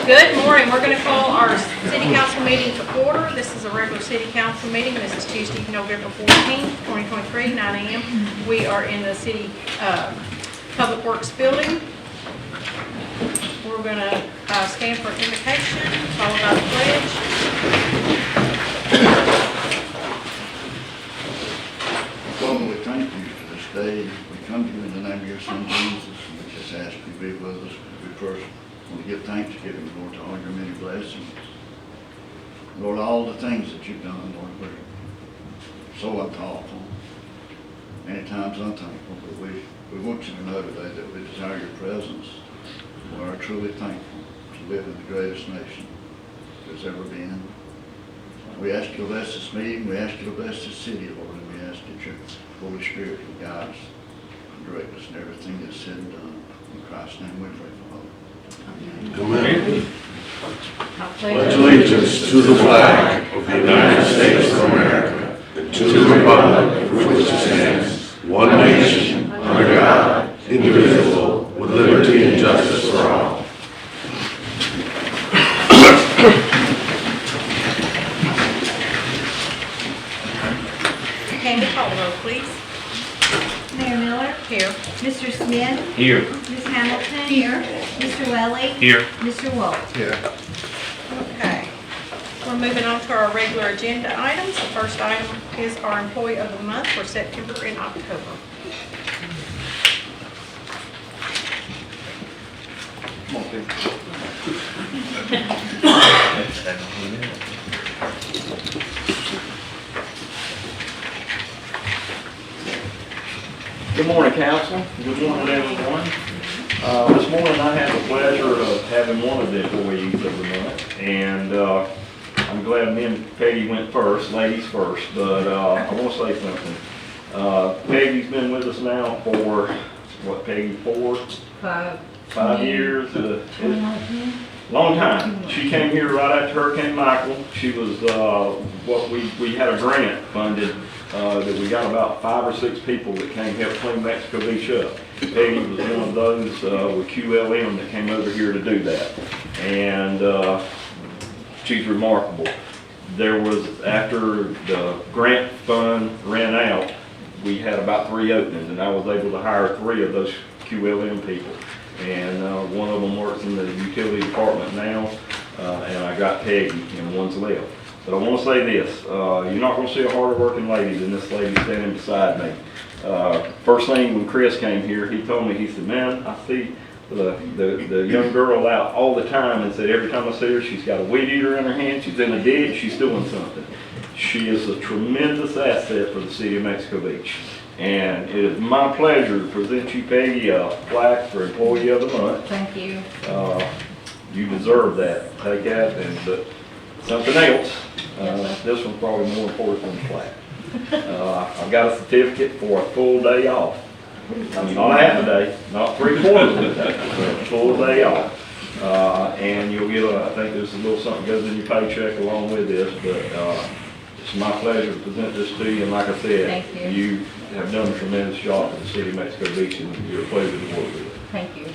Good morning. We're going to call our city council meeting to order. This is a regular city council meeting. This is Tuesday, November 14th, 2023, 9 a.m. We are in the city public works building. We're going to stand for invocation, followed by the pledge. Father, we thank you for this day. We come to you in the name of your son Jesus, and we just ask you to be with us. We first want to give thanksgiving, Lord, to all your many blessings. Lord, all the things that you've done, Lord, we're so unthankful, many times unthankful, but we want you to know today that we desire your presence. We are truly thankful to live in the greatest nation there's ever been. We ask you to bless this meeting. We ask you to bless this city, Lord, and we ask that your Holy Spirit will guide us and direct us in everything that's said and done. In Christ's name we pray, Father. Amen. Pledge allegiance to the flag of the United States of America and to the republic for which it stands, one nation, under God, indivisible, with liberty and justice for all. Candy, call the roll, please. Mayor Miller. Here. Mr. Smith. Here. Ms. Hamilton. Here. Mr. Lally. Here. Mr. Wolf. Here. Okay. We're moving on to our regular agenda items. The first item is our employee of the month for September and October. Good morning, council. Good morning, everyone. This morning I had the pleasure of having one of the employees of the month, and I'm glad me and Peggy went first, ladies first, but I want to say something. Peggy's been with us now for, what, Peggy, 5 years? Long time. She came here right after Hurricane Michael. She was what we had a grant funded that we got about 5 or 6 people that came help clean Mexico Beach up. Peggy was one of those with QLM that came over here to do that, and she's remarkable. There was, after the grant fund ran out, we had about 3 openings, and I was able to hire 3 of those QLM people. And one of them works in the utility department now, and I got Peggy, and one's left. But I want to say this, you're not going to see a harder working lady than this lady standing beside me. First thing when Chris came here, he told me, he said, man, I see the young girl out all the time, and said every time I see her, she's got a weed eater in her hand, she's in a ditch, she's doing something. She is a tremendous asset for the city of Mexico Beach. And it is my pleasure to present you, Peggy, a plaque for Employee of the Month. Thank you. You deserve that. Take that, but something else. This one's probably more important than the plaque. I've got a certificate for a full day off. Not half a day, not 3/4 of a day, but a full day off. And you'll get I think there's a little something goes in your paycheck along with this, but it's my pleasure to present this to you, and like I said, Thank you have done a tremendous job for the city of Mexico Beach, and you're a pleasure to work with. Thank you. For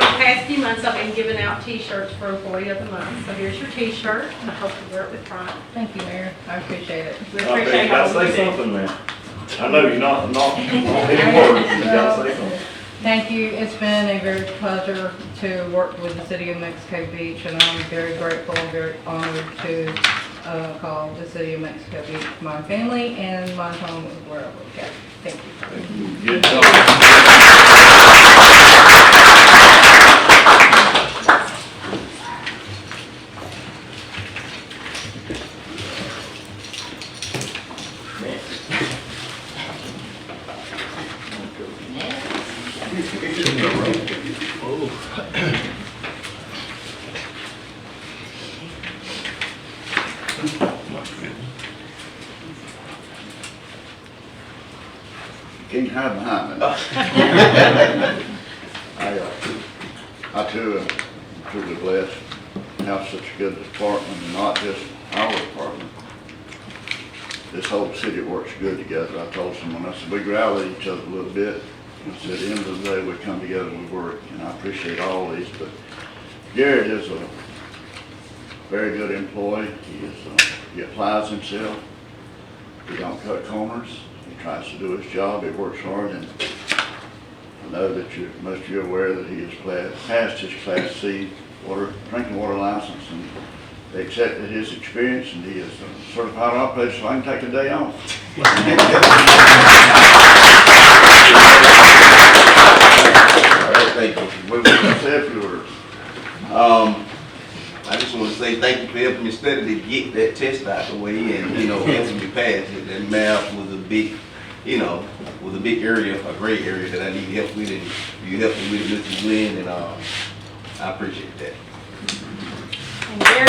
the past few months, I've been giving out T-shirts for Employee of the Month. So here's your T-shirt. I hope you wear it with pride. Thank you, Mayor. I appreciate it. We Okay, appreciate you gotta all you say do. something now. I know you're not any words, you gotta say something. Thank you. It's been a very pleasure to work with the city of Mexico Beach, and I'm very grateful and very honored to call the city of Mexico Beach my family, and my home is where I work at. Thank you. Good job. Can't hide behind that. I too am truly blessed to have such a good department, and not just our department. This whole city works good together. I told someone, I said, we growled at each other a little bit, It's at the end of the day, we come together and we work, and I appreciate all these, but Garrett is a very good employee. He applies himself. He don't cut corners. He tries to do his job. He works hard, and I know that most of you are aware that he has passed his Class C drinking water license, and they accepted his experience, and he is a certified operator, so I can take a day off. Thank you. We will accept yours. I just want to say thank you for helping me study to get that test out the way and, helping me pass it. That math was a big, was a big area, a great area that I need help with, and you helped me with it, Mr. Glenn, and I appreciate that. And Gary,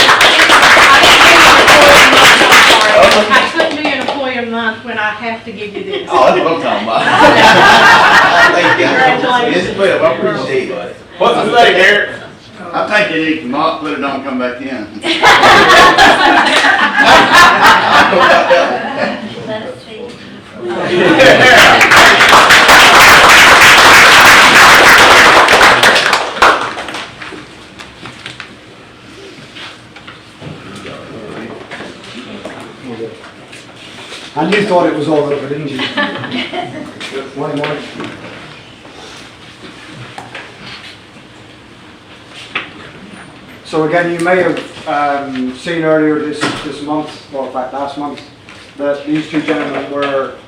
I couldn't be an employee of the month when I have to give you this. Oh, that's what I'm talking about. Thank you. Congratulations. Yes, ma'am, I appreciate it. What's the say, Garrett? I think you need to not let it on come back in. Let's see. And you thought it was all over, didn't you? Morning. So again, you may have seen earlier this month, or in fact last month, that these two gentlemen were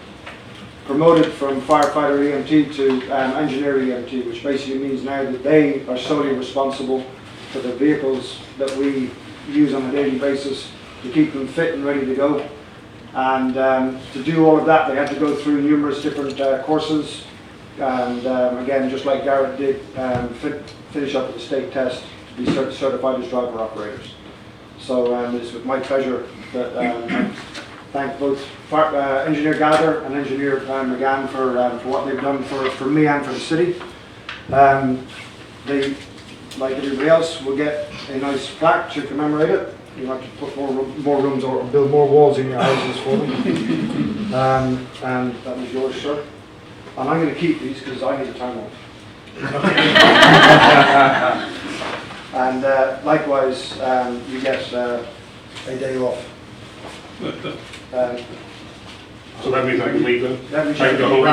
promoted from firefighter EMT to engineer EMT, which basically means now that they are solely responsible for the vehicles that we use on a daily basis to keep them fit and ready to go. And to do all of that, they had to go through numerous different courses. And again, just like Garrett did, finish up with the state test to be certified as driver operators. So it's with my pleasure that I thank both Engineer Gallagher and Engineer McGann for what they've done for me and for the city. They, like everybody else, will get a nice plaque to commemorate it. You have to put more rooms or build more walls in your houses for them. And that was yours, sir. And I'm going to keep these because I need a time off. And likewise, you get a day off. So that means I can leave then? That means I can go home.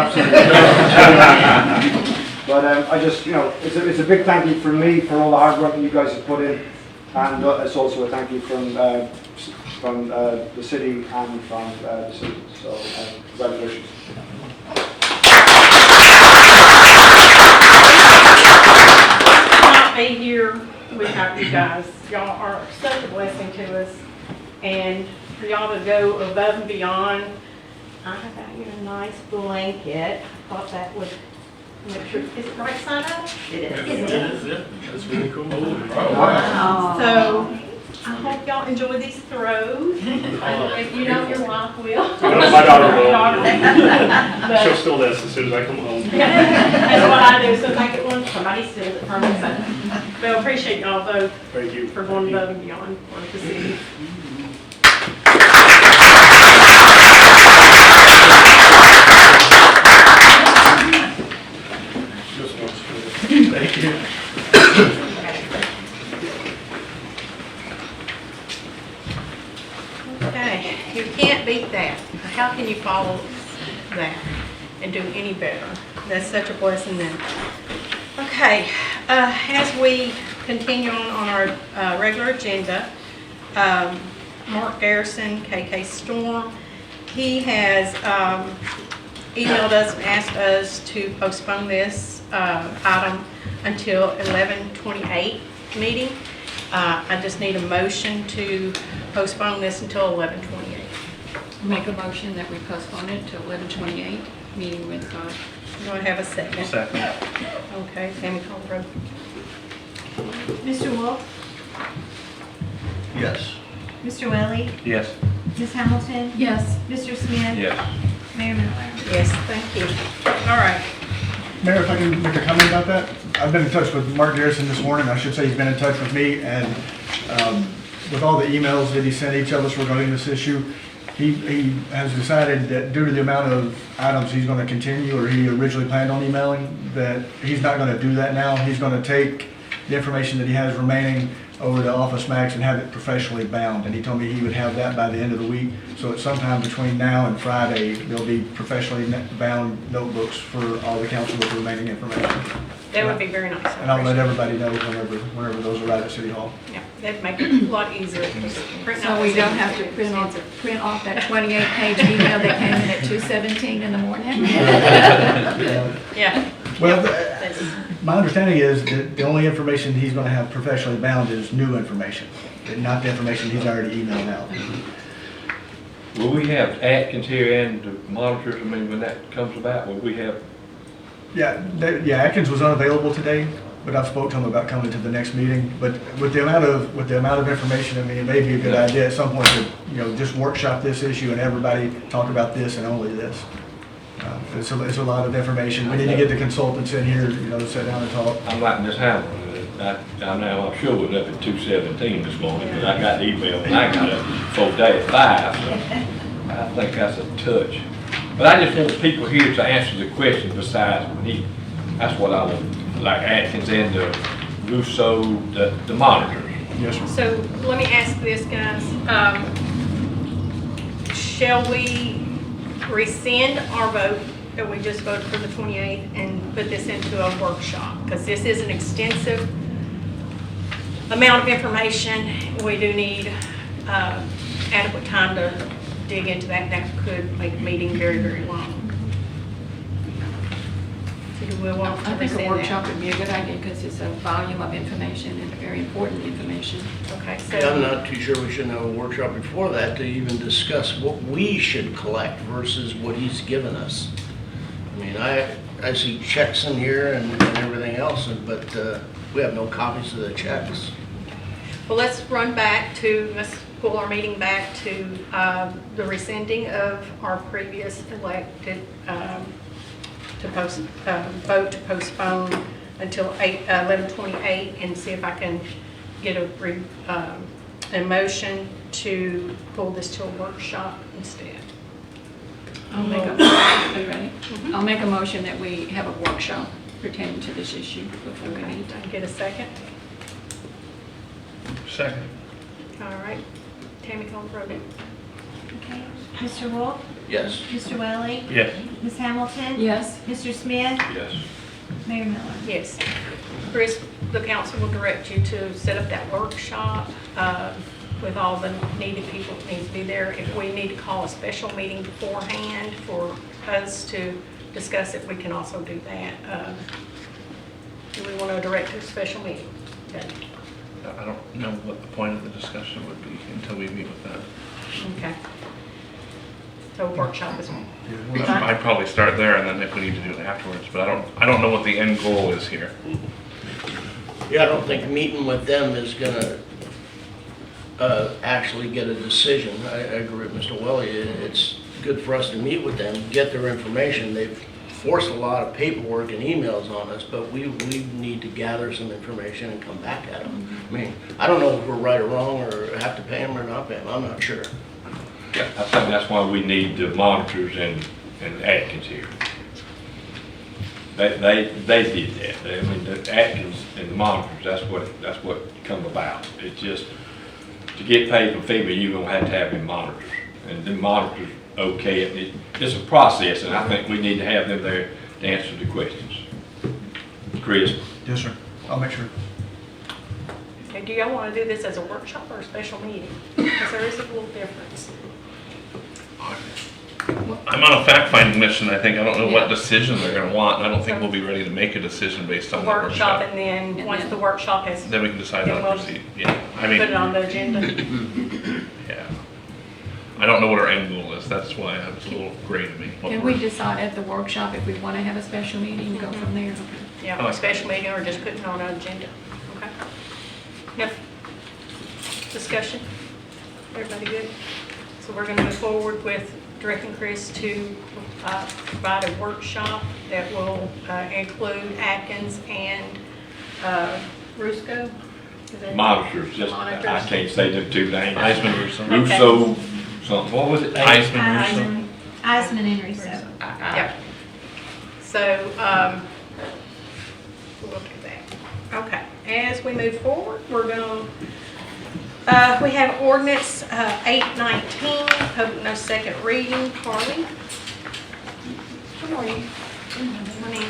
But I just, it's a big thank you from me for all the hard work that you guys have put in. And it's also a thank you from the city and from the citizens. So congratulations. Not be here without you guys. Y'all are such a blessing to us, and for y'all to go above and beyond. I got you a nice blanket. I thought that would make sure. Is it right side up? It is. That's really cool. So I hope y'all enjoy these throws. If you don't, your wife will. My daughter will. But She'll steal this as soon as I come home. that's what I do, so make it one, somebody steals it from me. But I appreciate y'all both Thank you. for going above and beyond for the city. Thank you. Okay, you can't beat that. How can you follow that and do any better? That's such a blessing then. Okay, as we continue on our regular agenda, Mark Garrison, KK Storm, he has emailed us and asked us to postpone this item until 11/28 meeting. I just need a motion to postpone this until 11/28. Make a motion that we postpone it to 11/28, meeting with God. Do I have a second? Second. Okay, Tammy call the roll. Mr. Wolf, Yes. Mr. Welly, Yes. Ms. Hamilton, Yes. Mr. Smith, Yes. Mayor Miller. Yes, thank you. All right. Mayor, if I can make a comment about that? I've been in touch with Mark Garrison this morning. I should say he's been in touch with me, and with all the emails that he sent each of us regarding this issue, He has decided that due to the amount of items he's gonna continue, or he originally planned on emailing, that he's not gonna do that now. He's gonna take the information that he has remaining over to Office Max and have it professionally bound. And he told me he would have that by the end of the week. So at sometime between now and Friday, there'll be professionally bound notebooks for all the council with the remaining information. That would be very nice. And I'll let everybody know whenever those arrive at City Hall. Yeah, that'd make it a lot easier. Just print out So we this don't have to print off that 28-page email that came in at 2:17 in the morning? Yeah. Well, That's- my understanding is that the only information he's gonna have professionally bound is new information, and not the information he's already emailed out. Will we have Atkins here and the monitors, I mean, when that comes about, will we have? Yeah, Atkins was unavailable today, but I've spoke to him about coming to the next meeting. But with the amount of information, I mean, it may be a good idea at some point to, just workshop this issue and everybody talk about this and only this. It's a lot of information. We need to get the consultants in here, to sit down and talk. I'm like Ms. Hamlin, I'm sure was up at 2:17 this morning, but I got the email and I got a full day at 5, so I think that's a touch. But I just want people here to answer the questions besides that's what I want, like Atkins and the Russo, the monitors. Yes, sir. So let me ask this, guys. Shall we rescind our vote that we just voted for the 28th and put this into a workshop? Because this is an extensive amount of information. We do need adequate time to dig into that. That could make the meeting very, very long. So do we want to I think a rescind workshop that? would be a good idea because it's a volume of information and very important information. Okay, I'm so, not too sure we shouldn't have a workshop before that to even discuss what we should collect versus what he's given us. I mean, I see checks in here and everything else, but we have no copies of the checks. well, let's pull our meeting back to the rescinding of our previous elected vote to postpone until 11/28 and see if I can get a motion to pull this to a workshop instead. Are you ready? I'll make a motion that we have a workshop pertaining to this issue before we meet. Can I get a second? Second. All right. Tammy, call the roll. Okay. Mr. Wolf? Yes. Mr. Welly? Yes. Ms. Hamilton? Yes? Mr. Smith? Yes. Mayor Miller? Yes. Chris, the council will direct you to set up that workshop with all the needed people that need to be there. If we need to call a special meeting beforehand for us to discuss it, we can also do that. Do we want to direct a special meeting? Okay. I don't know what the point of the discussion would be until we meet with them. Okay. So workshop is I'd probably start there and then if we need to do it afterwards, but I don't know what the end goal is here. Yeah, I don't think meeting with them is gonna actually get a decision. I agree with Mr. Welly. It's good for us to meet with them, get their information. They've forced a lot of paperwork and emails on us, but we need to gather some information and come back at them. I mean, I don't know if we're right or wrong or have to pay them or not pay them. I'm not sure. Yeah, I think that's why we need the monitors and Atkins here. They did that. I mean, the Atkins and the monitors, that's what come about. It's just, to get paid for FEMA, you're gonna have to have them monitors. And the monitors, okay, it's a process, and I think we need to have them there to answer the questions. Chris? Yes, sir. I'll make sure. Okay, do y'all want to do this as a workshop or a special meeting? Because there is a little difference. I'm on a fact-finding mission, I think. I don't know what decision they're gonna want, and I don't think we'll be ready to make a decision based on that Workshop, workshop. and then, once the workshop has, Then we can decide how Then to we'll proceed, yeah. I put it on mean, the agenda. yeah. I don't know what our end goal is, that's why it's a little gray to me. what Can we're- we decide at the workshop if we want to have a special meeting and go from there? Yeah, a special meeting or just putting it on an agenda. Okay. Enough discussion? Everybody good? So we're gonna move forward with directing Chris to provide a workshop that will include Atkins and Rusco. Is that- Monitors, just, I Monitors. can't say them two names. Eisman Russo. Russo something, what was it? Eisman or something. Eisman and Russo. Yep. So, we'll do that. Okay, as we move forward, we're gonna, we have ordinance 819, public no second reading. Carly? Good morning. Good morning.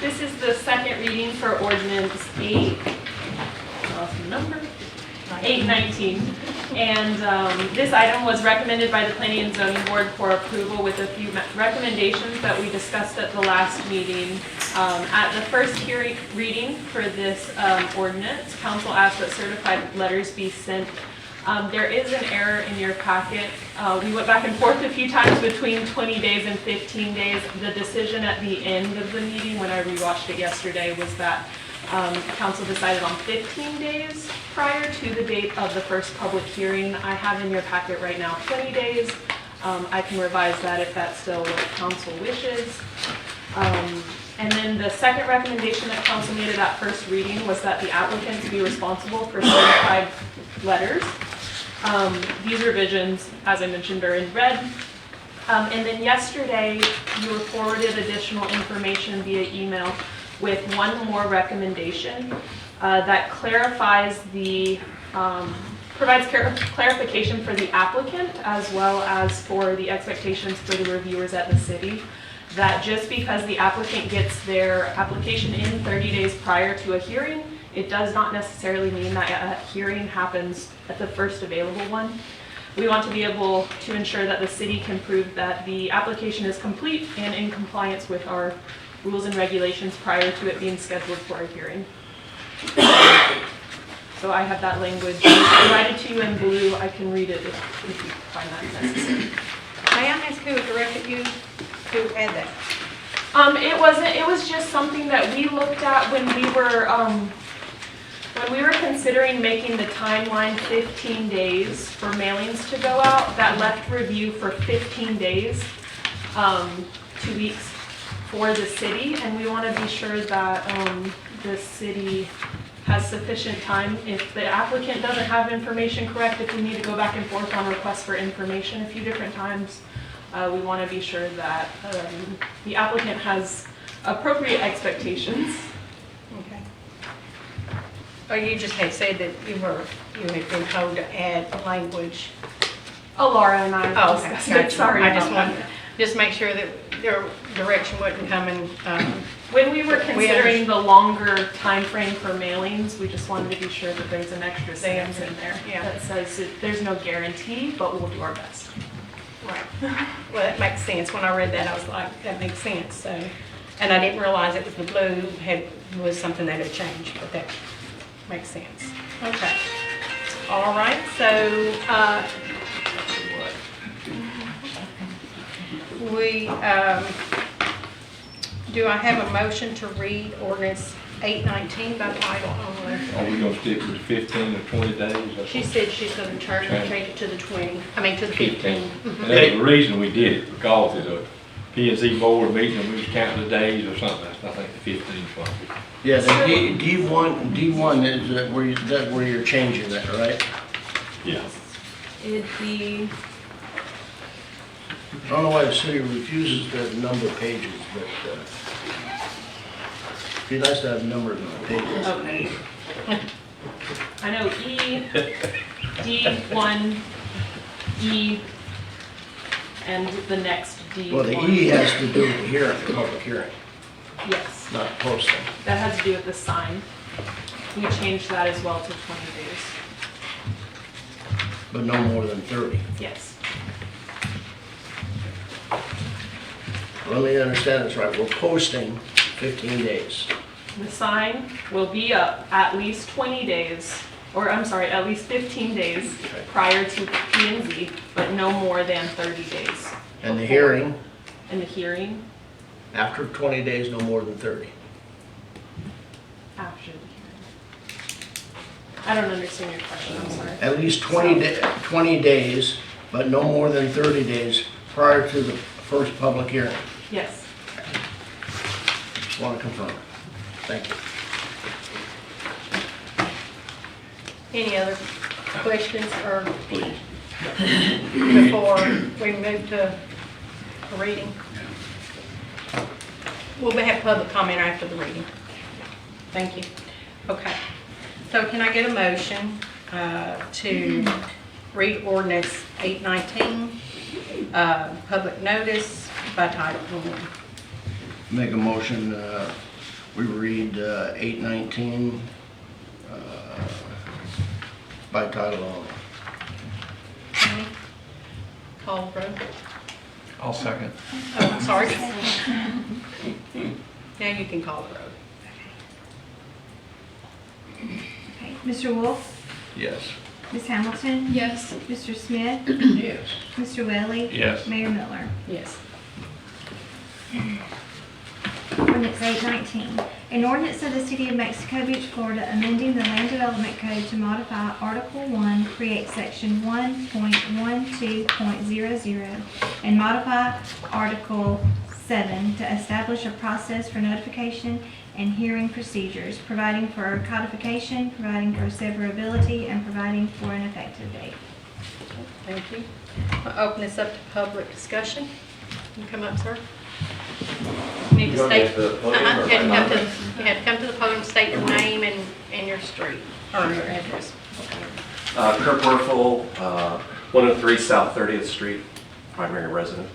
This is the second reading for ordinance 819. And this item was recommended by the Planning and Zoning Board for approval with a few recommendations that we discussed at the last meeting. At the first reading for this ordinance, council asked that certified letters be sent. There is an error in your packet. We went back and forth a few times between 20 days and 15 days. The decision at the end of the meeting, when I rewatched it yesterday, was that council decided on 15 days prior to the date of the first public hearing. I have in your packet right now 20 days. I can revise that if that's still what council wishes. And then the second recommendation that council made at that first reading was that the applicants be responsible for certified letters. These revisions, as I mentioned, are in red. And then yesterday, you were forwarded additional information via email with one more recommendation that clarifies the, provides clarification for the applicant as well as for the expectations for the reviewers at the city. That just because the applicant gets their application in 30 days prior to a hearing, it does not necessarily mean that a hearing happens at the first available one. We want to be able to ensure that the city can prove that the application is complete and in compliance with our rules and regulations prior to it being scheduled for a hearing. So I have that language provided to you in blue. I can read it if you find that necessary. May I ask who directed you to add that? It was just something that we looked at when we were considering making the timeline 15 days for mailings to go out. That left review for 15 days, 2 weeks for the city, and we want to be sure that the city has sufficient time. If the applicant doesn't have information correct, if we need to go back and forth on requests for information a few different times, we want to be sure that the applicant has appropriate expectations. Okay. Oh, you just had said that you had been told to add language. Oh, Laura and I Oh, okay. discussed Gotcha. it. Sorry I about just that. wanted to just make sure that their direction wasn't coming. When we were considering the longer time frame for mailings, we just wanted to be sure that there's an extra sentence in there that says there's no guarantee, but we'll do our best. Right. Well, that makes sense. When I read that, I was like, that makes sense. So, and I didn't realize it was the blue was something that had changed, but that makes sense. Okay. All right. So do I have a motion to read ordinance 819 by title only? Are we gonna stick with the 15 or 20 days? That's She what- said she's going to change it to the 20. I mean to the 15. And that's the reason we did it, because at a P&Z board meeting, we was counting the days or something, I think the 15 was. Yeah, the D1 is that where you're changing that, right? Yeah. It'd be, I don't know why the city refuses to have number pages, but it'd be nice to have numbers on the pages. okay. I know E, D1, E, and the next D1. Well, the E has to do with the hearing, the public hearing, Yes, not posting. that has to do with the sign. We changed that as well to 20 days. But no more than 30. Yes. Let me understand this right, we're posting 15 days. The sign will be up at least 20 days, or I'm sorry, at least 15 days prior to P&Z, but no more than 30 days. And the hearing, And the hearing after 20 days, no more than 30. after the hearing. I don't understand your question, I'm sorry. At least 20 days, but no more than 30 days prior to the first public hearing. Yes. Just want to confirm. Thank you. Any other questions or? Please. before we move to a reading? We'll have public comment after the reading. Thank you. Okay. So can I get a motion to read ordinance 819, public notice by title only? Make a motion, we read 819 by title only. Tammy? Call the roll. I'll second. Oh, I'm sorry. Now you can call the roll. Okay. Mr. Wolf, Yes. Ms. Hamilton, Yes. Mr. Smith, Yes. Mr. Welly, Yes. Mayor Miller. Yes. Ordinance 819, an ordinance of the City of Mexico Beach, Florida, amending the Land Development Code to modify Article 1, create Section 1.12.00, and modify Article 7 to establish a process for notification and hearing procedures, providing for codification, providing for severability, and providing for an effective date. Thank you. I'll open this up to public discussion. You come up, sir. You need to state. You had to come to the podium, state your name and your street, or your address. Kirk Werfel, 103 South 30th Street, primary resident.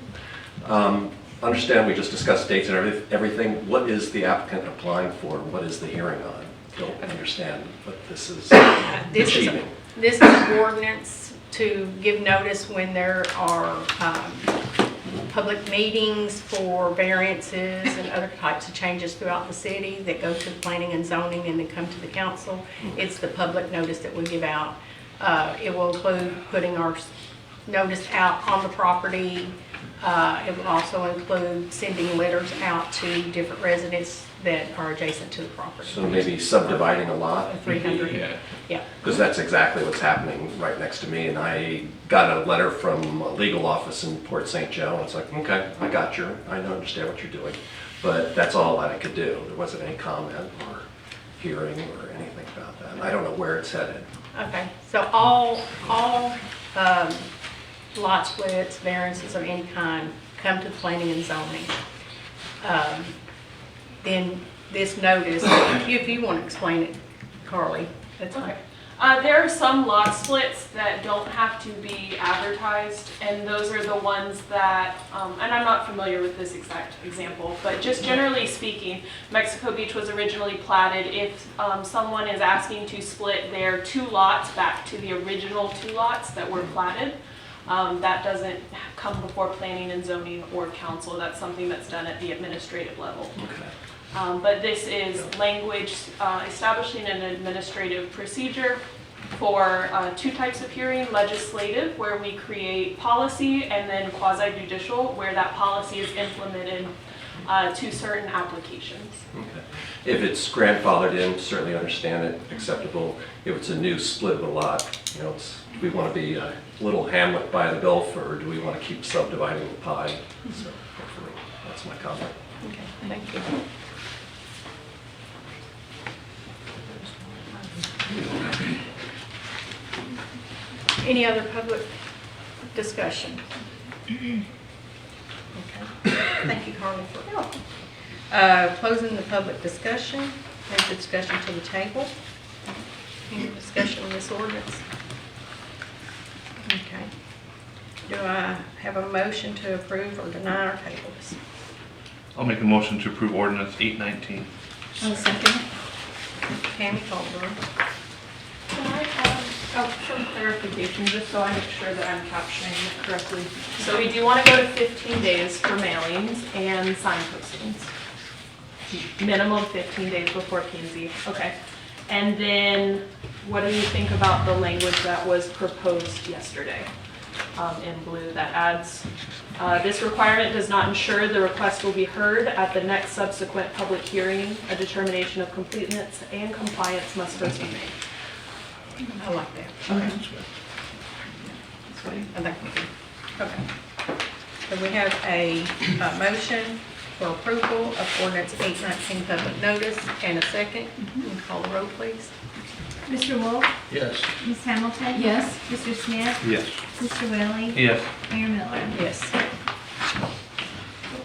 Understand we just discussed dates and everything. What is the applicant applying for? What is the hearing on? Don't understand what this is achieving. This is an ordinance to give notice when there are public meetings for variances and other types of changes throughout the city that go to planning and zoning and then come to the council. It's the public notice that we give out. It will include putting our notice out on the property. It will also include sending letters out to different residents that are adjacent to the property. So maybe subdividing a lot? 300, yeah. Because that's exactly what's happening right next to me. And I got a letter from a legal office in Port St. Joe. And it's like, okay, I understand what you're doing. But that's all that I could do. There wasn't any comment or hearing or anything about that. I don't know where it's headed. Okay, so all lot splits, variances of any kind come to planning and zoning. Then this notice, if you want to explain it, Carly, that's fine. There are some lot splits that don't have to be advertised, and those are the ones that, and I'm not familiar with this exact example, but just generally speaking, Mexico Beach was originally platted. If someone is asking to split their 2 lots back to the original 2 lots that were platted, that doesn't come before planning and zoning or council. That's something that's done at the administrative level. Okay. But this is language establishing an administrative procedure for 2 types of hearing: legislative, where we create policy, and then quasi-judicial, where that policy is implemented to certain applications. Okay. If it's grandfathered in, certainly understand it, acceptable. If it's a new split of a lot, do we want to be a little hamlet by the Gulf, or do we want to keep subdividing the pie? So hopefully, that's my comment. Okay, thank you. Any other public discussion? Okay. Thank you, Carly, for closing the public discussion. Move the discussion to the table. Any discussion on this ordinance? Okay. Do I have a motion to approve or deny or table this? I'll make a motion to approve ordinance 819. I'll second. Tammy, call the roll. Can I have some clarification, just so I make sure that I'm capturing it correctly? So we do want to go to 15 days for mailings and sign postings. Minimum 15 days before P&Z. Okay. And then what do you think about the language that was proposed yesterday in blue that adds, this requirement does not ensure the request will be heard at the next subsequent public hearing. A determination of completeness and compliance must first be made. I like that. Okay. I think we do. Okay. So we have a motion for approval of ordinance 819 public notice and a second. Can you call the roll, please? Mr. Wolf? Yes. Ms. Hamilton? Yes. Mr. Smith? Yes. Mr. Willie? Yes. Mayor Miller? Yes.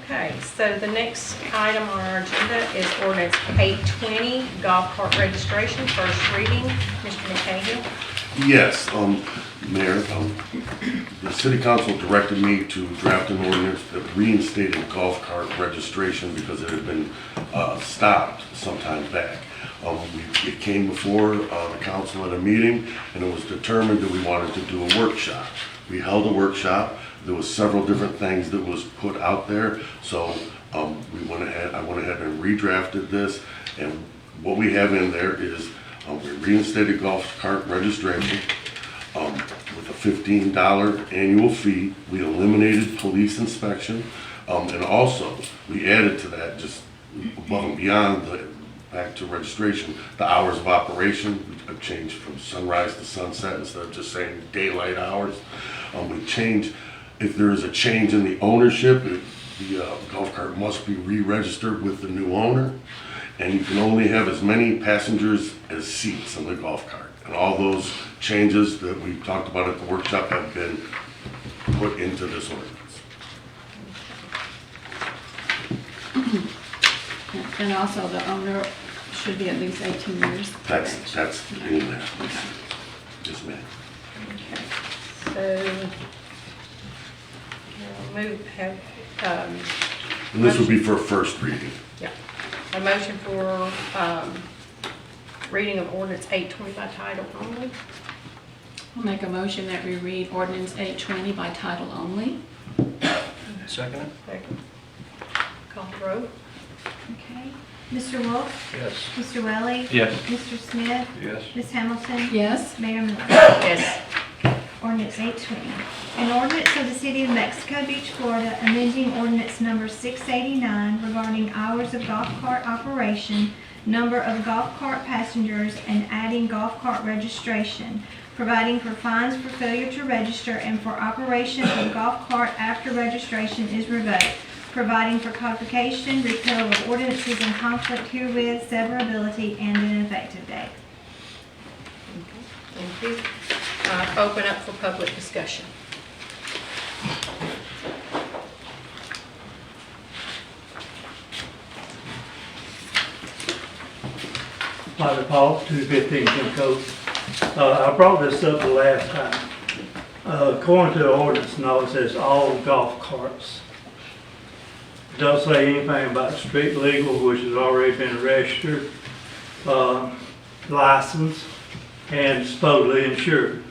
Okay, so the next item on our agenda is ordinance 820, golf cart registration, first reading. Mr. McCahill? Yes, Mayor, the city council directed me to draft an ordinance that reinstated golf cart registration because it had been stopped some time back. It came before the council at a meeting, and it was determined that we wanted to do a workshop. We held a workshop. There was several different things that was put out there, so I went ahead and redrafted this, and what we have in there is we reinstated golf cart registration with a $15 annual fee. We eliminated police inspection, and also we added to that, just above and beyond back to registration, the hours of operation. I've changed from sunrise to sunset instead of just saying daylight hours. We changed, if there is a change in the ownership, the golf cart must be re-registered with the new owner, and you can only have as many passengers as seats on the golf cart. And all those changes that we talked about at the workshop have been put into this ordinance. And also the owner should be at least 18 years. That's in there. Yes, ma'am. Okay, so we'll And this would be for first reading. yeah, a motion for reading of ordinance 820 by title only. I'll make a motion that we read ordinance 820 by title only. Second? Second. Call the roll. Okay. Mr. Wolf? Yes. Mr. Willie? Yes. Mr. Smith? Yes. Ms. Hamilton? Yes. Mayor Miller? Yes. Ordinance 820. An ordinance of the City of Mexico Beach, Florida, amending ordinance number 689 regarding hours of golf cart operation, number of golf cart passengers, and adding golf cart registration, providing for fines for failure to register and for operation of golf cart after registration is revoked, providing for codification, repeal of ordinances in conflict herewith, severability, and an effective date. Thank you. Open up for public discussion. Michael Paul, 215 Simcoe. I brought this up the last time. According to the ordinance now, it says all golf carts. It doesn't say anything about street legal, which has already been registered, licensed, and supposedly insured.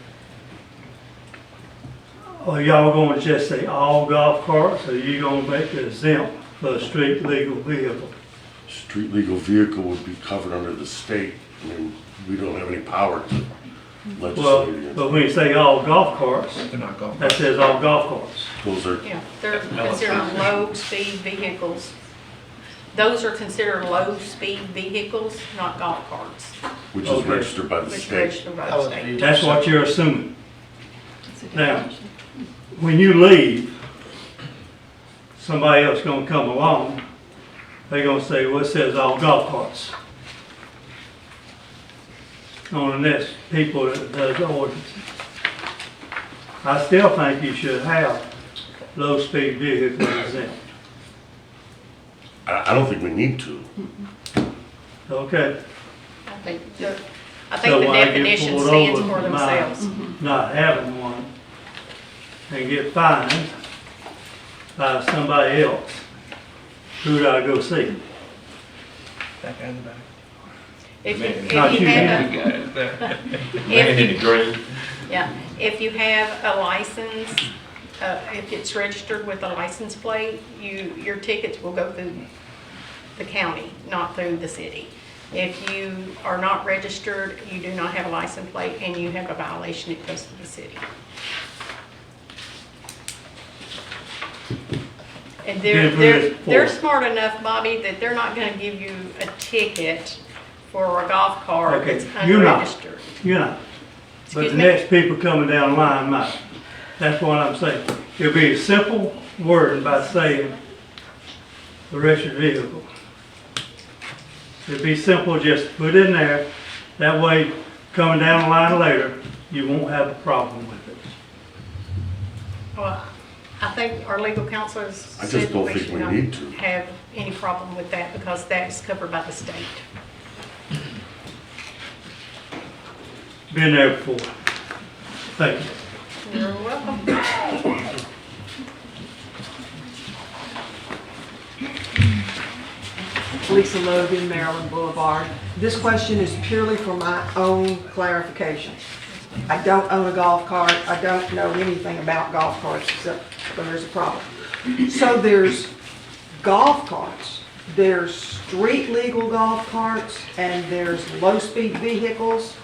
Are y'all going to just say all golf carts, or are you going to make it exempt for a street legal vehicle? Street legal vehicle would be covered under the state. I mean, we don't have any power to Well, legislate against. but when you say all golf carts, They're not golf that carts. says all golf carts. Those are, Yeah, they're considered low-speed vehicles. Those are considered low-speed vehicles, not golf carts, which is Okay. registered by the which are state. registered by the state. That's what you're assuming. That's a good Now, question. when you leave, somebody else gonna come along, they gonna say, well, it says all golf carts. On the next people that does the ordinance. I still think you should have low-speed vehicles exempt. I don't think we need to. Okay? I think the So when I get definition pulled stands over for my themselves. Not having one and get fined by somebody else, who do I go see? That guy in the back. If Not you you, have The a, guy in the back. Man in the green. yeah, if you have a license, if it's registered with a license plate, your tickets will go through the county, not through the city. If you are not registered, you do not have a license plate, and you have a violation, it goes to the city. And they're smart enough, Bobby, that they're not gonna give you a ticket for a golf cart Okay, that's you're not. unregistered. You're not. But Excuse the me? next people coming down the line might. That's what I'm saying. It'll be a simple word by saying the registered vehicle. It'd be simple, just put in there. That way, coming down the line later, you won't have a problem with it. Well, I think our legal counsel has I just said don't we think should we not need to. have any problem with that because that's covered by the state. Been there before. Thank you. You're welcome. Lisa Logan, Maryland Boulevard. This question is purely for my own clarification. I don't own a golf cart. I don't know anything about golf carts except there's a problem. So there's golf carts, there's street legal golf carts, and there's low-speed vehicles,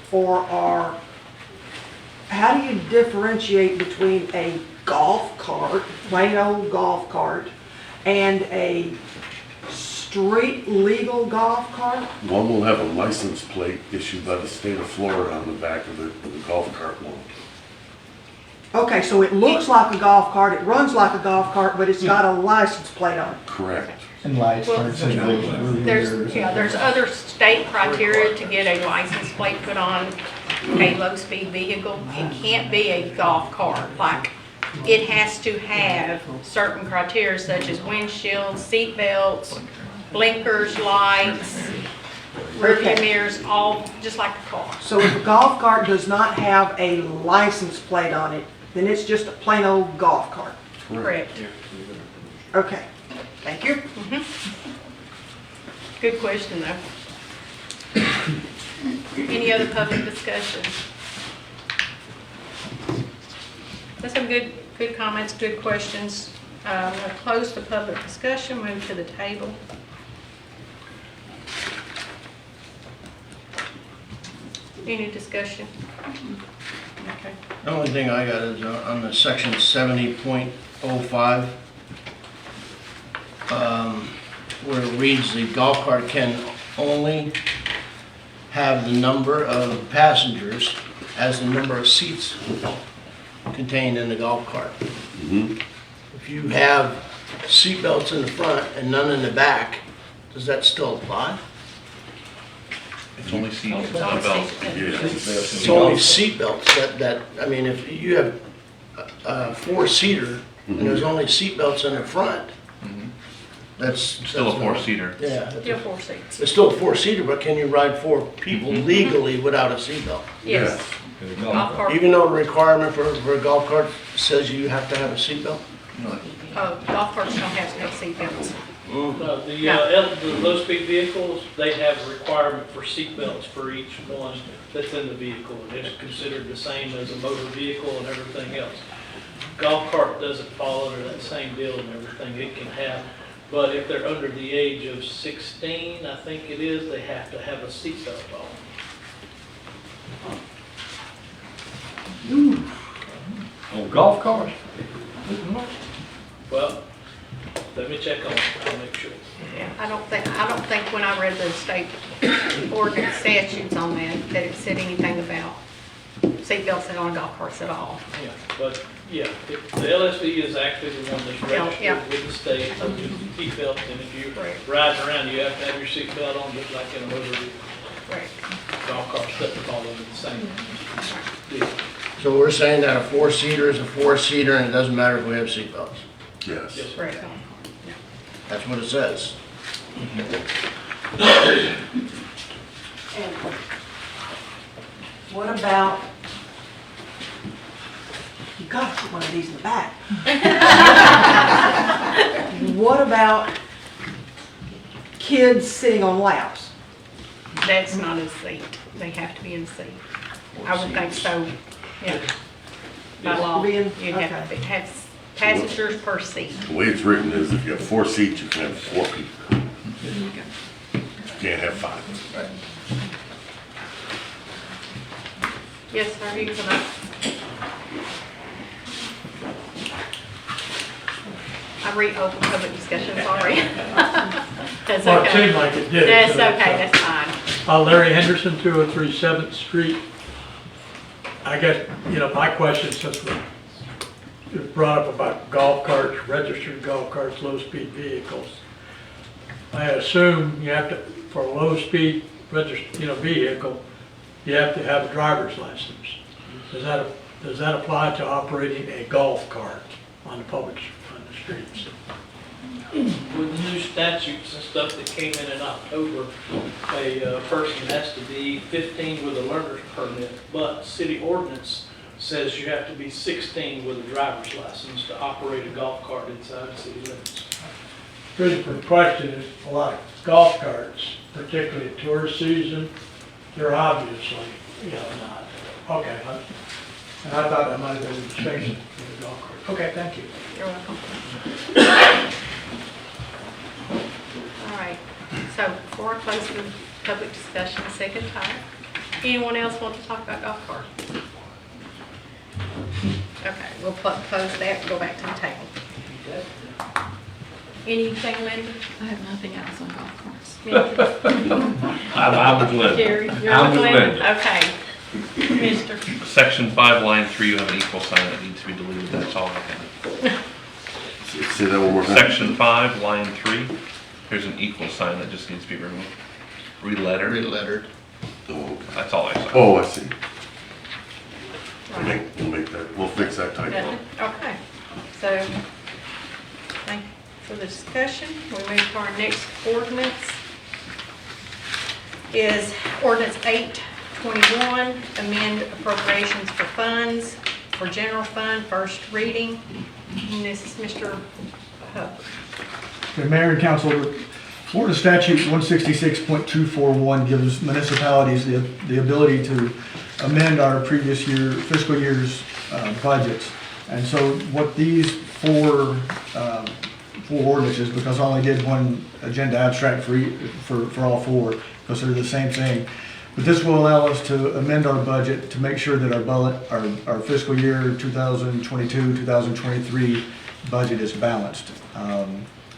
how do you differentiate between a golf cart, plain old golf cart, and a street legal golf cart? One will have a license plate issued by the state of Florida on the back of it, the golf cart won't. Okay, so it looks like a golf cart, it runs like a golf cart, but it's got a license plate on it. Correct. And lights, Well, turn signals. there's other state criteria to get a license plate put on a low-speed vehicle. It can't be a golf cart, like, it has to have certain criteria such as windshields, seat belts, blinkers, lights, rearview Okay. mirrors, all just like a car. So if a golf cart does not have a license plate on it, then it's just a plain old golf cart. Correct. Okay, thank you. Good question, though. Any other public discussion? That's some good comments, good questions. We'll close the public discussion, move to the table. Any discussion? Okay. The only thing I got is on the section 70.05, where it reads the golf cart can only have the number of passengers as the number of seats contained in the golf cart. If you have seat belts in the front and none in the back, does that still apply? It's only seats, It's not only belts. seats. It's only seat belts I mean, if you have a four-seater and there's only seat belts in the front, that's. Still a that's not- four-seater. Yeah. Still 4 seats. It's still a four-seater, but can you ride four people legally without a seatbelt? Yes. Golf cart. Even though the requirement for a golf cart says you have to have a seatbelt? Golf carts don't have no seat belts. No, the low-speed vehicles, they have a requirement for seat belts for each one that's in the vehicle. And it's considered the same as a motor vehicle and everything else. Golf cart doesn't fall under that same deal and everything it can have. But if they're under the age of 16, I think it is, they have to have a seat belt on. On golf carts? Well, let me check on it, I'll make sure. Yeah, I don't think when I read the state ordinance statutes on that it said anything about seat belts on golf carts at all. Yeah, but, yeah, the LSV is actually the one that's Yeah. registered with the state, so just seat belts, and if you're riding around, you have to have your seat belt on, just like in a motor vehicle. Right. Golf carts doesn't fall under the same deal. So we're saying that a four-seater is a four-seater and it doesn't matter if we have seatbelts? Yes. Right. That's what it says. And what about, you gotta put one of these in the back. What about kids sitting on laps? That's not a seat. They have to be in a seat. I would think so, yeah. By law, you'd have to have passengers per seat. The way it's written is if you have 4 seats, you can have 4 people. You can't have 5. Yes, sir, you can come up. I reopened public discussion, sorry. That's Well, it okay. seemed like it did, That's so okay, that's that's fine. Larry Henderson, 203 7th Street. I guess, my question, since we brought up about golf carts, registered golf carts, low-speed vehicles. I assume you have to, for a low-speed registered, vehicle, you have to have a driver's license. Does that apply to operating a golf cart on the streets? With the new statutes and stuff that came in October, a person has to be 15 with a learner's permit, but city ordinance says you have to be 16 with a driver's license to operate a golf cart inside city limits. The reason for the question is a lot of golf carts, particularly tourist season, they're obviously, not. Okay. And I thought that might have been a distinction for the golf cart. Okay, thank you. You're welcome. All right, so before I close the public discussion a second time, anyone else want to talk about golf carts? Okay, we'll close that and go back to the table. Anything, Linda? I have nothing else on golf carts. I'm with Linda. Gary, you're I'm with with Linda? Linda. Okay. Mr. Section 5, line 3, you have an equal sign that needs to be deleted, that's all I have. Say that one more time. Section 5, line 3, there's an equal sign that just needs to be removed. Relettered. Relettered. Oh, okay. That's all I saw. Oh, I see. We'll fix that typo. Okay, so, thank you for the discussion. We move to our next ordinance. Is ordinance 821, amend appropriations for funds for general fund, first reading. And this is Mr. Hubbard. The Mayor and Council, Florida Statute 166.241 gives municipalities the ability to amend our previous year, fiscal year's budgets. And so what these four ordinances, because I only did one agenda abstract for all four, because they're the same thing. But this will allow us to amend our budget to make sure that our fiscal year 2022, 2023 budget is balanced.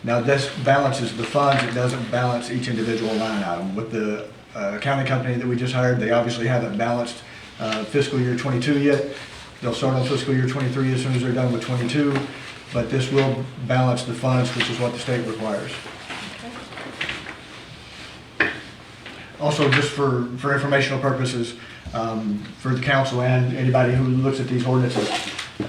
Now this balances the funds, it doesn't balance each individual line item. With the accounting company that we just hired, they obviously haven't balanced fiscal year 22 yet. They'll start on fiscal year 23 as soon as they're done with 22, but this will balance the funds, which is what the state requires. Also, just for informational purposes, for the council and anybody who looks at these ordinances,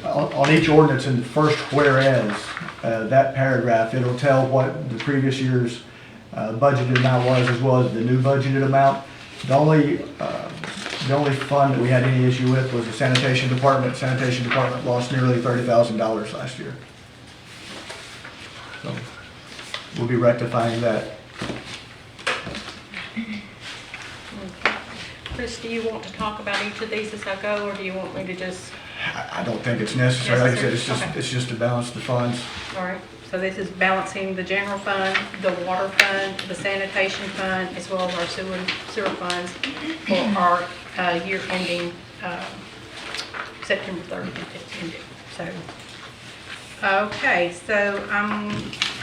on each ordinance in the first whereas, that paragraph, it'll tell what the previous year's budgeted amount was as well as the new budgeted amount. The only fund that we had any issue with was the sanitation department. Sanitation department lost nearly $30,000 last year. So we'll be rectifying that. Chris, do you want to talk about each of these as I go, or do you want me to just? I don't think it's necessary. Like I said, it's just to balance the funds. All right, so this is balancing the general fund, the water fund, the sanitation fund, as well as our sewer funds for our year ending September 30th. So, okay, so I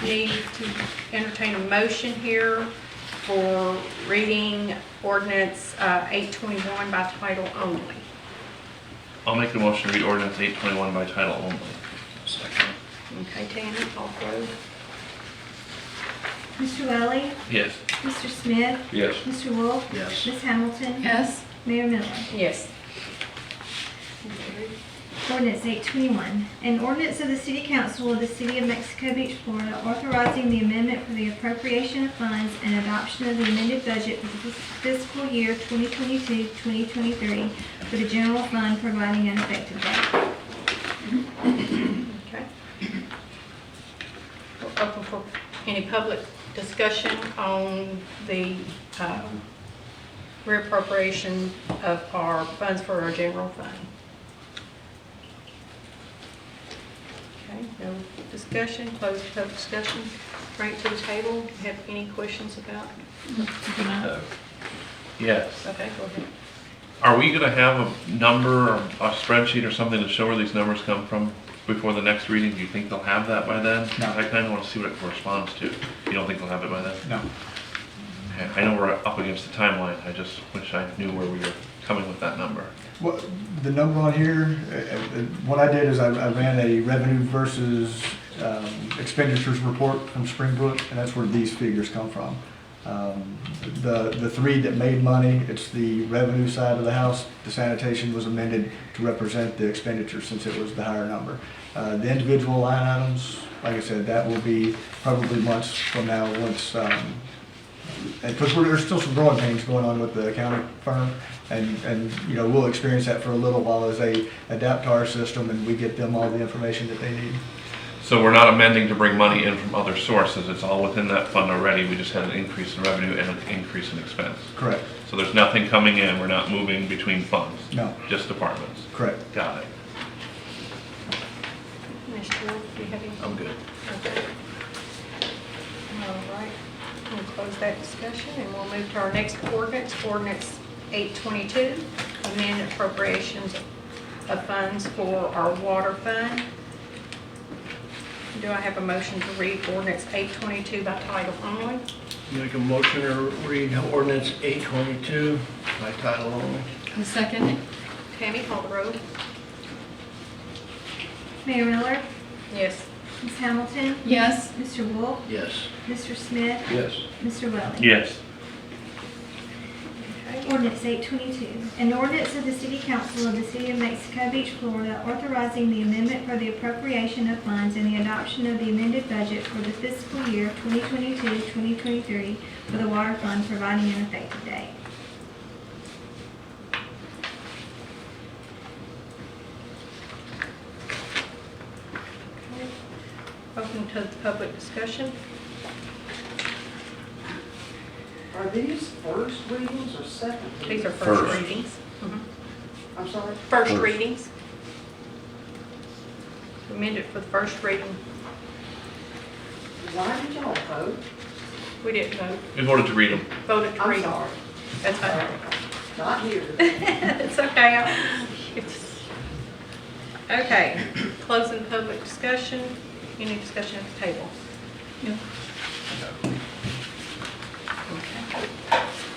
need to entertain a motion here for reading ordinance 821 by title only. I'll make a motion to read ordinance 821 by title only. Second. Okay, Tanner, call through. Mr. Welly? Yes. Mr. Smith? Yes. Mr. Wolf? Yes. Ms. Hamilton? Yes. Mayor Miller? Yes. Ordinance 821, an ordinance of the City Council of the City of Mexico Beach, Florida, authorizing the amendment for the appropriation of funds and adoption of the amended budget for the fiscal year 2022-2023 for the general fund, providing an effective date. Okay. We're open for any public discussion on the reappropriation of our funds for our general fund. Okay, no discussion, close the public discussion, bring it to the table. Have any questions about? No. Yes. Okay, go ahead. Are we gonna have a number or a spreadsheet or something to show where these numbers come from before the next reading? Do you think they'll have that by then? No. I kinda wanna see what it corresponds to. You don't think they'll have it by then? No. Okay, I know we're up against the timeline, I just wish I knew where we were coming with that number. What, the number on here, what I did is I ran a revenue versus expenditures report from Springbrook, and that's where these figures come from. The three that made money, it's the revenue side of the house. The sanitation was amended to represent the expenditure since it was the higher number. The individual line items, like I said, that will be probably months from now once, because there's still some growing pains going on with the accounting firm. And you know, we'll experience that for a little while as they adapt to our system and we get them all the information that they need. So we're not amending to bring money in from other sources, it's all within that fund already, we just had an increase in revenue and an increase in expense. Correct. So there's nothing coming in, we're not moving between funds? No. Just departments? Correct. Got it. Mr. Wolf, do you have anything? I'm good. Okay. All right, we'll close that discussion and we'll move to our next ordinance, ordinance 822, amend appropriations of funds for our water fund. Do I have a motion to read ordinance 822 by title only? Make a motion to read ordinance 822 by title only. A second. Tammy, call the roll. Mayor Miller, Yes. Ms. Hamilton, Yes. Mr. Wolf, Yes. Mr. Smith, Yes. Mr. Welling. Yes. Ordinance 822, an ordinance of the City Council of the City of Mexico Beach, Florida, authorizing the amendment for the appropriation of funds and the adoption of the amended budget for the fiscal year 2022-2023 for the water fund, providing an effective date. Open to the public discussion. Are these first readings or second? These are First. first readings. Mhm. I'm sorry? First First. readings. Amended for the first reading. Why did y'all vote? We didn't vote. We voted to read them. Voted to I'm read them. sorry. That's fine. Not here. It's okay. Okay, closing public discussion. Any discussion at the table? No.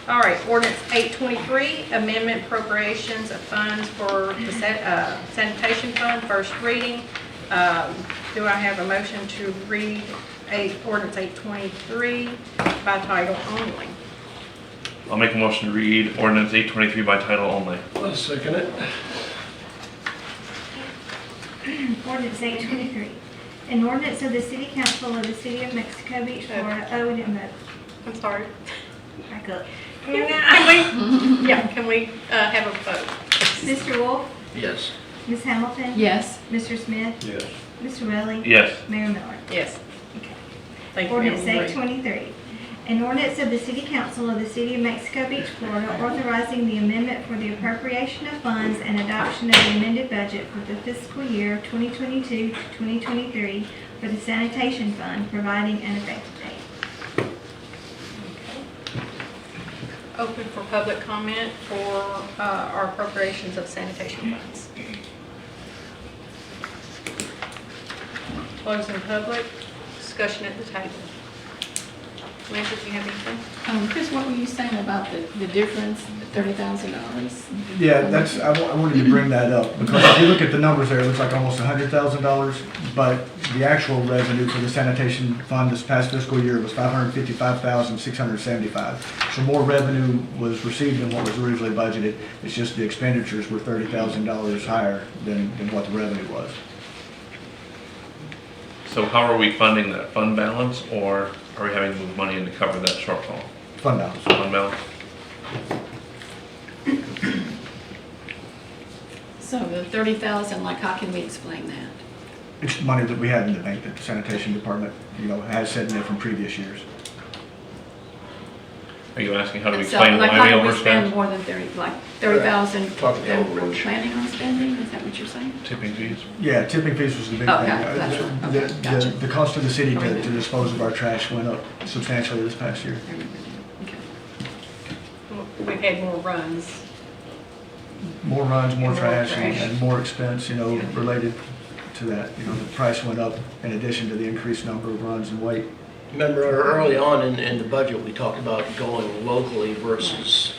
All right, ordinance 823, amendment appropriations of funds for the sanitation fund, first reading. Do I have a motion to read ordinance 823 by title only? I'll make a motion to read ordinance 823 by title only. I'll second it. Ordinance 823, an ordinance of the City Council of the City of Mexico Beach, Florida. Oh, we didn't vote. I'm sorry. Back up. Can we have a vote? Mr. Wolf, Yes. Ms. Hamilton, Yes. Mr. Smith, Yes. Mr. Welling, Yes. Mayor Miller. Yes. Okay. Thank you, Ordinance ma'am. 823, an ordinance of the City Council of the City of Mexico Beach, Florida, authorizing the amendment for the appropriation of funds and adoption of the amended budget for the fiscal year 2022-2023 for the sanitation fund, providing an effective date. Open for public comment for our appropriations of sanitation funds. Closing public, discussion at the table. Samantha, do you have anything? Chris, what were you saying about the difference, the $30,000? Yeah, that's, I wanted to bring that up, because if you look at the numbers there, it looks like almost $100,000, but the actual revenue for the sanitation fund this past fiscal year was $555,675. So more revenue was received than what was originally budgeted, it's just the expenditures were $30,000 higher than what the revenue was. So how are we funding that fund balance, or are we having to move money in to cover that shortfall? Fund balance. Fund balance? So the 30,000, like, how can we explain that? It's money that we had in the bank that the sanitation department, has set in there from previous years. Are you asking how do we So, explain like, why how we do we spend overspent? more than 30,000 Talking that we're overage. planning on spending? Is that what you're saying? Tipping fees? Yeah, tipping fees was the big Oh, thing. gotcha. Okay, gotcha. The cost of the city to dispose of our trash went up substantially this past year. Okay. We've had more runs. More runs, more More trash, trash. and more expense, related to that. The price went up in addition to the increased number of runs and weight. Remember early on in the budget, we talked about going locally versus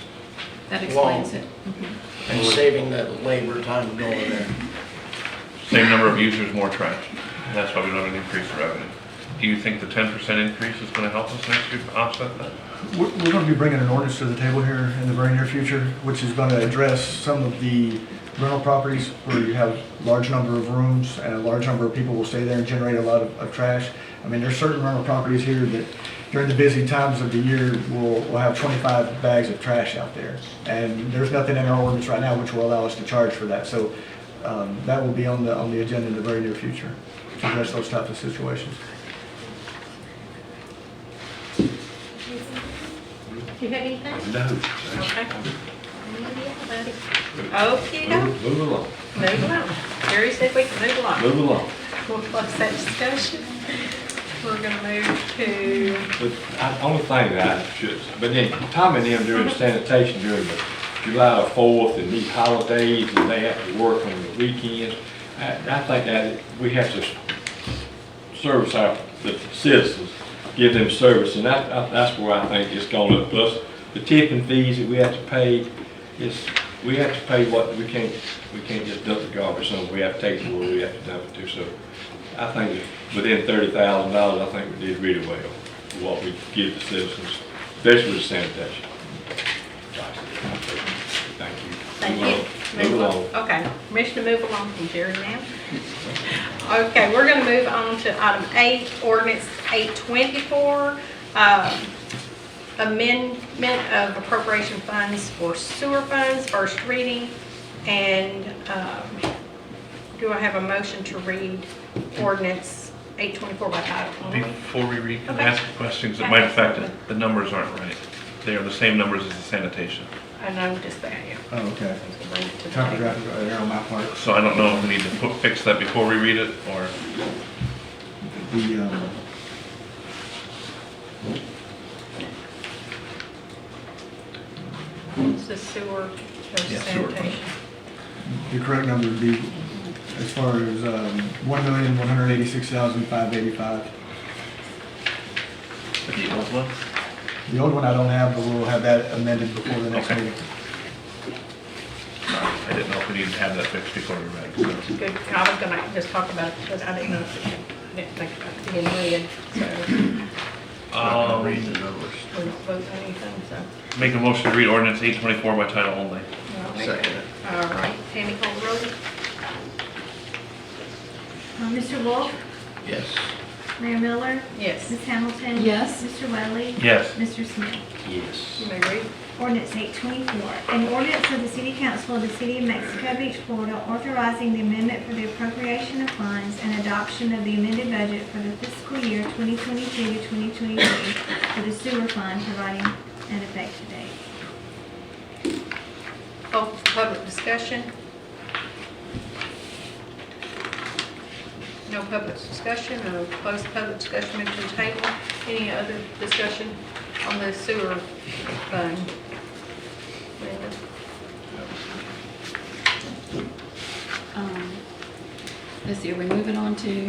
That explains Long. it. Mhm. and saving that labor time going there. Same number of users, more trash. And that's why we don't have an increase in revenue. do you think the 10% increase is gonna help us next year to offset that? We're going to be bringing an ordinance to the table here in the very near future, which is going to address some of the rental properties where you have large number of rooms and a large number of people will stay there and generate a lot of trash. I mean, there's certain rental properties here that during the busy times of the year will have 25 bags of trash out there. And there's nothing in our ordinance right now which will allow us to charge for that. So that will be on the agenda in the very near future to address those types of situations. Do you have anything? No. Okay. Okay, no. Move along. Move along. Jerry said we can move along. Move along. We'll close that discussion. We're gonna move to, The only thing that I should, but then Tom and them doing sanitation during the July the 4th and these holidays and they have to work on the weekends. I think that we have to service the citizens, give them service, and that's where I think it's going up. Plus the tipping fees that we have to pay, we have to pay what we can't just dump the garbage somewhere. We have to take it where we have to dump it to. So I think that within $30,000, I think we did really well for what we give the citizens, especially with sanitation. Thank you. thank you. Move along. Okay, permission to move along from Jerry now. Okay, we're gonna move on to item 8, ordinance 824, amendment of appropriation funds for sewer funds, first reading. And do I have a motion to read ordinance 824 by title only? Before we read, can I Okay. ask questions that might affect it? The numbers aren't right. They are the same numbers as the sanitation. I noticed that, yeah. Oh, okay. I was gonna bring it to the Typographic table. error on my part. So I don't know if we need to fix that before we read it, or, The, It's the sewer, there's Yeah, sewer. sanitation. the correct number would be, as far as, $1,186,585. the old one? The old one I don't have, but we'll have that amended before the next Okay. meeting. I didn't know if we needed to have that fixed before we read it, so. Good, I was gonna just talk about it, but I didn't know, didn't think about it being read, so Read the numbers. we're not voting on anything, so. Make a motion to read ordinance 824 by title only. Second. All right, Tammy call the roll. Mr. Wolf? Yes. Mayor Miller? Yes. Ms. Hamilton? Yes. Mr. Welly? Yes. Mr. Smith? Yes. You may read. Ordinance 824, an ordinance of the City Council of the City of Mexico Beach, Florida, authorizing the amendment for the appropriation of funds and adoption of the amended budget for the fiscal year 2022 to 2023 for the sewer fund, providing an effective date. Open for public discussion. No public discussion, no closed public discussion, move to the table. Any other discussion on the sewer fund? Linda? Let's see, are we moving on to,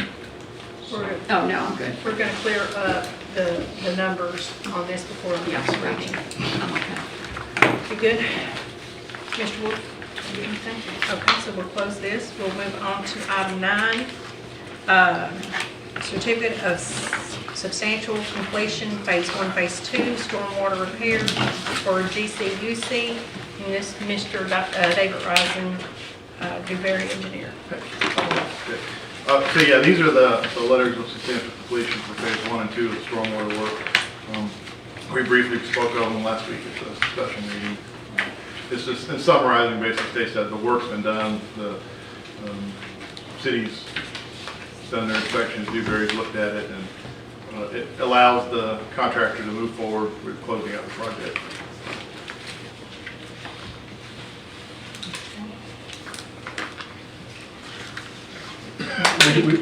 We're- oh, no, I'm good. We're gonna clear up the numbers on this before the Yeah, next reading. I'm okay. You good? Mr. Wolf? You good anything? Okay, so we'll close this. We'll move on to item 9. Certificate of substantial completion, phase 1, phase 2, stormwater repair for GCUC. And this, Mr. David Risen, Dewberry Engineer. So yeah, these are the letters of substantial completion for phase 1 and 2 of the stormwater work. We briefly spoke of them last week at the special meeting. It's just, in summarizing, basically states that the work's been done, the city's done their inspections, Dewberry's looked at it, and it allows the contractor to move forward with closing out the project.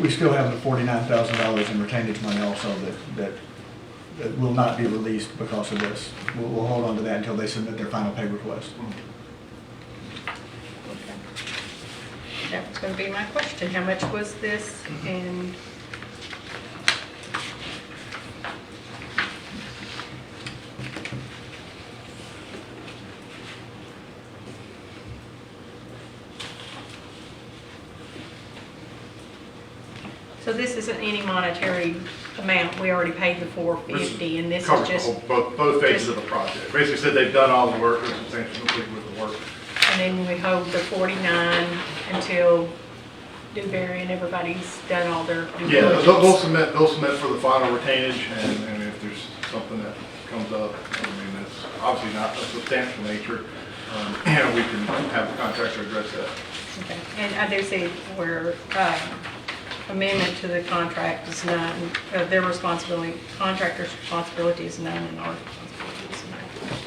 We still have the $49,000 in retainage money also that will not be released because of this. We'll hold on to that until they submit their final pay request. That was going to be my question. How much was this? And so So this isn't any monetary amount, we already paid the $450, and this is Covers just, both phases of the project. Basically said they've done all the work, they're substantially complete with the work. and then we hold the 49 until Dewberry and everybody's done all their due Yeah, diligence. they'll submit for the final retainage, and if there's something that comes up, I mean, that's obviously not a substantial nature, and we can have the contractor address that. Okay, and I do see where amendment to the contract is none, their responsibility, contractor's responsibility is none, and our responsibility is none.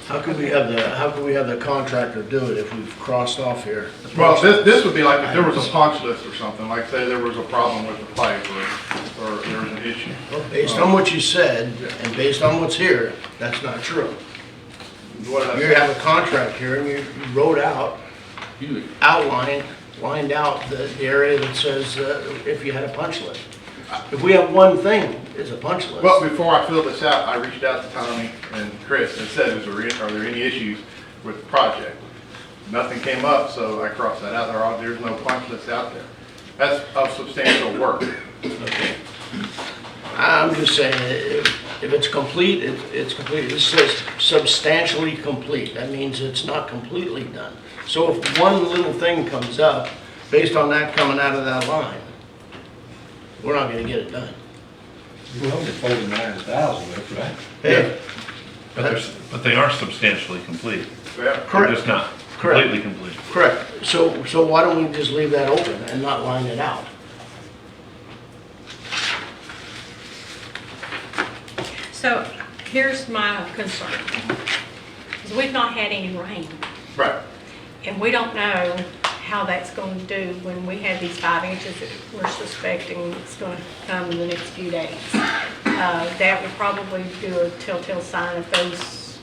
How could we have the contractor do it if we've crossed off here? Well, this would be like if there was a punch list or something, like say there was a problem with the pipe or there was an issue. Based on what you said, and based on what's here, that's not true. You have a contract here, and you wrote out, you lined out the area that says if you had a punch list. If we have one thing, it's a punch list. Well, before I filled this out, I reached out to Tommy and Chris and said, are there any issues with the project? Nothing came up, so I crossed that out. There's no punch list out there. That's of substantial work. Okay. I'm just saying, if it's complete, it's complete. This says substantially complete. That means it's not completely done. So if one little thing comes up, based on that coming out of that line, we're not gonna get it done. We're only 49,000, that's right. Yeah. But they are substantially complete. Yeah. They're just not completely complete. Correct. So why don't we just leave that open and not line it out? So here's my concern, is we've not had any rain. Right. And we don't know how that's going to do when we have these 5 inches that we're suspecting it's going to come in the next few days. That would probably do a telltale sign of those.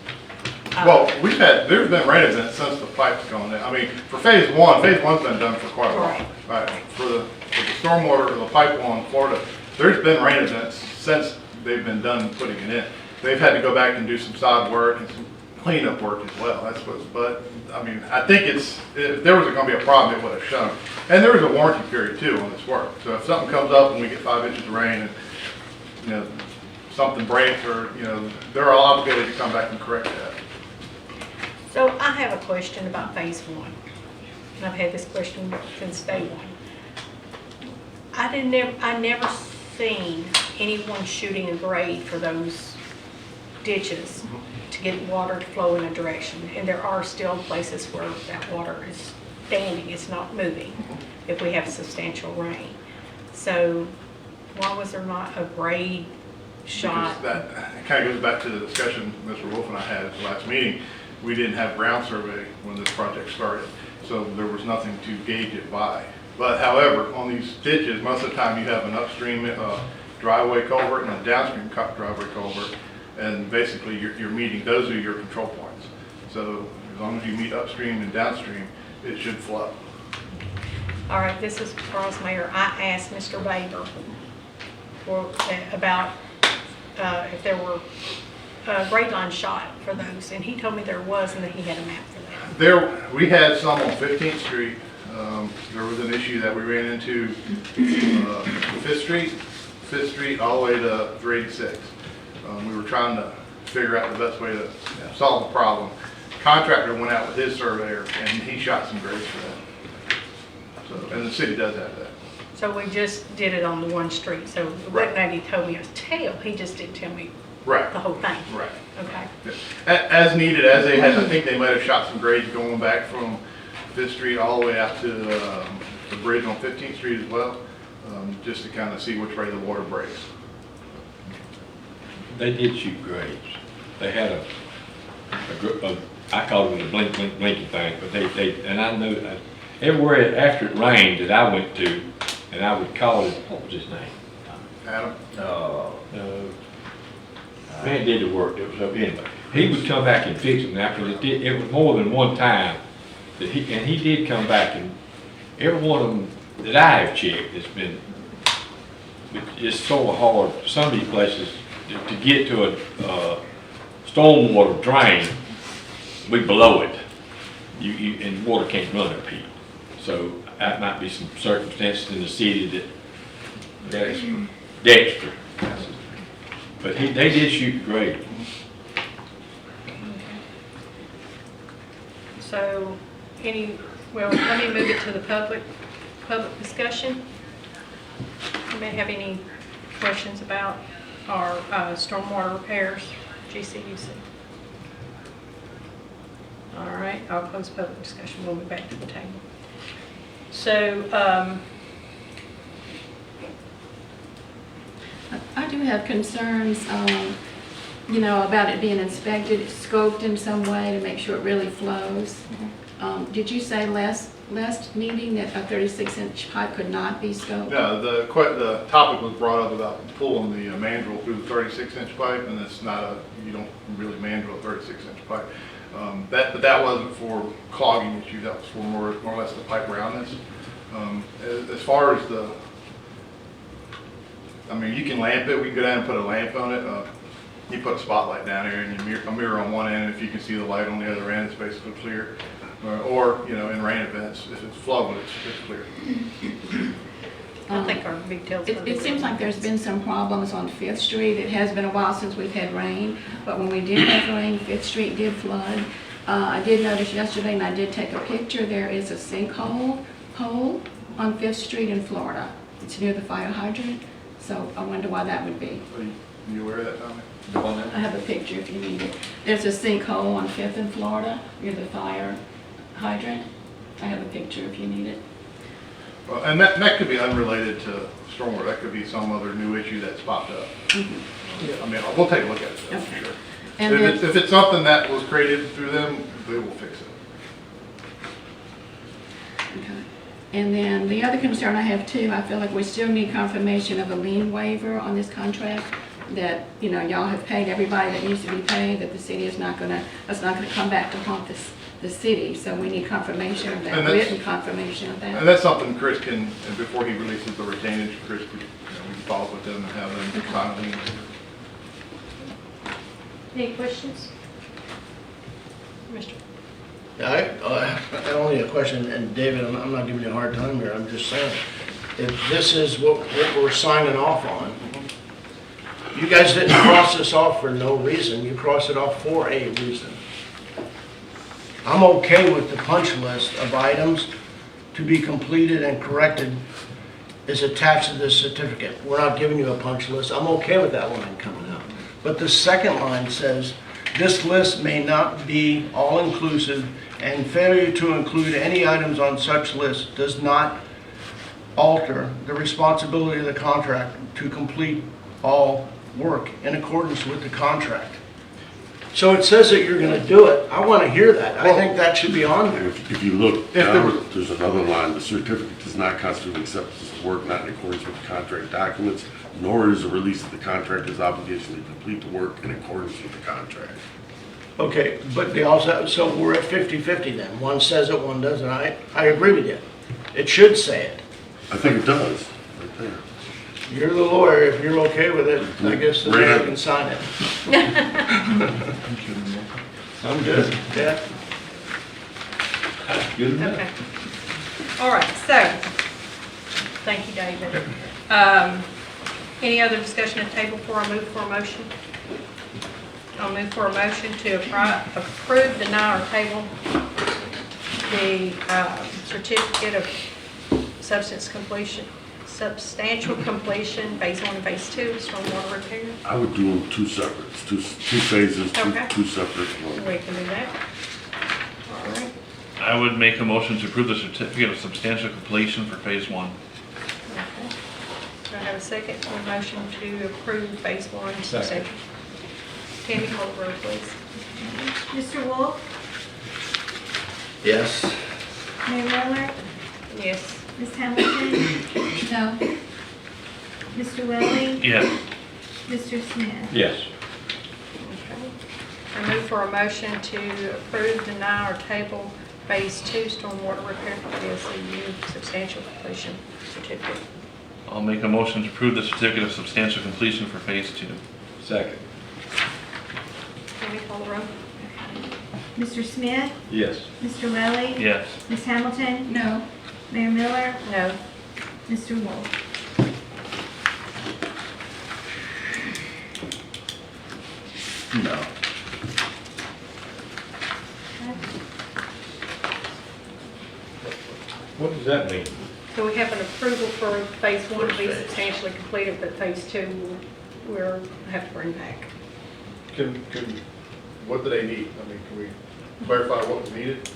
Well, there's been rain events since the pipe's gone in. I mean, for phase one's been done for quite a while. Right. For the stormwater, or the pipe along Florida, there's been rain events since they've been done putting it in. They've had to go back and do some sod work and some cleanup work as well. But I mean, I think if there was going to be a problem, it would have shown. And there is a warranty period too on this work. So if something comes up and we get 5 inches of rain and, something breaks or, they're all obligated to come back and correct that. So I have a question about phase 1. And I've had this question since day 1. I never seen anyone shooting a grade for those ditches to get water to flow in a direction. And there are still places where that water is standing, it's not moving, if we have substantial rain. So why was there not a grade shot? Because that kind of goes back to the discussion Mr. Wolf and I had at the last meeting. We didn't have ground survey when this project started, so there was nothing to gauge it by. But however, on these ditches, most of the time you have an upstream driveway culvert and a downstream driveway culvert, and basically you're meeting, those are your control points. So as long as you meet upstream and downstream, it should flow. All right, this is Charles Mayor. I asked Mr. Baber about if there were grade line shot for those, and he told me there was, and that he had a map for that. We had some on 15th Street. There was an issue that we ran into 5th Street all the way to 386. We were trying to figure out the best way to solve the problem. Contractor went out with his surveyor and he shot some grades for that. So, and the city does have that. So we just did it on the one street, so it wasn't that he told me a tale, he just didn't tell me the whole thing. Right. Okay. As needed, as they had, I think they might have shot some grades going back from 5th Street all the way out to the bridge on 15th Street as well, just to kind of see which way the water breaks. They did shoot grades. They had I called it a blinky thing, but and I know that everywhere after it rained that I went to, and I would call it, what was his name? Adam? Man did the work. It was anyway. He would come back and fix them after it was more than one time that he did come back, and every one of them that I have checked, it's so hard for some of these places to get to a stormwater drain. We below it, and water can't run up here. So that might be some circumstances in the city that Dexter. But they did shoot great. So, let me move it to the public discussion. You may have any questions about our stormwater repairs, GCUC. All right, I'll close public discussion, we'll move back to the table. So, I do have concerns, about it being inspected, scoped in some way to make sure it really flows. Did you say last meeting that a 36-inch pipe could not be scoped? No, the topic was brought up about pulling the mandrel through the 36-inch pipe, and it's not you don't really mandrel a 36-inch pipe. But that wasn't for clogging issues, that was for more or less the pipe roundness. As far as you can lamp it, we can go down and put a lamp on it. You put a spotlight down here and a mirror on one end, and if you can see the light on the other end, it's basically clear. Or in rain events, if it's flowing, it's clear. I think our details. It seems like there's been some problems on 5th Street. It has been a while since we've had rain, but when we did have rain, 5th Street did flood. I did notice yesterday, and I did take a picture, there is a sinkhole hole on 5th Street in Florida. It's near the fire hydrant, so I wonder why that would be. Are you aware of that, Tommy? I have a picture if you need it. There's a sinkhole on 5th in Florida near the fire hydrant. I have a picture if you need it. Well, and that could be unrelated to stormwater. That could be some other new issue that's popped up. Mm-hmm. We'll take a look at it, that's for sure. And If it's something that was created through them, they will fix it. Okay. And then the other concern I have too, I feel like we still need confirmation of a lien waiver on this contract, that, y'all have paid everybody that needs to be paid, that the city is not gonna come back to haunt the city. So we need confirmation of that, written confirmation of that. And that's something Chris can, and before he releases the retainage, Chris could, we can follow up with them and have them sign a lien. Any questions? Mr. I only a question, and David, I'm not giving you a hard time here, I'm just saying, if this is what we're signing off on, you guys didn't cross this off for no reason, you crossed it off for a reason. I'm okay with the punch list of items to be completed and corrected is attached to this certificate. We're not giving you a punch list, I'm okay with that line coming out. But the second line says, this list may not be all-inclusive, and failure to include any items on such list does not alter the responsibility of the contract to complete all work in accordance with the contract. So it says that you're going to do it. I want to hear that. I think that should be on there. If you look down, there's another line, the certificate does not constitute acceptance of work not in accordance with the contract documents, nor is a release of the contractor's obligation to complete the work in accordance with the contract. Okay, but they also, so we're at 50-50 then. One says it, one doesn't. I agree with you. It should say it. I think it does, right there. You're the lawyer. If you're okay with it, I guess the mayor can sign it. I'm good. Yeah. Good enough. Okay. All right, so, thank you, David. Any other discussion at the table before I move for a motion? I'll move for a motion to approve, deny, or table the certificate of substantial completion, phase 1 and phase 2, stormwater repair. I would do them two separate, two phases, Okay. two separate ones. We can do that. All right. I would make a motion to approve the certificate of substantial completion for phase 1. Okay. Do I have a second for a motion to approve phase 1? Second. Tammy, call the roll, please. Mr. Wolf? Yes. Mayor Miller? Yes. Ms. Hamilton? No. Mr. Welly? Yes. Mr. Smith? Yes. Okay. I move for a motion to approve, deny, or table phase 2 stormwater repair for the SCU substantial completion certificate. I'll make a motion to approve the certificate of substantial completion for phase 2. Second. Tammy, call the roll. Mr. Smith? Yes. Mr. Welly? Yes. Ms. Hamilton? No. Mayor Miller? No. Mr. Wolf? No. What does that mean? So we have an approval for phase one to be substantially completed, but phase two, we'll have to bring back. What do they need? I mean, can we clarify what was needed?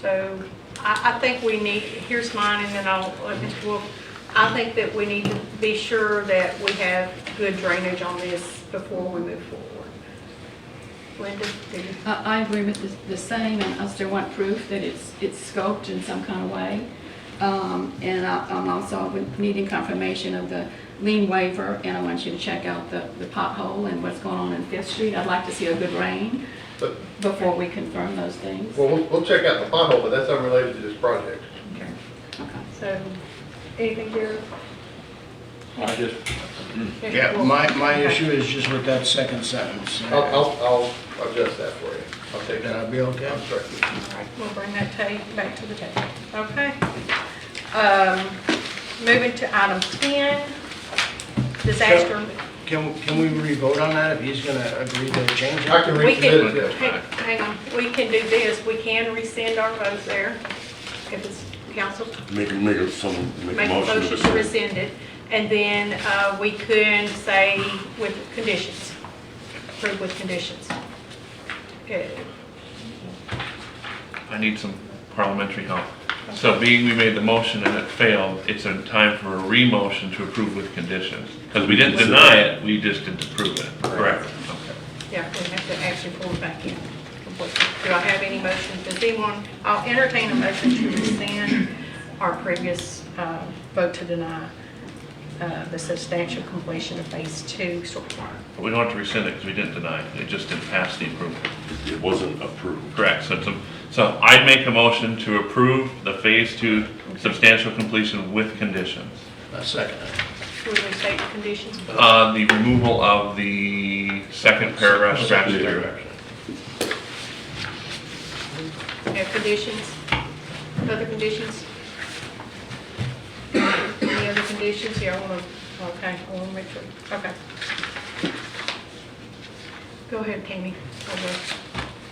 So I think we need, here's mine, and then I'll let Mr. Wolf. I think that we need to be sure that we have good drainage on this before we move forward. Linda, do you? I agree with the same, and I still want proof that it's scoped in some kind of way. And I'm also needing confirmation of the lien waiver, and I want you to check out the pothole and what's going on in Fifth Street. I'd like to see a good rain before we confirm those things. Well, we'll check out the pothole, but that's unrelated to this project. So, anything, Jared? I just, yeah, my issue is just with that second sentence. I'll adjust that for you. I'll take that. That'll be okay? I'm sorry. All right, we'll bring that back to the table. Okay. Moving to item 10, disaster. Can we re-vote on that if he's gonna agree to change it? I can We resubmit can, it. hang on, we can do this, we can rescind our vote there, if it's council, Make a make a motion motion to rescind it, and then we can say with conditions, approve with conditions. I need some parliamentary help. So being we made the motion and it failed, it's in time for a re-motion to approve with conditions. Because we didn't deny it, we just didn't approve it. Correct. Okay. Yeah, we have to actually pull it back in completely. Do I have any motion? Does anyone, I'll entertain a motion to rescind our previous vote to deny the substantial completion of phase 2 stormwater. But we don't have to rescind it because we didn't deny it. It just didn't pass the approval. It wasn't approved. Correct. So I'd make a motion to approve the phase 2 substantial completion with conditions. A second. Will you state the conditions? The removal of the second paragraph scratched there. Have conditions? Other conditions? Any other conditions? Yeah, I want to, okay, I want to make sure. Okay. Go ahead, Tammy.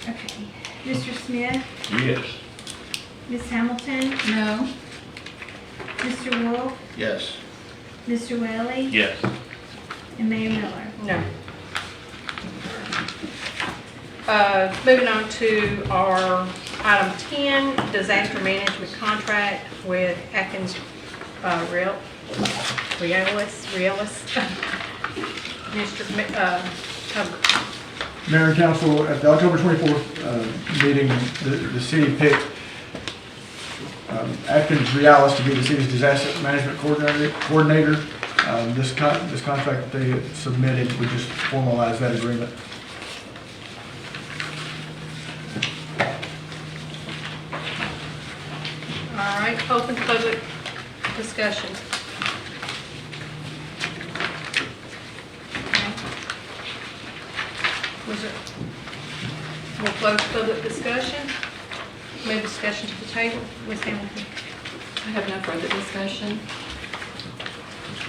Okay. Mr. Smith? Yes. Ms. Hamilton? No? Mr. Wolf? Yes. Mr. Welly? Yes. And Mayor Miller? No. Moving on to our item 10, disaster management contract with Atkins Realis. Mr. Hubbard. Mayor and council, at the October 24th meeting, the city picked Atkins Realis to be the city's disaster management coordinator. This contract that they had submitted, we just formalized that agreement. All right, open public discussion. We'll close public discussion. Move discussion to the table. Ms. Hamilton. I have no further discussion.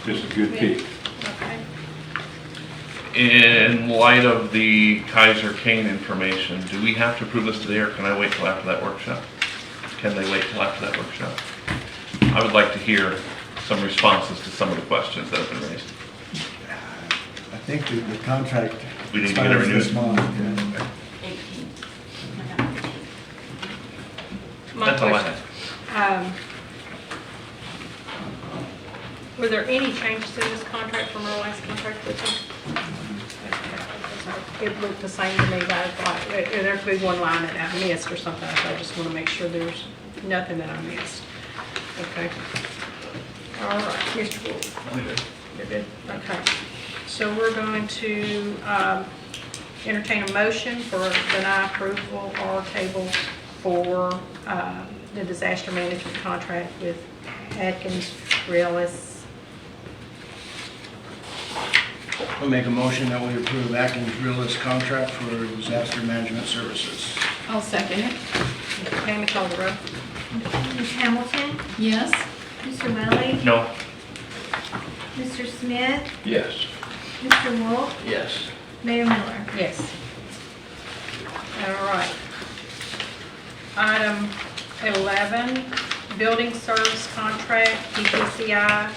Just a good pick. Okay. In light of the Kaiser Kane information, do we have to approve this today, or can I wait till after that workshop? Can they wait till after that workshop? I would like to hear some responses to some of the questions that have been raised. I think the contract We need to get it expires this renewed. month. yeah. My That's all I question. Were there any changes in this contract from our last contract with them? It looked the same to me, but I thought there could be one line that I missed or something. So I just want to make sure there's nothing that I missed. Okay. All right, Mr. Wolf. You're good? Okay. So we're going to entertain a motion for deny approval or table for the disaster management contract with Atkins Realis. I'll make a motion that we approve Atkins Realist contract for disaster management services. I'll second it. Tammy, call the roll. Ms. Hamilton? Yes? Mr. Welly? No. Mr. Smith? Yes. Mr. Wolf? Yes. Mayor Miller. Yes. All right. Item 11, building service contract, PPCI.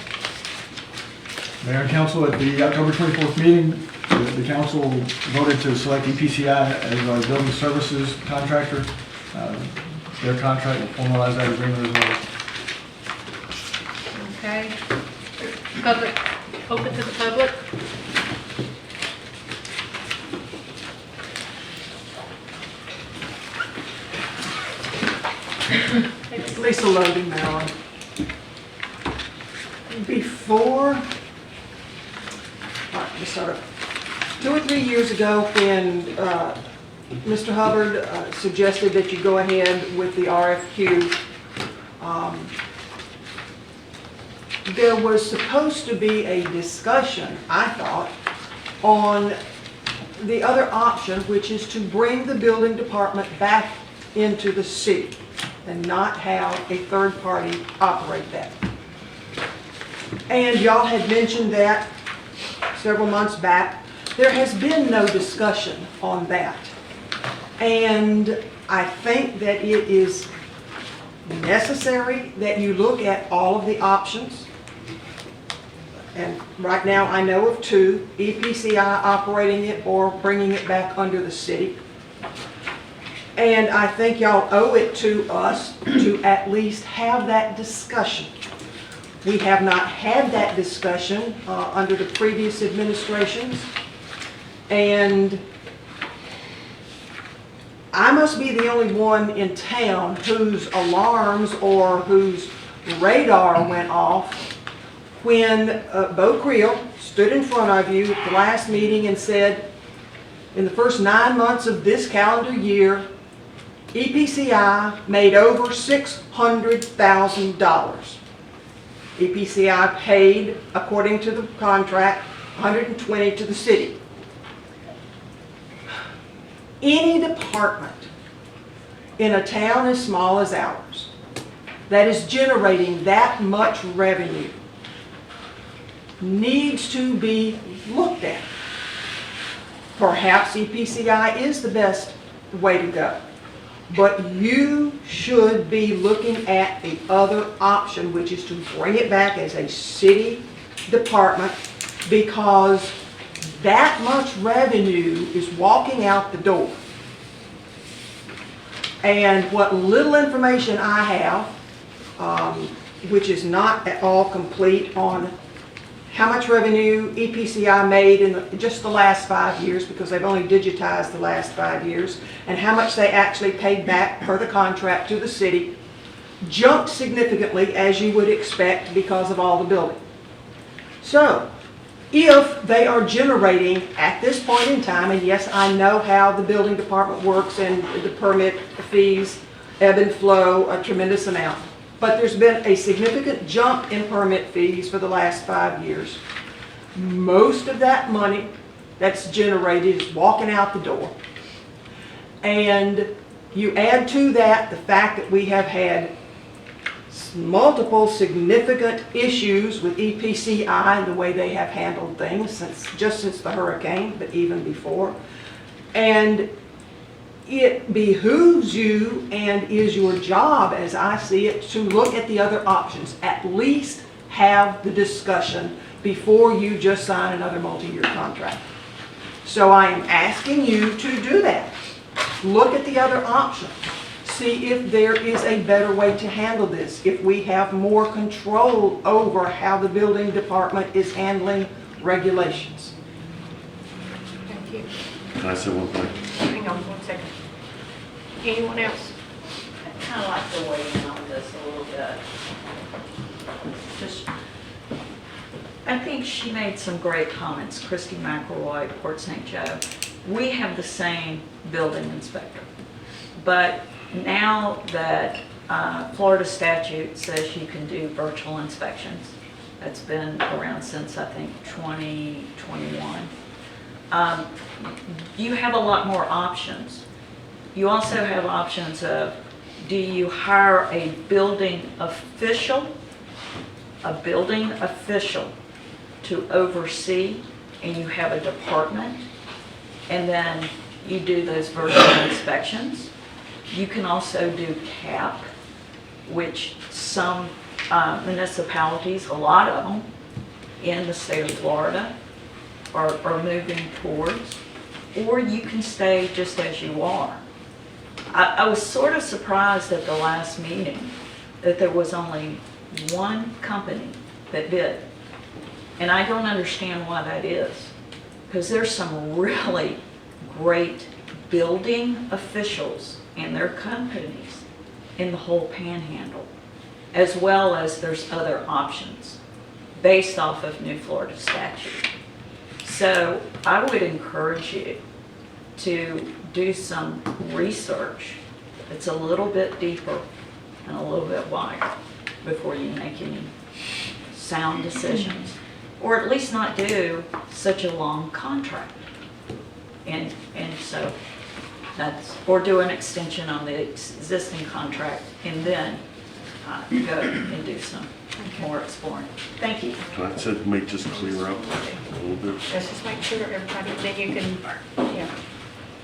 Mayor and council, at the October 24th meeting, the council voted to select EPCI as our building services contractor. Their contract will formalize that agreement as well. Okay. Public, open to the public. Lisa Logan, Maryland. Before, just sort of, 2 or 3 years ago when Mr. Hubbard suggested that you go ahead with the RFQ, there was supposed to be a discussion, I thought, on the other option, which is to bring the building department back into the city and not have a third party operate that. And y'all had mentioned that several months back. There has been no discussion on that. And I think that it is necessary that you look at all of the options. And right now I know of 2, EPCI operating it or bringing it back under the city. And I think y'all owe it to us to at least have that discussion. We have not had that discussion under the previous administrations. And I must be the only one in town whose alarms or whose radar went off when Bo Creel stood in front of you at the last meeting and said, in the first 9 months of this calendar year, EPCI made over $600,000. EPCI paid, according to the contract, $120,000 to the city. Any department in a town as small as ours that is generating that much revenue needs to be looked at. Perhaps EPCI is the best way to go. But you should be looking at the other option, which is to bring it back as a city department, because that much revenue is walking out the door. And what little information I have, which is not at all complete, on how much revenue EPCI made in just the last 5 years, because they've only digitized the last 5 years, and how much they actually paid back per the contract to the city, jumped significantly, as you would expect, because of all the building. So, if they are generating at this point in time, and yes, I know how the building department works and the permit fees ebb and flow a tremendous amount, but there's been a significant jump in permit fees for the last 5 years. Most of that money that's generated is walking out the door. And you add to that the fact that we have had multiple significant issues with EPCI and the way they have handled things since the hurricane, but even before. And it behooves you and is your job, as I see it, to look at the other options. At least have the discussion before you just sign another multi-year contract. So I am asking you to do that. Look at the other options. See if there is a better way to handle this, if we have more control over how the building department is handling regulations. Thank you. Can I say one thing? Hang on 1 second. Anyone else? I kind of like to weigh in on this a little bit. Just, I think she made some great comments, Christy McElroy, Port St. Joe. We have the same building inspector, but now that Florida statute says you can do virtual inspections, that's been around since I think 2021, you have a lot more options. You also have options of, do you hire a building official to oversee, and you have a department, and then you do those virtual inspections. You can also do CAP, which some municipalities, a lot of them in the state of Florida are moving towards, or you can stay just as you are. I was sort of surprised at the last meeting that there was only one company that bid. And I don't understand why that is, because there's some really great building officials and their companies in the whole panhandle, as well as there's other options based off of New Florida statute. So I would encourage you to do some research that's a little bit deeper and a little bit wider before you make any sound decisions, or at least not do such a long contract. And so that's, or do an extension on the existing contract and then go and do some more exploring. Thank you. I said, make just clear up a little bit. Let's just make sure everybody, then you can,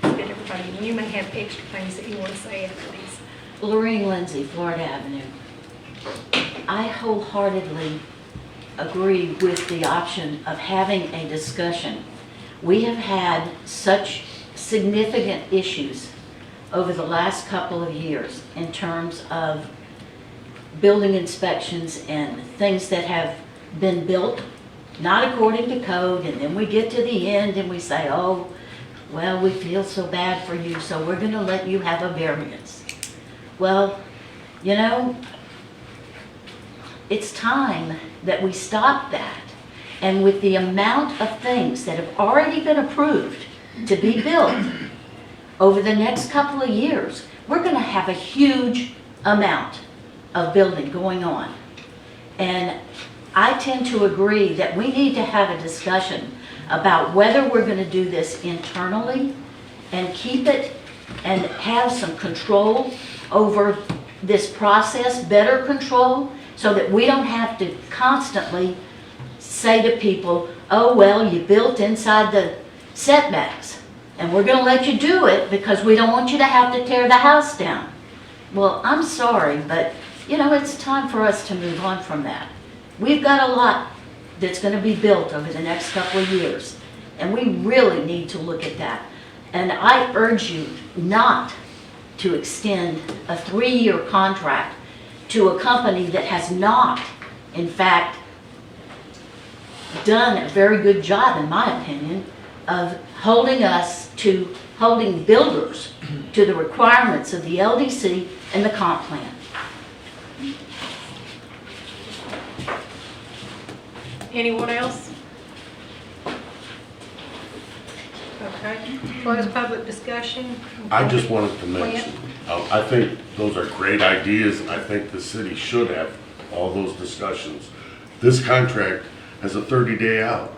get everybody, and you may have extra things that you want to say after these. Lorraine Lindsay, Florida Avenue. I wholeheartedly agree with the option of having a discussion. We have had such significant issues over the last couple of years in terms of building inspections and things that have been built not according to code, and then we get to the end and we say, oh, well, we feel so bad for you, so we're going to let you have a variance. Well, you know, it's time that we stop that. And with the amount of things that have already been approved to be built over the next couple of years, we're going to have a huge amount of building going on. And I tend to agree that we need to have a discussion about whether we're going to do this internally and keep it and have some control over this process, better control, so that we don't have to constantly say to people, oh, well, you built inside the setbacks, and we're going to let you do it because we don't want you to have to tear the house down. Well, I'm sorry, but, you know, it's time for us to move on from that. We've got a lot that's going to be built over the next couple of years, and we really need to look at that. And I urge you not to extend a 3-year contract to a company that has not, in fact, done a very good job, in my opinion, of holding builders to the requirements of the LDC and the comp plan. Anyone else? Okay, close public discussion. I just wanted to mention, I think those are great ideas. I think the city should have all those discussions. This contract has a 30-day out,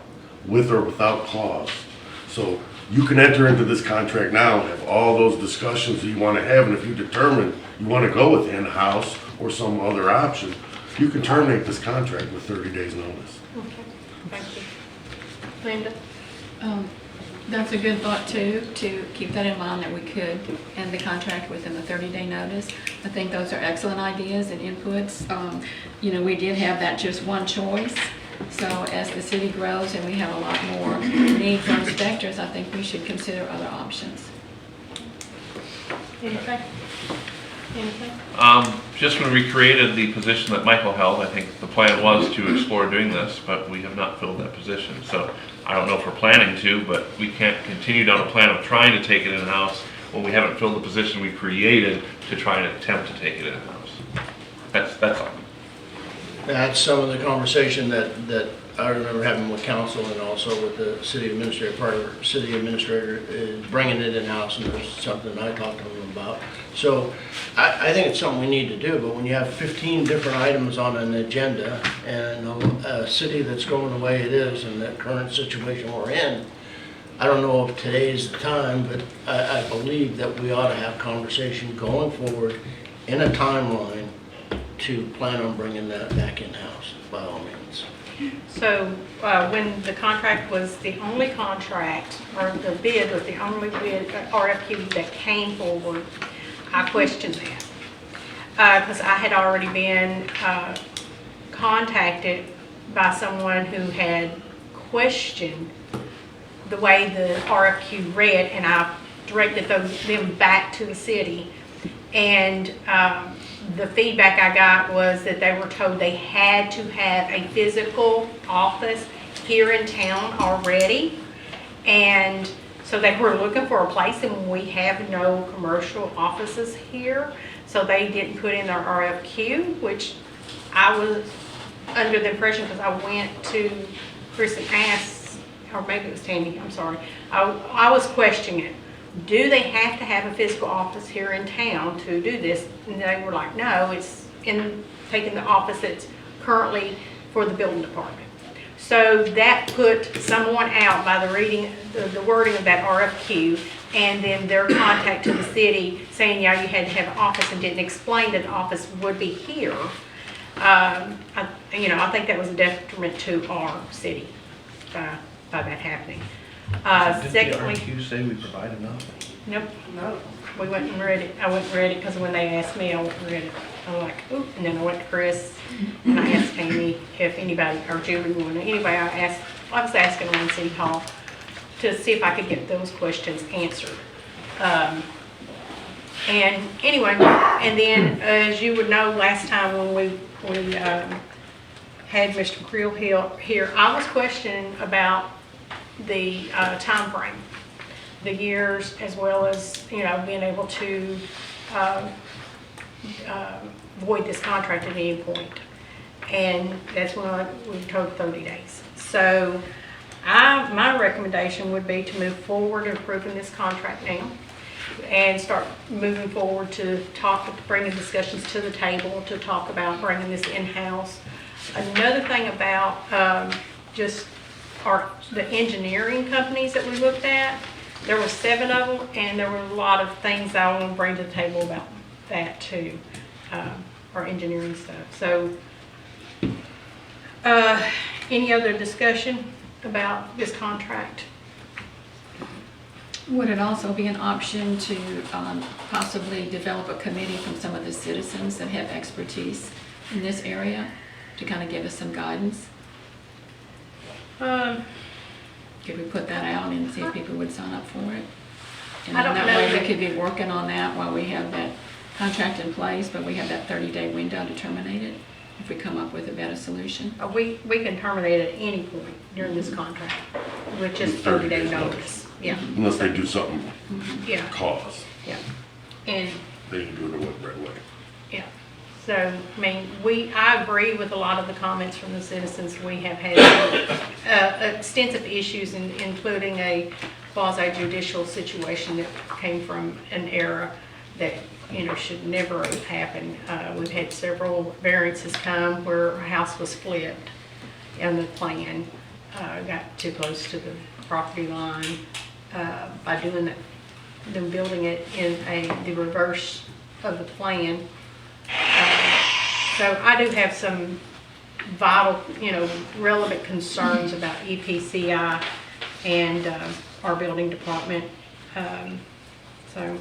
with or without clause. So you can enter into this contract now and have all those discussions that you want to have, and if you determine you want to go with in-house or some other option, you can terminate this contract with 30 days notice. Okay, thank you. Linda? That's a good thought too, to keep that in mind that we could end the contract within the 30-day notice. I think those are excellent ideas and inputs. You know, we did have that just one choice. So as the city grows and we have a lot more need for inspectors, I think we should consider other options. Anything? Anything? Just when we created the position that Michael held, I think the plan was to explore doing this, but we have not filled that position. So I don't know if we're planning to, but we can't continue down a plan of trying to take it in-house when we haven't filled the position we created to try and attempt to take it in-house. That's all. That's some of the conversation that I remember having with council and also with the city administrator. Part of the city administrator is bringing it in-house, and there's something I talked to them about. So I think it's something we need to do, but when you have 15 different items on an agenda and a city that's going the way it is in the current situation we're in, I don't know if today's the time, but I believe that we ought to have conversation going forward in a timeline to plan on bringing that back in-house, by all means. So when the contract was the only contract, or the bid was the only bid, RFQ that came forward, I questioned that. Because I had already been contacted by someone who had questioned the way the RFQ read, and I directed them back to the city. And the feedback I got was that they were told they had to have a physical office here in town already. And so they were looking for a place, and we have no commercial offices here. So they didn't put in their RFQ, which I was under the impression, because I went to Chris and asked, or maybe it was Tammy, I'm sorry. I was questioning it. Do they have to have a physical office here in town to do this? And they were like, no, it's taking the office that's currently for the building department. So that put someone out by the reading, the wording of that RFQ, and then their contact to the city saying, yeah, you had to have an office, and didn't explain that the office would be here. I think that was a detriment to our city by that happening. Secondly, Did the RFQ say we provide enough? nope, we went and read it. I went and read it because when they asked me, I went and read it. I'm like, ooh, and then I went to Chris and I asked Tammy if anybody, or Julie wanted, anyway, I was asking around City Hall to see if I could get those questions answered. And anyway, and then as you would know, last time when we had Mr. Creel here, I was questioning about the time frame, the years, as well as, being able to void this contract at any point. And that's when we were told 30 days. So my recommendation would be to move forward in approving this contract now and start moving forward to bringing discussions to the table to talk about bringing this in-house. Another thing about just the engineering companies that we looked at, there were 7 of them, and there were a lot of things I want to bring to the table about that too, our engineering stuff. So, any other discussion about this contract? Would it also be an option to possibly develop a committee from some of the citizens that have expertise in this area to kind of give us some guidance? Could we put that out and see if people would sign up for it? And I don't that know way that- we could be working on that while we have that contract in place, but we have that 30-day window to terminate it if we come up with a better solution. We can terminate at any point during this contract with just 30-day notice. Yeah. Unless they do something Yeah. cause. Yeah. And They can do it the right way. yeah, so, I mean, I agree with a lot of the comments from the citizens. We have had extensive issues, including a quasi judicial situation that came from an era that, should never have happened. We've had several variances come where a house was flipped and the plan got too close to the property line by doing that, them building it in the reverse of the plan. So I do have some vital, relevant concerns about EPCI and our building department. So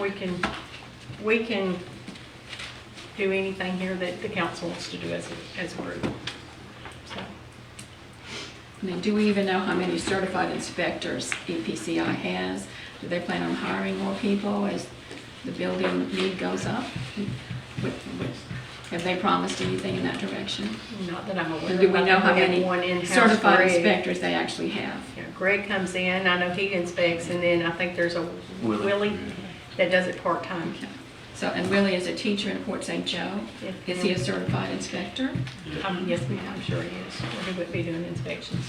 we can do anything here that the council wants to do as a group. So. I mean, do we even know how many certified inspectors EPCI has? Do they plan on hiring more people as the building need goes up? Have they promised anything in that direction? Not that I'm aware And of. do we know how We have many one in-house, certified Greg. inspectors they actually have? Yeah, Greg comes in, I know he inspects, and then I think there's a Willie that does it part-time. So, and Willie is a teacher in Port St. Joe. Is he a certified inspector? Yes, ma'am, I'm sure he is, or he would be doing inspections.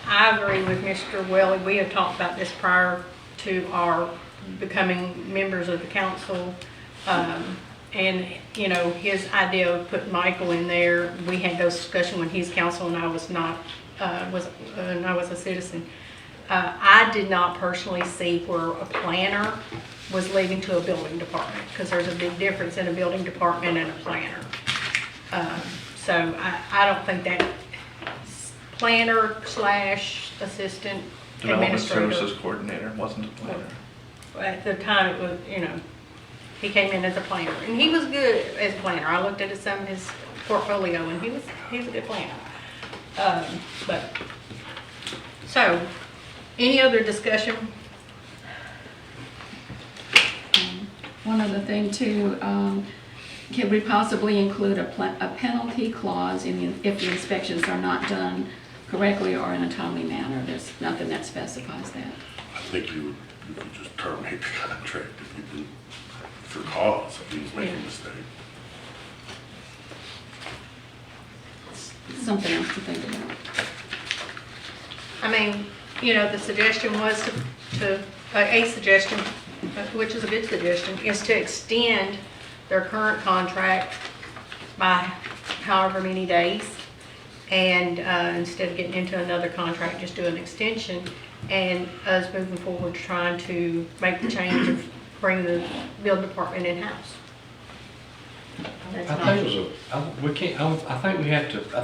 I agree with Mr. Welly. We have talked about this prior to our becoming members of the council. And, his idea of putting Michael in there, we had those discussions when he's council and I was not, and I was a citizen. I did not personally see where a planner was leading to a building department, because there's a big difference in a building department and a planner. So I don't think that planner slash assistant Development administrator. Services Coordinator wasn't a planner. At the time, it was, he came in as a planner, and he was good as a planner. I looked at some of his portfolio, and he's a good planner. So, any other discussion? One other thing too, can we possibly include a penalty clause if the inspections are not done correctly or in a timely manner? There's nothing that specifies that. I think you could just terminate the contract if you do, for cause, if he's making a mistake. Something else to think about. I mean, the suggestion was a suggestion, which is a good suggestion, is to extend their current contract by however many days. And instead of getting into another contract, just do an extension. And us moving forward, trying to make the change of bring the building department in-house. I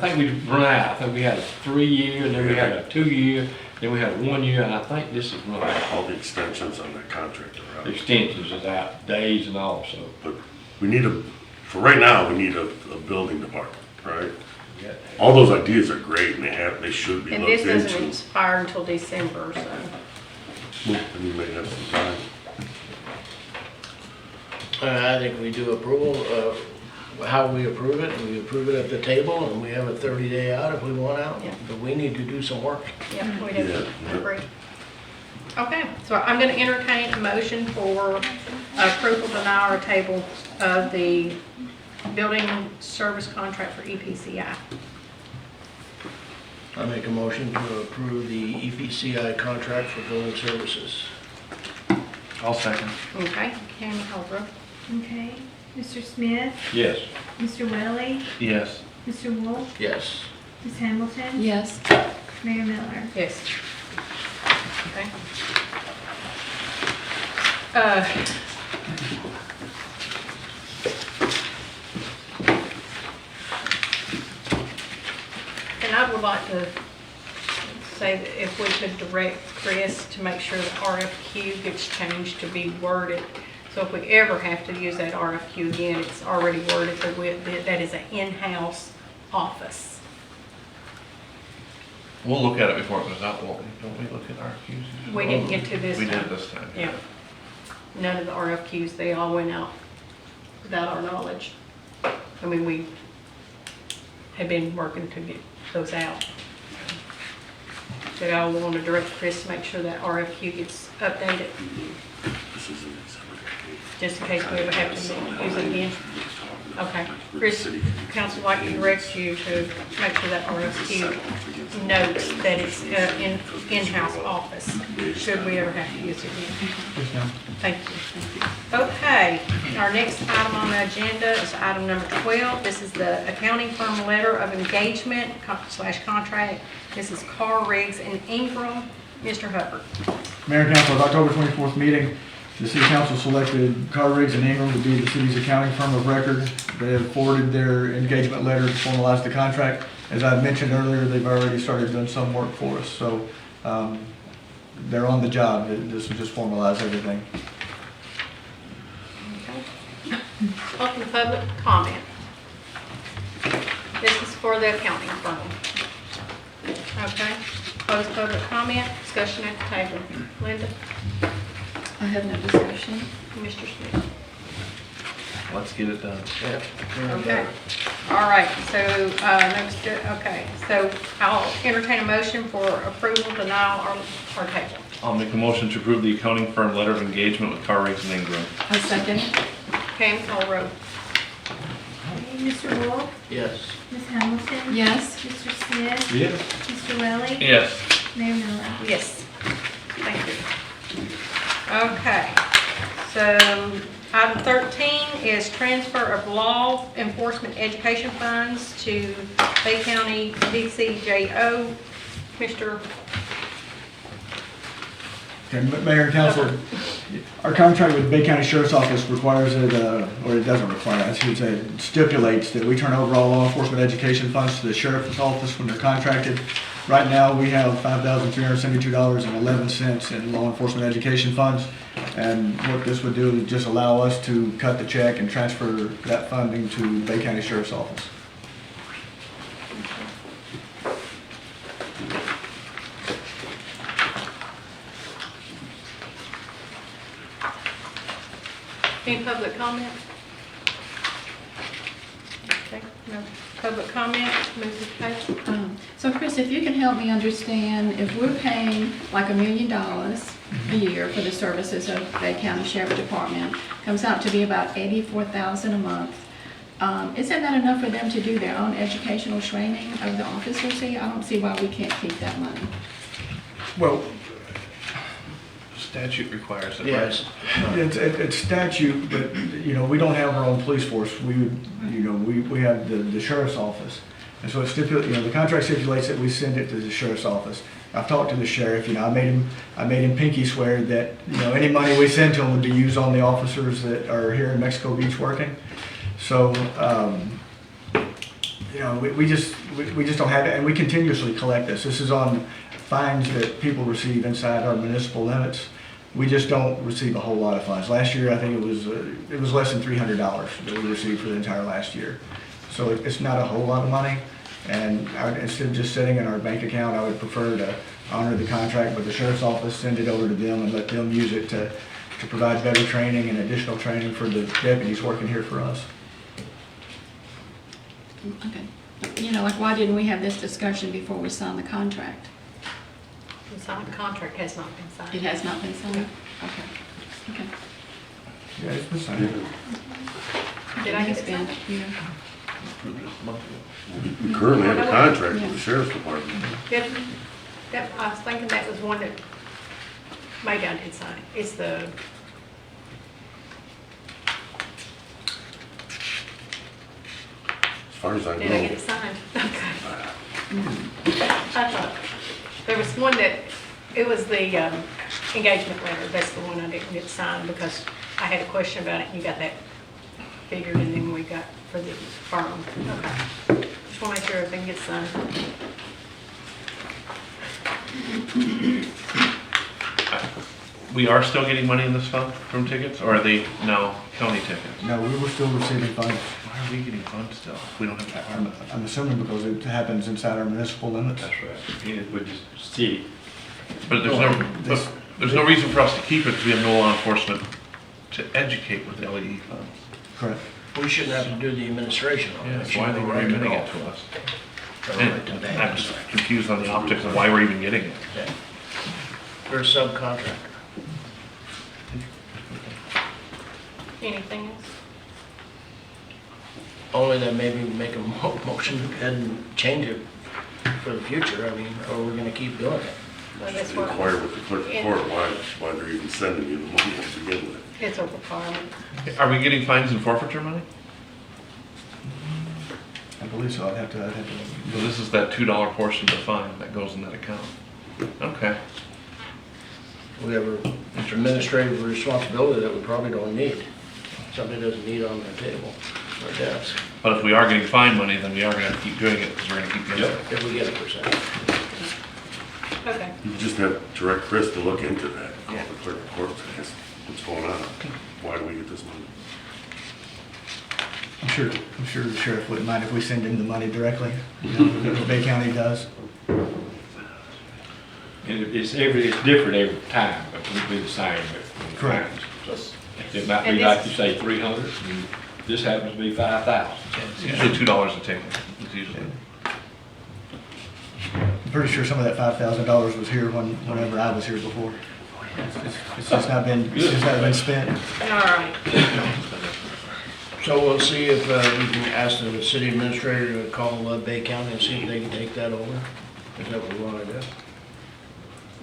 think we run out. I think we had a 3-year, and then we had a 2-year, then we had a 1-year, and I think this is run out. All the extensions on that contract are out. Extensions is out, days and all, so. But we need for right now, we need a building department, right? All those ideas are great, and they should be And looked this into. doesn't expire until December, so. Well, and you may have some time. I think we do approval, how we approve it, and we approve it at the table, and we have a 30-day out if we want out. Yeah. But we need to do some work. Yeah, we do, Yeah. agree. Okay, so I'm gonna entertain a motion for approval to deny or table of the building service contract for EPCI. I make a motion to approve the EPCI contract for building services. I'll second. Okay, Tammy Holbrook. Okay. Mr. Smith? Yes. Mr. Welly? Yes. Mr. Wolf? Yes. Ms. Hamilton? Yes. Mayor Miller? Yes. Okay. And I would like to say that if we could direct Chris to make sure the RFQ gets changed to be worded. So if we ever have to use that RFQ again, it's already worded that is an in-house office. We'll look at it before it goes out, won't we? Don't we look at RFQs? We didn't get to this We time. did this time. Yeah. None of the RFQs, they all went out without our knowledge. I mean, we had been working to get those out. But I want to direct Chris to make sure that RFQ gets updated, This is an exhibit. just in case we ever have to use it again. Okay. Chris, council would like to direct you to make sure that RFQ notes that it's in-house office, should we ever have to use it again. Thank you. Okay, our next item on the agenda is item number 12. This is the accounting firm letter of engagement / contract. This is Carr, Riggs, and Ingram. Mr. Hubbard. Mayor and Council, at October 24th meeting, the City Council selected Carr, Riggs, and Ingram to be the city's accounting firm of record. They have forwarded their engagement letter to formalize the contract. As I mentioned earlier, they've already started doing some work for us, so they're on the job. This will just formalize everything. Okay. Open public comment. This is for the accounting firm. Okay. Close public comment, discussion at the table. Linda? I have no discussion. Mr. Smith? Let's get it done. Okay. All right, so, so I'll entertain a motion for approval, denial, or table. I'll make a motion to approve the accounting firm letter of engagement with Carr, Riggs, and Ingram. A second. Pam, call roll. Okay, Mr. Wolf? Yes. Ms. Hamilton? Yes. Mr. Smith? Yes. Mr. Welly? Yes. Mayor Miller? Yes. Thank you. Okay, so item 13 is transfer of law enforcement education funds to Bay County DCJO. Mr. Okay, Mayor and Council, our contract with Bay County Sheriff's Office requires it, or it doesn't require, I should say, stipulates that we turn over all law enforcement education funds to the Sheriff's Office when they're contracted. Right now, we have $5,372.11 in law enforcement education funds. And what this would do is just allow us to cut the check and transfer that funding to Bay County Sheriff's Office. Any public comment? Okay, no public comment, move to page. So Chris, if you can help me understand, if we're paying like $1 million a year for the services of Bay County Sheriff Department, comes out to be about $84,000 a month. Isn't that enough for them to do their own educational training of the officers here? I don't see why we can't keep that money. Well, Statute requires it, yes, it's statute, but, you know, we don't have our own police force. We have the sheriff's office. And so it's the contract stipulates that we send it to the sheriff's office. I've talked to the sheriff, I made him pinky swear that, any money we send to him would be used on the officers that are here in Mexico Beach working. So, we just don't have it, and we continuously collect this. This is on fines that people receive inside our municipal limits. We just don't receive a whole lot of fines. Last year, I think it was less than $300 that we received for the entire last year. So it's not a whole lot of money, and instead of just sitting in our bank account, I would prefer to honor the contract with the sheriff's office, send it over to them, and let them use it to provide better training and additional training for the deputies working here for us. Okay. Like why didn't we have this discussion before we signed the contract? The signed contract has not been signed. It has not been signed? Okay. Okay. Yeah, it's been signed. Did I get it signed? Yeah. We currently have a contract with the sheriff's department. I was thinking that was one that, maybe I did sign it. It's the, As far as I know. did I get it signed? Okay. I thought, there was one that, it was the engagement letter. That's the one I didn't get signed because I had a question about it and you got that figured and then we got for the firm. Okay. Just want to make sure everything gets signed. We are still getting money in this fund from tickets, or are they now county tickets? No, we were still receiving funds. Why are we getting funds still? We don't have that. I'm assuming because it happens inside our municipal limits. That's right. We just see. But there's no reason for us to keep it because we have no law enforcement to educate with LEE funds. Correct. We shouldn't have to do the administration on it. That's why they were remitting it to us. And I'm just confused on the optics of why we're even getting it. Yeah. We're a subcontractor. Anything else? Only that maybe make a motion and change it for the future. I mean, or we're gonna keep doing it. Well, that's what. Inquire with the clerk of court why they're even sending you the money to begin with. It's a requirement. Are we getting fines and forfeiture money? I believe so. I'd have to. So this is that $2 portion of the fine that goes in that account. Okay. We have an administrative responsibility that we probably don't need. Somebody doesn't need on their table or desk. But if we are getting fine money, then we are going to keep doing it because we're going to keep getting it. If we get a percent. Okay. You just have to direct Chris to look into that. Call the clerk of court, ask what's going on. Why do we get this money? I'm sure the sheriff wouldn't mind if we send him the money directly. What Bay County does. And it's different every time, but we'll be the same. Correct. So it might be like you say 300, and this happens to be 5,000. It's usually $2 a ticket. It's usually. I'm pretty sure some of that $5,000 was here whenever I was here before. It's just not been spent. All right. So we'll see if we can ask the city administrator to call Bay County and see if they can take that over. Is that what we want to do?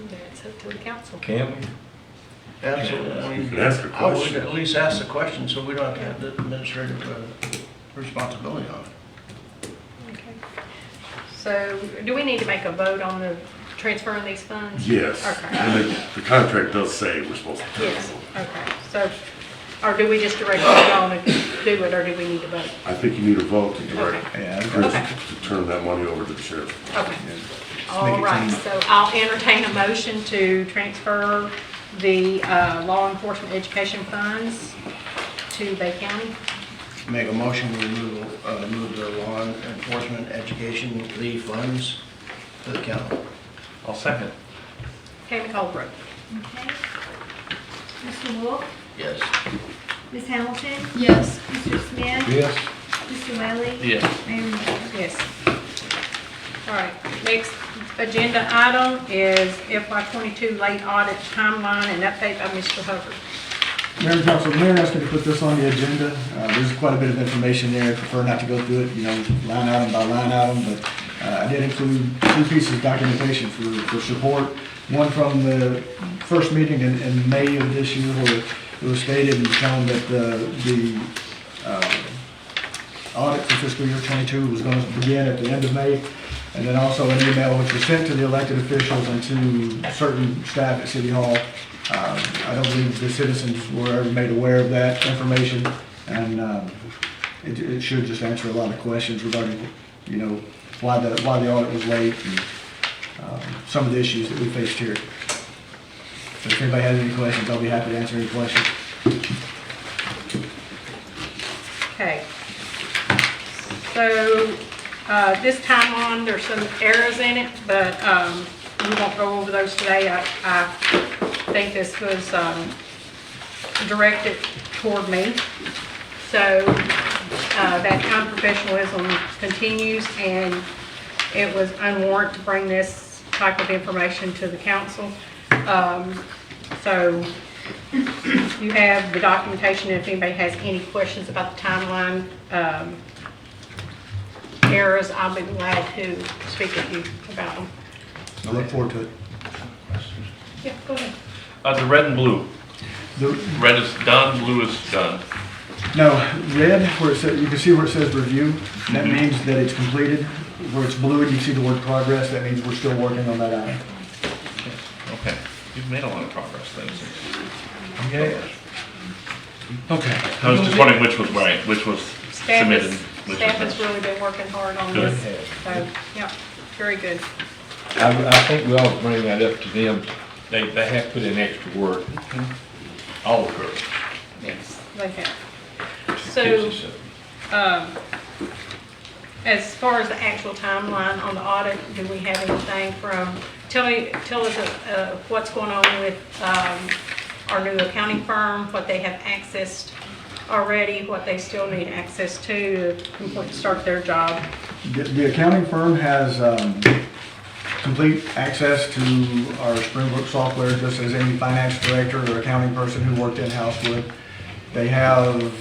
That's up to the council. Can we? Absolutely. You can ask a I would question. at least ask the question so we don't have to have the administrative responsibility on it. Okay. So do we need to make a vote on the transferring these funds? Yes. Okay. And the contract does say we're supposed to. Yes, okay. So, or do we just direct y'all to do it, or do we need to vote? I think you need a vote to direct Okay. Chris Okay. to turn that money over to the sheriff. Okay. All right, so I'll entertain a motion to transfer the law enforcement education funds to Bay County. Make a motion to move the law enforcement education lead funds to the county. I'll second. Tammy Colbrook. Okay. Mr. Wolf? Yes. Ms. Hamilton? Yes. Mr. Smith? Yes. Mr. Welly? Yes. Mayor Miller? Yes. All right, next agenda item is FY '22 late audit timeline and update by Mr. Hubbard. Mayor and Council, the mayor asked me to put this on the agenda. There's quite a bit of information there. I prefer not to go through it, line item by line item, but I did include 2 pieces of documentation for support. One from the first meeting in May of this year, where it was stated and shown that the audit for fiscal year '22 was going to begin at the end of May. And then also an email which was sent to the elected officials and to certain staff at City Hall. I don't believe the citizens were ever made aware of that information, and it should just answer a lot of questions regarding, why the audit was late and some of the issues that we faced here. So if anybody has any questions, I'll be happy to answer any questions. Okay. So, this timeline, there's some errors in it, but we won't go over those today. I think this was directed toward me. So that unprofessionalism continues, and it was unwarranted to bring this type of information to the council. So you have the documentation. If anybody has any questions about the timeline, errors, I'll be glad to speak with you about them. I look forward to it. Yeah, go ahead. The red and blue. The Red is done, blue is done. No, red, where it says, you can see where it says review, that means that it's completed. Where it's blue and you see the word progress, that means we're still working on that item. Okay, you've made a lot of progress then. Okay. Okay. I was just wondering which was right, which was Staff submitted. Staff has really been working hard on Good. this. So, yeah, very good. I think we ought to bring that up to them. They have put in extra work. All the clerks. Yes, they have. So, as far as the actual timeline on the audit, do we have anything from, tell us what's going on with our new accounting firm, what they have accessed already, what they still need access to start their job. The accounting firm has complete access to our Springbrook software, just as any finance director or accounting person who worked in-house would. They have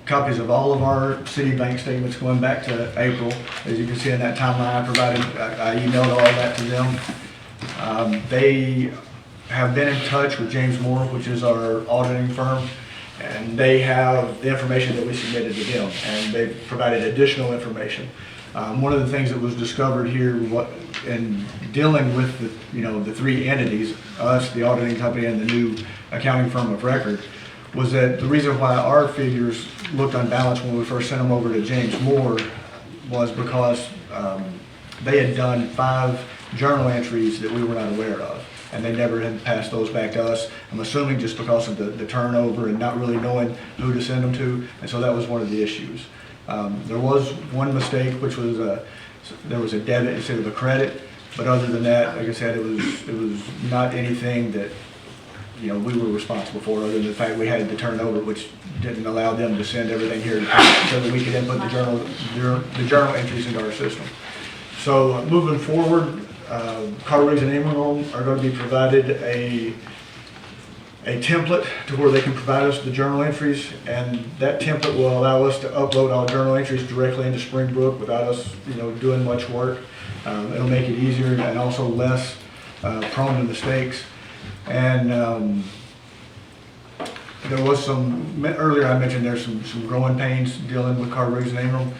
copies of all of our city bank statements going back to April. As you can see in that timeline I provided, I emailed all that to them. They have been in touch with James Moore, which is our auditing firm, and they have the information that we submitted to them, and they've provided additional information. One of the things that was discovered here in dealing with the 3 entities, us, the auditing company, and the new accounting firm of record, was that the reason why our figures looked unbalanced when we first sent them over to James Moore was because they had done 5 journal entries that we were not aware of, and they never had passed those back to us. I'm assuming just because of the turnover and not really knowing who to send them to, and so that was one of the issues. There was one mistake, which was there was a debit instead of a credit, but other than that, like I said, it was not anything that we were responsible for, other than the fact we had the turnover, which didn't allow them to send everything here so that we could input the journal entries into our system. So moving forward, Carberry's and Amazon are going to be provided a template to where they can provide us the journal entries, and that template will allow us to upload our journal entries directly into Springbrook without us doing much work. It'll make it easier and also less prone to mistakes. And there was earlier I mentioned there's some growing pains dealing with Carberry's and Ingram.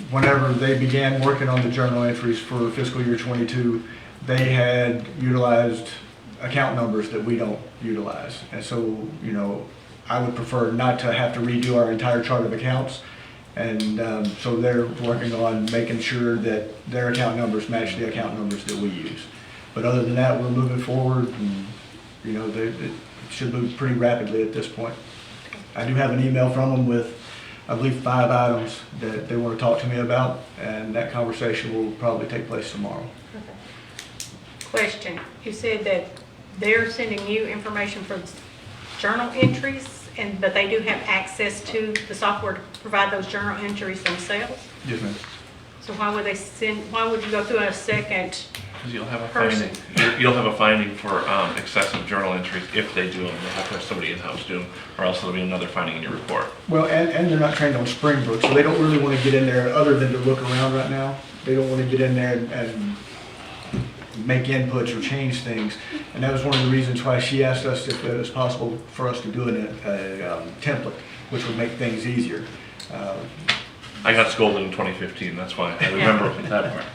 Whenever they began working on the journal entries for fiscal year '22, they had utilized account numbers that we don't utilize. And so, you know, I would prefer not to have to redo our entire chart of accounts. And so they're working on making sure that their account numbers match the account numbers that we use. But other than that, we're moving forward, and, you know, it should move pretty rapidly at this point. I do have an email from them with, I believe, 5 items that they want to talk to me about, and that conversation will probably take place tomorrow. Question, you said that they're sending you information for the journal entries, but they do have access to the software to provide those journal entries themselves? Yes, ma'am. So why would you go through a second Because you'll have a person? finding, you'll have a finding for excessive journal entries if they do them. You'll have to have somebody in-house do them, or else there'll be another finding in your report. Well, and they're not trained on Springbrook, so they don't really want to get in there other than to look around right now. They don't want to get in there and make inputs or change things. And that was one of the reasons why she asked us if it was possible for us to do a template, which would make things easier. I got scolded in 2015, that's why I remember that part.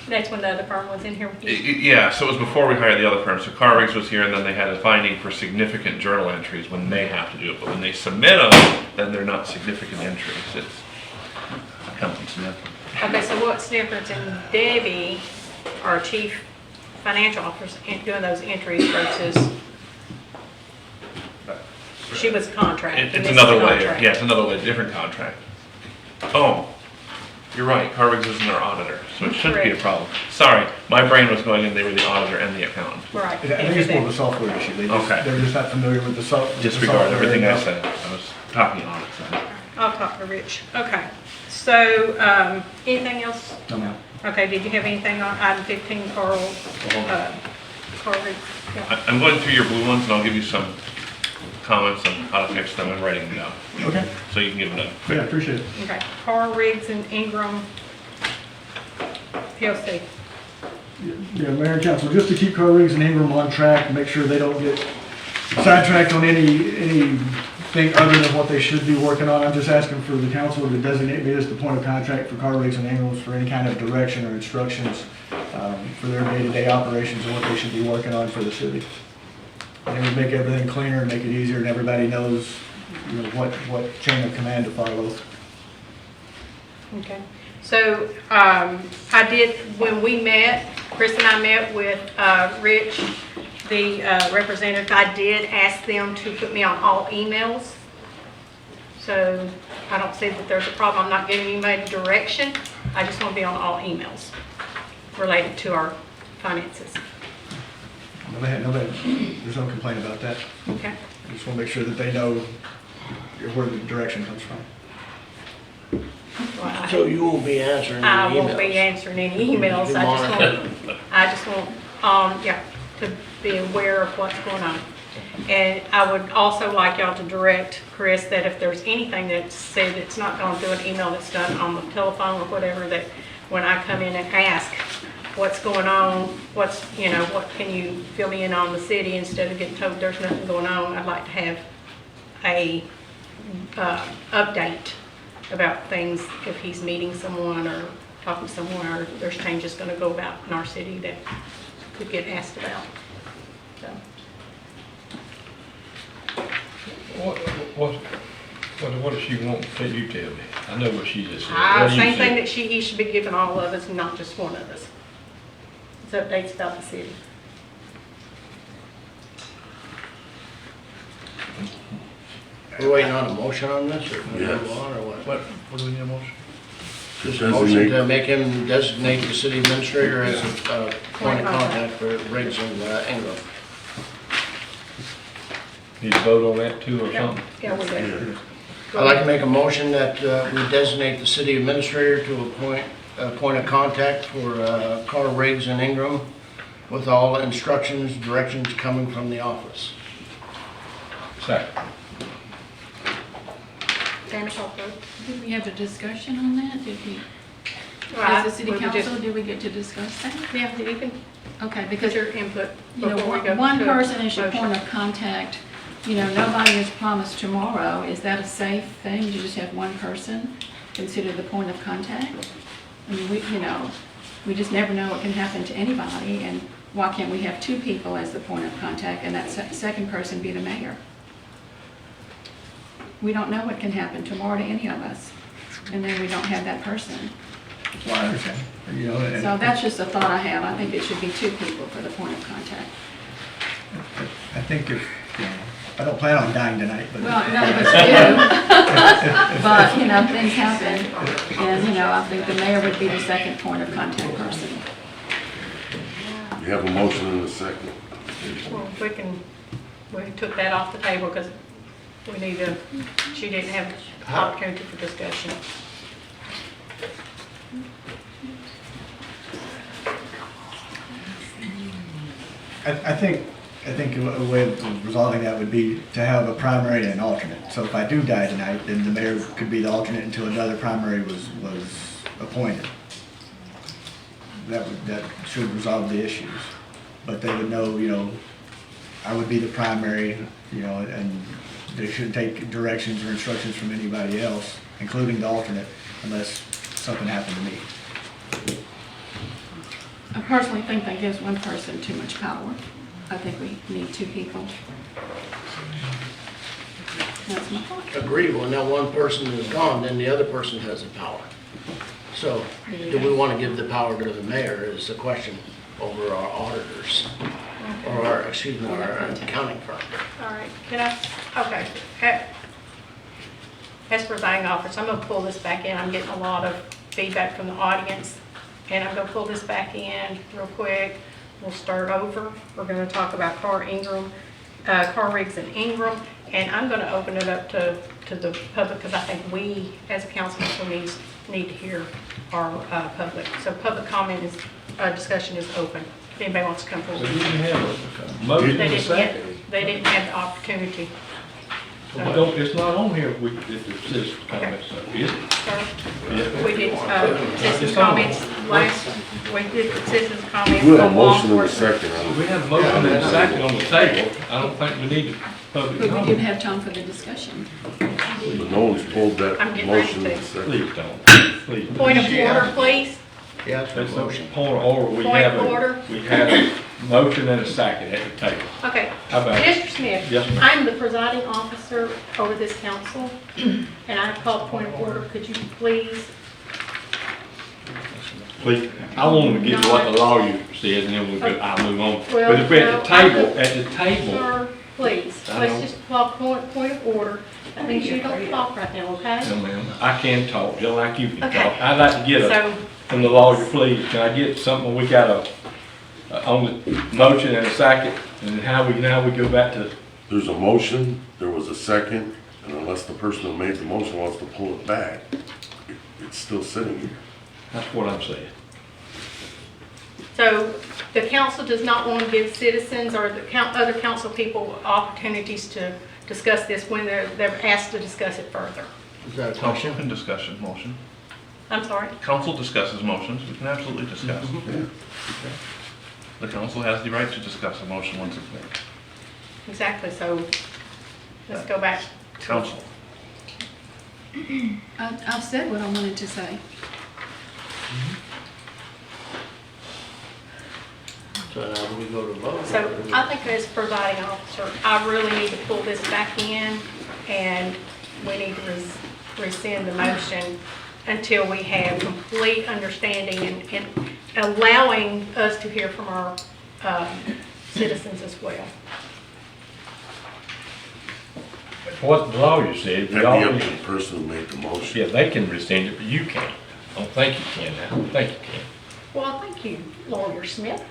That's when the other firm was in here with you? Yeah, so it was before we hired the other firm. So Car Rigs was here, and then they had a finding for significant journal entries when they have to do it. But when they submit them, then they're not significant entries. It's accountants. Okay, so what's the difference in Debbie, our chief financial officer, doing those entries versus she was a contract? and It's this is another a way. contract. Yeah, it's another way, different contract. Oh, you're right. Car Rigs isn't our auditor, so it shouldn't be a Correct. problem. Sorry, my brain was going in. They were the auditor and the accountant. Right. I think it's more of a software issue. They're just not familiar with the software. Disregard everything I said. I was talking on it. So. I'll talk to Rich. Okay. So, anything else? No, ma'am. Okay, did you have anything on item 15, Carl? Carl Reed? Yeah. I'm going through your blue ones, and I'll give you some comments on how to fix them. I'm writing them down. Okay. So you can give it a Yeah, appreciate it. Okay, Carl Riggs and Ingram PLC. Yeah, Mayor and Council, just to keep Car Rigs and Ingram on track, make sure they don't get sidetracked on anything other than what they should be working on. I'm just asking for the council to designate me as the point of contact for Car Rigs and Ingrams for any kind of direction or instructions for their day-to-day operations and what they should be working on for the city. And it would make everything cleaner and make it easier, and everybody knows, you know, what chain of command to follow. Okay, so I did, when we met, Chris and I met with Rich, the representative, I did ask them to put me on all emails. So I don't see that there's a problem. I'm not giving anybody direction. I just want to be on all emails related to our finances. There's no complaint about that. Okay. I just want to make sure that they know where the direction comes from. Well, So you won't be answering any I emails? won't be answering any emails. I just want, yeah, to be aware of what's going on. And I would also like y'all to direct Chris that if there's anything that's said that's not gone through an email that's done on the telephone or whatever, that when I come in and ask what's going on, what can you fill me in on the city instead of getting told there's nothing going on, I'd like to have a update about things if he's meeting someone or talking to someone or there's changes going to go about in our city that could get asked about. So. What does she want to you tell me? I know what she just said. What do you Same say? thing that he should be giving all of us, not just one of us. It's updates about the city. We're waiting on a motion on this, or Yes. move on, or what? What do we need a motion? Just a motion to make him designate the city administrator as a point of contact for Riggs and Ingram. Need to vote on that too, or something? Yeah, we do. I'd like to make a motion that we designate the city administrator to appoint a point of contact for Carl Riggs and Ingram with all instructions, directions coming from the office. Second. Tammy, call for it. Did we have a discussion on that? Did we, Right, as a city we would just- council, did we get to discuss that? Yeah, you can Okay, put because, your input you know, before we go one to a person is your motion. point of contact. You know, nobody is promised tomorrow. Is that a safe thing to just have one person consider the point of contact? I mean, We just never know what can happen to anybody, and why can't we have two people as the point of contact, and that second person be the mayor? We don't know what can happen tomorrow to any of us, and then we don't have that person. Well, I understand. You know, and- So that's just a thought I have. I think it should be two people for the point of contact. I think if, you know, I don't plan on dying tonight, but. Well, none of us do. But, you know, things happen, and, you know, I think the mayor would be the second point of contact person. You have a motion and a second. Well, we took that off the table because we need to, she didn't have opportunity for discussion. I think a way of resolving that would be to have a primary and an alternate. So if I do die tonight, then the mayor could be the alternate until another primary was appointed. That should resolve the issues. But they would know, you know, I would be the primary, you know, and they shouldn't take directions or instructions from anybody else, including the alternate, unless something happened to me. I personally think that gives one person too much power. I think we need two people. That's my thought. Agreed, when that one person is gone, then the other person has the power. So, do we want to give the power to the mayor is the question over our auditors, or our, excuse me, our accounting firm. All right, can I, okay. As presiding officer, I'm gonna pull this back in. I'm getting a lot of feedback from the audience, and I'm gonna pull this back in real quick. We'll start over. We're gonna talk about Carr Riggs and Ingram, and I'm gonna open it up to the public, because I think we, as a council, need to hear our public. So public comment is, discussion is open. If anybody wants to come forward. So you didn't have a motion and a second? They didn't have the opportunity. Well, don't, it's not on here, it says comments, so is it? Sir? Yeah. We did citizens' comments last, we did citizens' comments. We have a on law motion and a enforcement. second. We have a motion and a second on the table. I don't think we need public But we comment. didn't have time for the discussion. But no one's pulled that I'm getting ready motion to. and a second. Please don't, please. Point of order, please. Yeah, that's That's a a motion. point of order. Point of order. We had a motion and a second at the table. Okay. How about it? Mr. Smith. Yes, ma'am. I'm the presiding officer over this council, and I call point of order. Could you please? Please, I want to get to what the lawyer says, and then I'll move on. Well, But if we're no, at the table, Sir, please, I let's know. just call point of order. That means you don't talk right now, okay? no ma'am, I can talk, just like you can Okay. talk. I'd like to get So, from the lawyer, please, can I get something, we got on the motion and a second, and now we go back to, There's a motion, there was a second, and unless the person who made the motion wants to pull it back, it's still sitting here. that's what I'm saying. so the council does not want to give citizens or the other council people opportunities to discuss this when they're asked to discuss it further. Is that a Council question? can discuss motion. I'm sorry? Council discusses motions, we can absolutely discuss. The council has the right to discuss a motion once it's made. Exactly, so let's go back. Council. I've said what I wanted to say. So now we go to vote. So I think as presiding officer, I really need to pull this back in, and we need to rescind the motion until we have complete understanding and allowing us to hear from our citizens as well. What the lawyer said, That'd we be all, up to the person who made the motion. yeah, they can rescind it, but you can't. I don't think you can now, I don't think you can. Well, thank you, Lawyer Smith.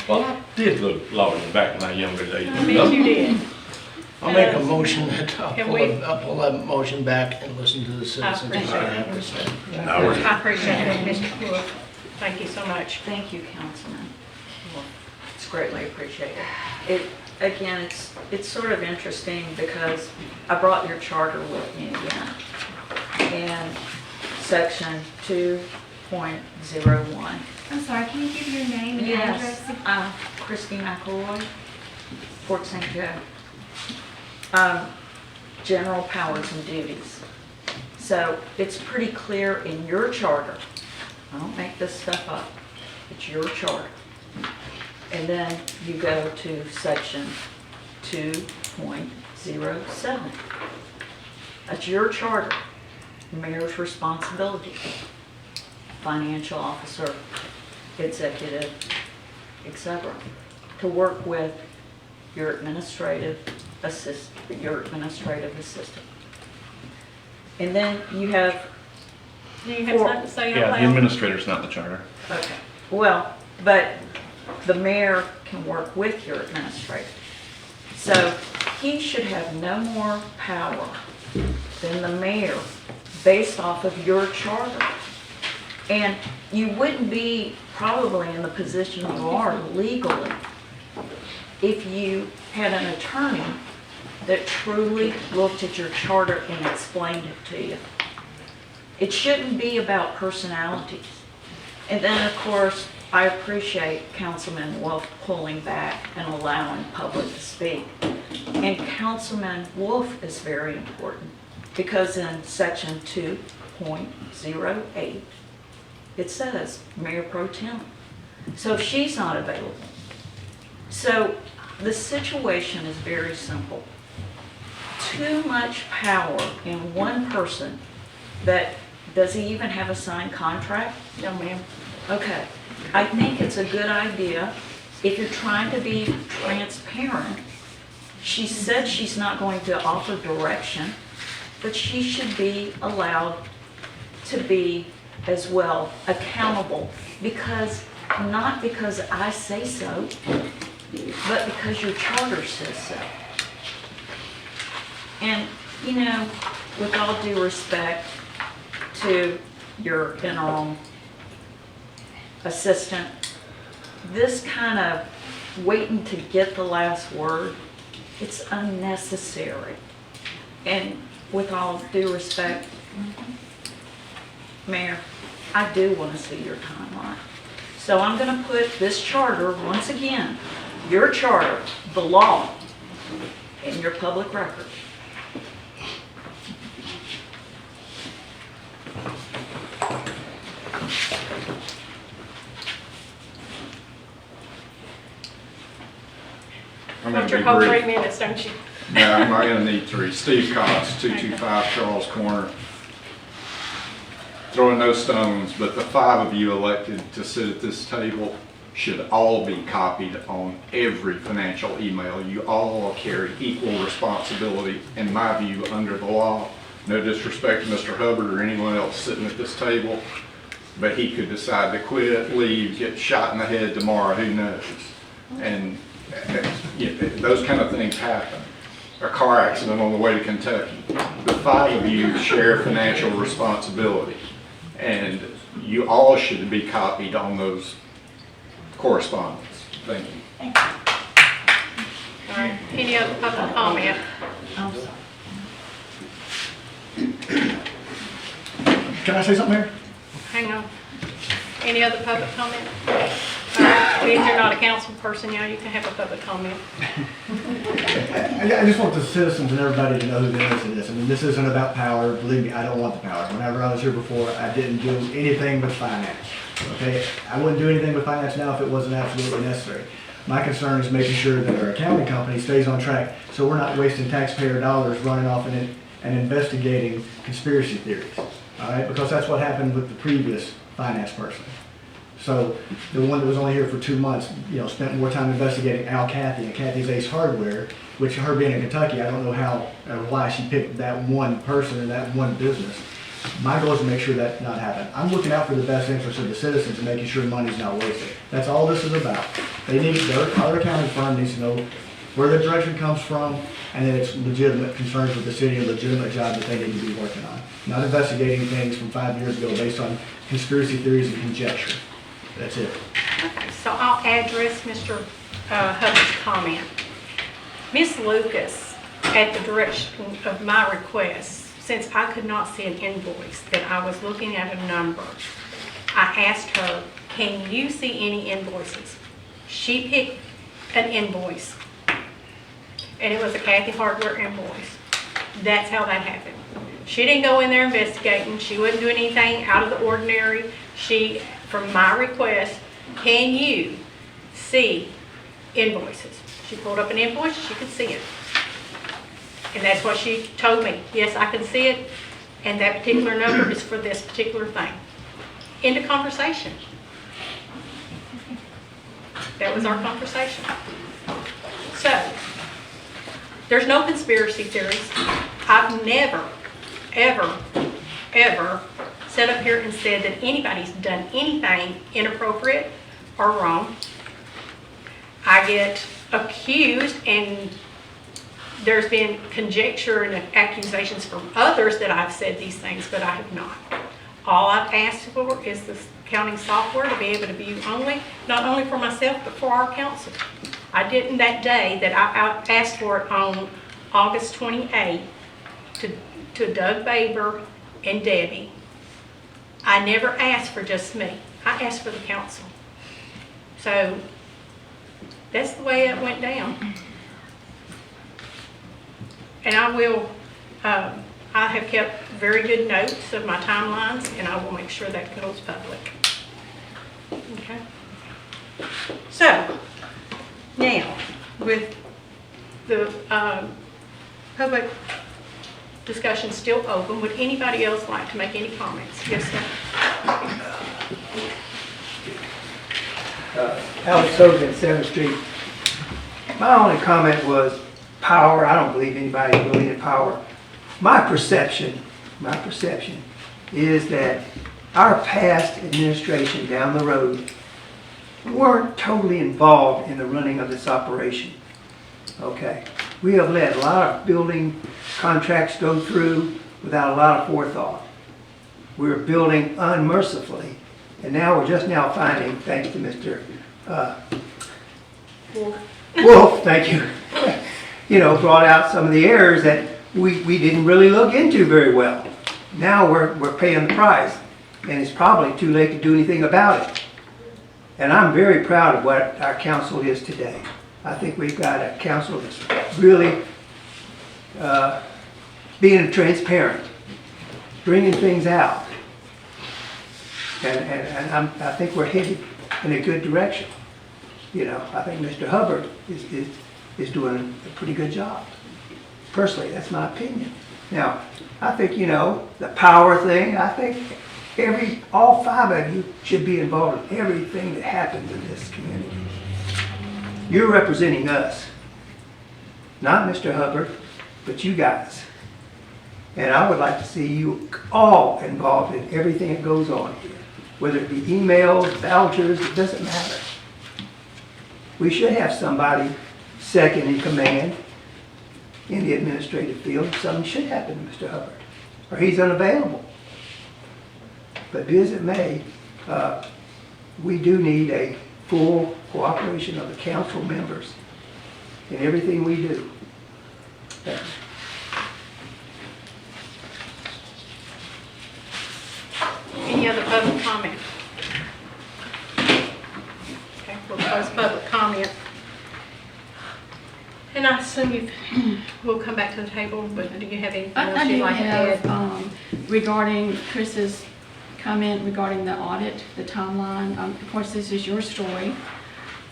Well, I did look lawyer back in my younger days. I bet you did. I'll make a motion that Can we- I'll pull that motion back and listen to the citizens. what they appreciate it. have to say. Now we're- I appreciate that, Mr. Wood. Thank you so much. Thank you, Councilman. It's greatly appreciated. Again, it's sort of interesting because I brought your charter with me again. And section 2.01. I'm sorry, can you give your name and Yes, address? Christine McElroy, Fort St. Joe. General powers and duties. So it's pretty clear in your charter, I don't make this stuff up, It's your charter. And then you go to section 2.07. That's your charter, mayor's responsibility, financial officer, executive, etc., to work with your administrative assistant. And then you have. Do you have something to say out Yeah, loud? the administrator's not the charter. Okay, well, but the mayor can work with your administrator. So he should have no more power than the mayor based off of your charter. And you wouldn't be probably in the position you are legally if you had an attorney that truly looked at your charter and explained it to you. It shouldn't be about personalities. And then, of course, I appreciate Councilman Wolf pulling back and allowing public to speak. And Councilman Wolf is very important because in section 2.08, it says Mayor Pro Tem. So if she's not available. So the situation is very simple. Too much power in one person that, does he even have a signed contract? No, ma'am. Okay. I think it's a good idea if you're trying to be transparent. She said she's not going to offer direction, but she should be allowed to be as well accountable because, not because I say so, but because your charter says so. And, you know, with all due respect to your interim assistant, this kind of waiting to get the last word, it's unnecessary. And with all due respect, Mayor, I do want to see your timeline. So I'm going to put this charter, once again, your charter, the law, in your public record. I'm Want gonna your whole be 3 brief. minutes, don't you? No, I'm not gonna need 3. Steve Cox, 225 Charles Corner. Throwing no stones, but the 5 of you elected to sit at this table should all be copied on every financial email. You all carry equal responsibility, in my view, under the law. No disrespect to Mr. Hubbard or anyone else sitting at this table, but he could decide to quit, leave, get shot in the head tomorrow, who knows? And those kind of things happen. A car accident on the way to Kentucky. The 5 of you share financial responsibility, and you all should be copied on those correspondence. Thank you. All right, any other public comment? Can I say something, Mayor? Hang on. Any other public comment? All right, if you're not a council person, now you can have a public comment. I just want the citizens and everybody to know who this is. I mean, this isn't about power. Believe me, I don't want the power. Whenever I was here before, I didn't do anything with finance. Okay? I wouldn't do anything with finance now if it wasn't absolutely necessary. My concern is making sure that our accounting company stays on track so we're not wasting taxpayer dollars running off and investigating conspiracy theories. All right? Because that's what happened with the previous finance person. So the one that was only here for 2 months, spent more time investigating Al Cathy and Cathy's Ace Hardware, which her being in Kentucky, I don't know how or why she picked that one person and that one business. My goal is to make sure that not happen. I'm looking out for the best interest of the citizens and making sure money's not wasted. That's all this is about. Our accounting firm needs to know where the direction comes from, and that it's legitimate concerns with the city, a legitimate job that they need to be working on. Not investigating things from 5 years ago based on conspiracy theories and conjecture. That's it. Okay, so I'll address Mr. Hubbard's comment. Ms. Lucas, at the direction of my request, since I could not see an invoice, that I was looking at a number, I asked her, can you see any invoices? She picked an invoice, and it was a Cathy Hardware invoice. That's how that happened. She didn't go in there investigating. She wasn't doing anything out of the ordinary. From my request, Can you see invoices? She pulled up an invoice, she could see it. And that's what she told me. Yes, I can see it, and that particular number is for this particular thing. End of conversation. That was our conversation. So, there's no conspiracy theories. I've never, ever, ever sat up here and said that anybody's done anything inappropriate or wrong. I get accused, and there's been conjecture and accusations from others that I've said these things, but I have not. All I've asked for is the accounting software to be able to view not only for myself, but for our council. I didn't that day that I asked for it on August 28th to Doug Baber and Debbie. I never asked for just me. I asked for the council. So that's the way it went down. And I will, I have kept very good notes of my timelines, and I will make sure that goes public. Okay? So, now, with the public discussion still open, would anybody else like to make any comments? Yes, sir. Alex Hogan, 7th Street. My only comment was power. I don't believe anybody really in power. My perception is that our past administration down the road weren't totally involved in the running of this operation. Okay. We have let a lot of building contracts go through without a lot of forethought. We were building unmercifully, and now we're just now finding, thanks to Mr. Wolf, thank you, brought out some of the errors that we didn't really look into very well. Now we're paying the price, and it's probably too late to do anything about it. And I'm very proud of what our council is today. I think we've got a council that's really being transparent, bringing things out. And I think we're headed in a good direction. I think Mr. Hubbard is doing a pretty good job. Personally, that's my opinion. Now, I think, the power thing, I think all 5 of you should be involved in everything that happens in this community. You're representing us, not Mr. Hubbard, but you guys. And I would like to see you all involved in everything that goes on here, whether it be emails, vouchers, it doesn't matter. We should have somebody second in command in the administrative field. Something should happen to Mr. Hubbard, or he's unavailable. But be as it may, we do need a full cooperation of the council members in everything we do. Thanks. Any other public comment? Okay, we'll close public comment. And I assume we'll come back to the table, but do you have anything else I you'd do like to add? have, regarding Chris's comment regarding the audit, the timeline. Of course, this is your story.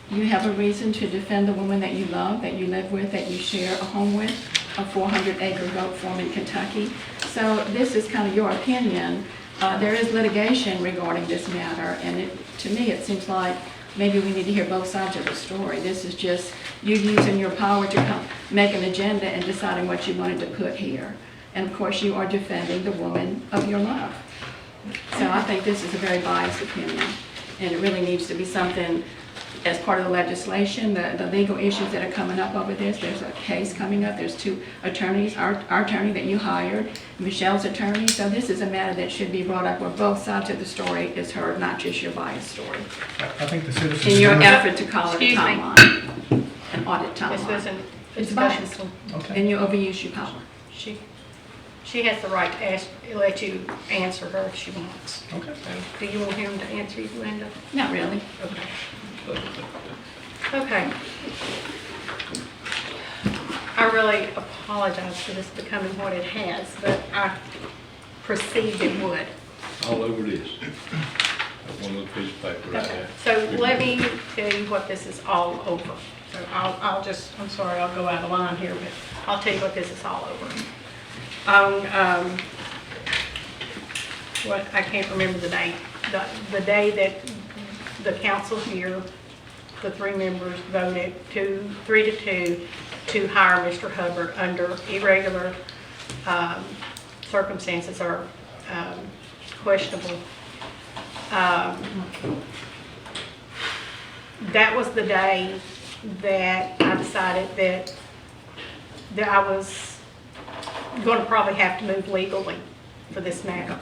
You have a reason to defend the woman that you love, that you live with, that you share a home with, a 400-acre goat farm in Kentucky. So this is kind of your opinion. There is litigation regarding this matter, and to me it seems like maybe we need to hear both sides of the story. This is just you using your power to make an agenda and deciding what you wanted to put here. And of course you are defending the woman of your love. So I think this is a very biased opinion, and it really needs to be something as part of the legislation, the legal issues that are coming up over this. There's a case coming up. There's 2 attorneys, our attorney that you hired, Michelle's attorney. So this is a matter that should be brought up where both sides of the story is heard, not just your biased story. I think the citizens. In your effort to call it a timeline, an audit This timeline. wasn't a It's discussion. biased, Okay. and you overuse your power. She has the right to let you answer her if she wants. Okay. So, do you want him to answer you, Linda? Not really. Okay. Okay. I really apologize for this becoming what it has, but I perceived it would. All over this. One little piece of paper right there. So let me tell you what this is all over. So I'm sorry, I'll go out of line here, but I'll tell you what this is all over. I can't remember the date. The day that the council here, the 3 members voted 3-2 to hire Mr. Hubbard under irregular circumstances or questionable. That was the day that I decided that I was going to probably have to move legally for this matter.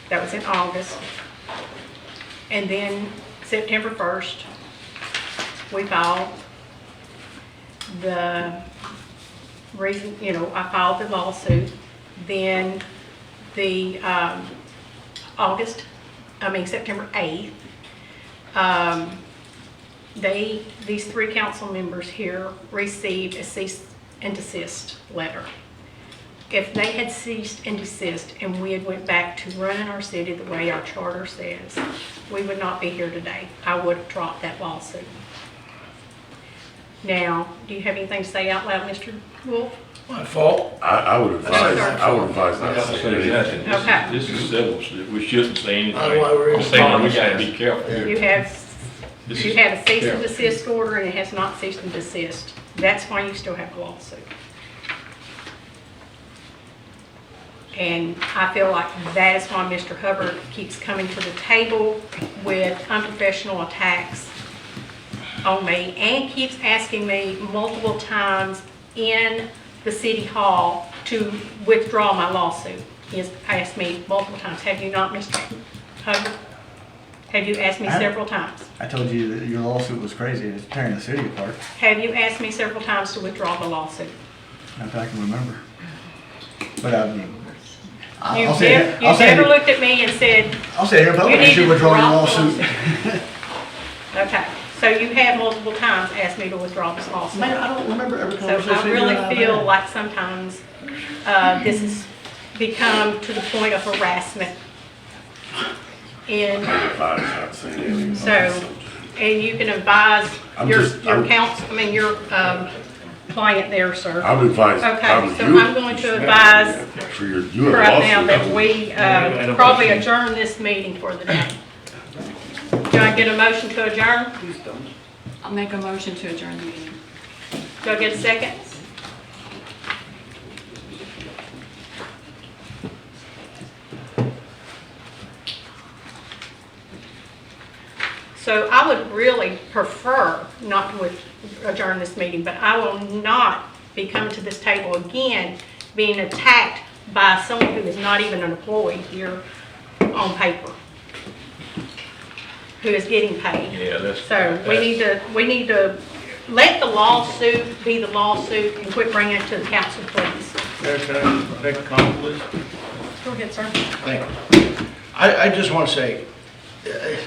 That was in August. And then September 1st, we filed the reason, I filed the lawsuit. Then the September 8th, these 3 council members here received a cease and desist letter. If they had ceased and desist and we had went back to running our city the way our charter says, we would not be here today. I would have dropped that lawsuit. Now, do you have anything to say out loud, Mr. Wolf? My fault. I would advise not to say anything. Okay. This is civil, we shouldn't say anything. That's why we're in We gotta be careful here. You have a cease and desist order and it has not ceased and desist. That's why you still have a lawsuit. And I feel like that is why Mr. Hubbard keeps coming to the table with unprofessional attacks on me and keeps asking me multiple times in the city hall to withdraw my lawsuit. He has asked me multiple times. Have you not, Mr. Hubbard? Have you asked me several times? I told you that your lawsuit was crazy, it's tearing the city apart. Have you asked me several times to withdraw the lawsuit? Not that I can remember. But I mean, You I'll say it. never looked at me and said, I'll say it, but you you need should to withdraw your drop the lawsuit. okay, so you have multiple times asked me to withdraw this lawsuit. Man, I don't remember every So conversation. I really feel like sometimes this has become to the point of harassment. And so, and you can advise your client there, sir. I would advise. Okay, so I'm going to advise right now that we probably adjourn this meeting for the day. Do I get a motion to adjourn? I'll make a motion to adjourn the meeting. Do I get a second? So I would really prefer not to adjourn this meeting, but I will not be coming to this table again being attacked by someone who is not even an employee here on paper, who is getting paid. Yeah, that's. So we need to let the lawsuit be the lawsuit and quit bringing it to the council, please. Mayor, can I make a comment, please? Go ahead, sir. Thank you. I just want to say,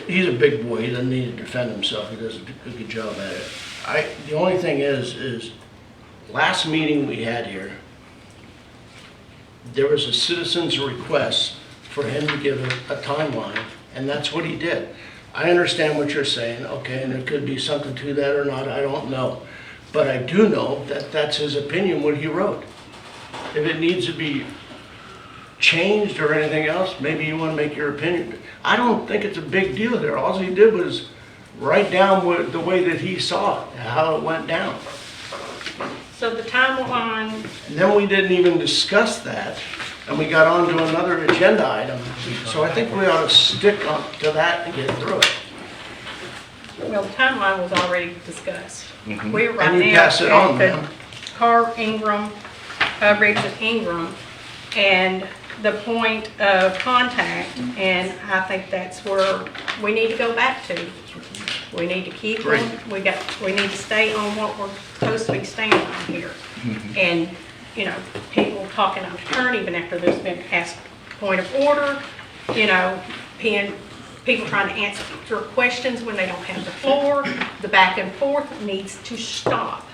he's a big boy, he doesn't need to defend himself, he does a good job at it. The only thing is last meeting we had here, there was a citizen's request for him to give a timeline, and that's what he did. I understand what you're saying, okay, and there could be something to that or not, I don't know. But I do know that that's his opinion, what he wrote. If it needs to be changed or anything else, maybe you want to make your opinion. I don't think it's a big deal there. All he did was write down the way that he saw it, how it went down. So the timeline. And then we didn't even discuss that, and we got on to another agenda item. So I think we ought to stick to that and get through it. Well, the timeline was already discussed. Mhm. We're right And you now pass it on, at ma'am. the Carr Ingram, Briggs and Ingram, and the point of contact, and I think that's where we need to go back to. We need to keep Great. them, we need to stay on what we're supposed to be staying on here. And, people talking out of turn even after there's been asked point of order, people trying to answer questions when they don't have the floor. The back and forth needs to stop.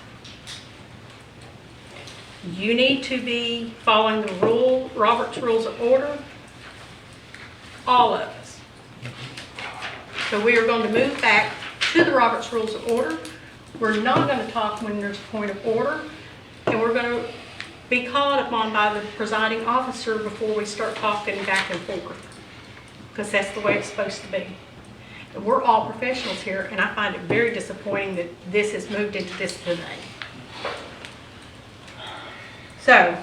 You need to be following the Robert's Rules of Order. All of us. So we are going to move back to the Robert's Rules of Order. We're not going to talk when there's a point of order, and we're going to be called upon by the presiding officer before we start talking back and forth, because that's the way it's supposed to be. And we're all professionals here, and I find it very disappointing that this has moved into this today. So,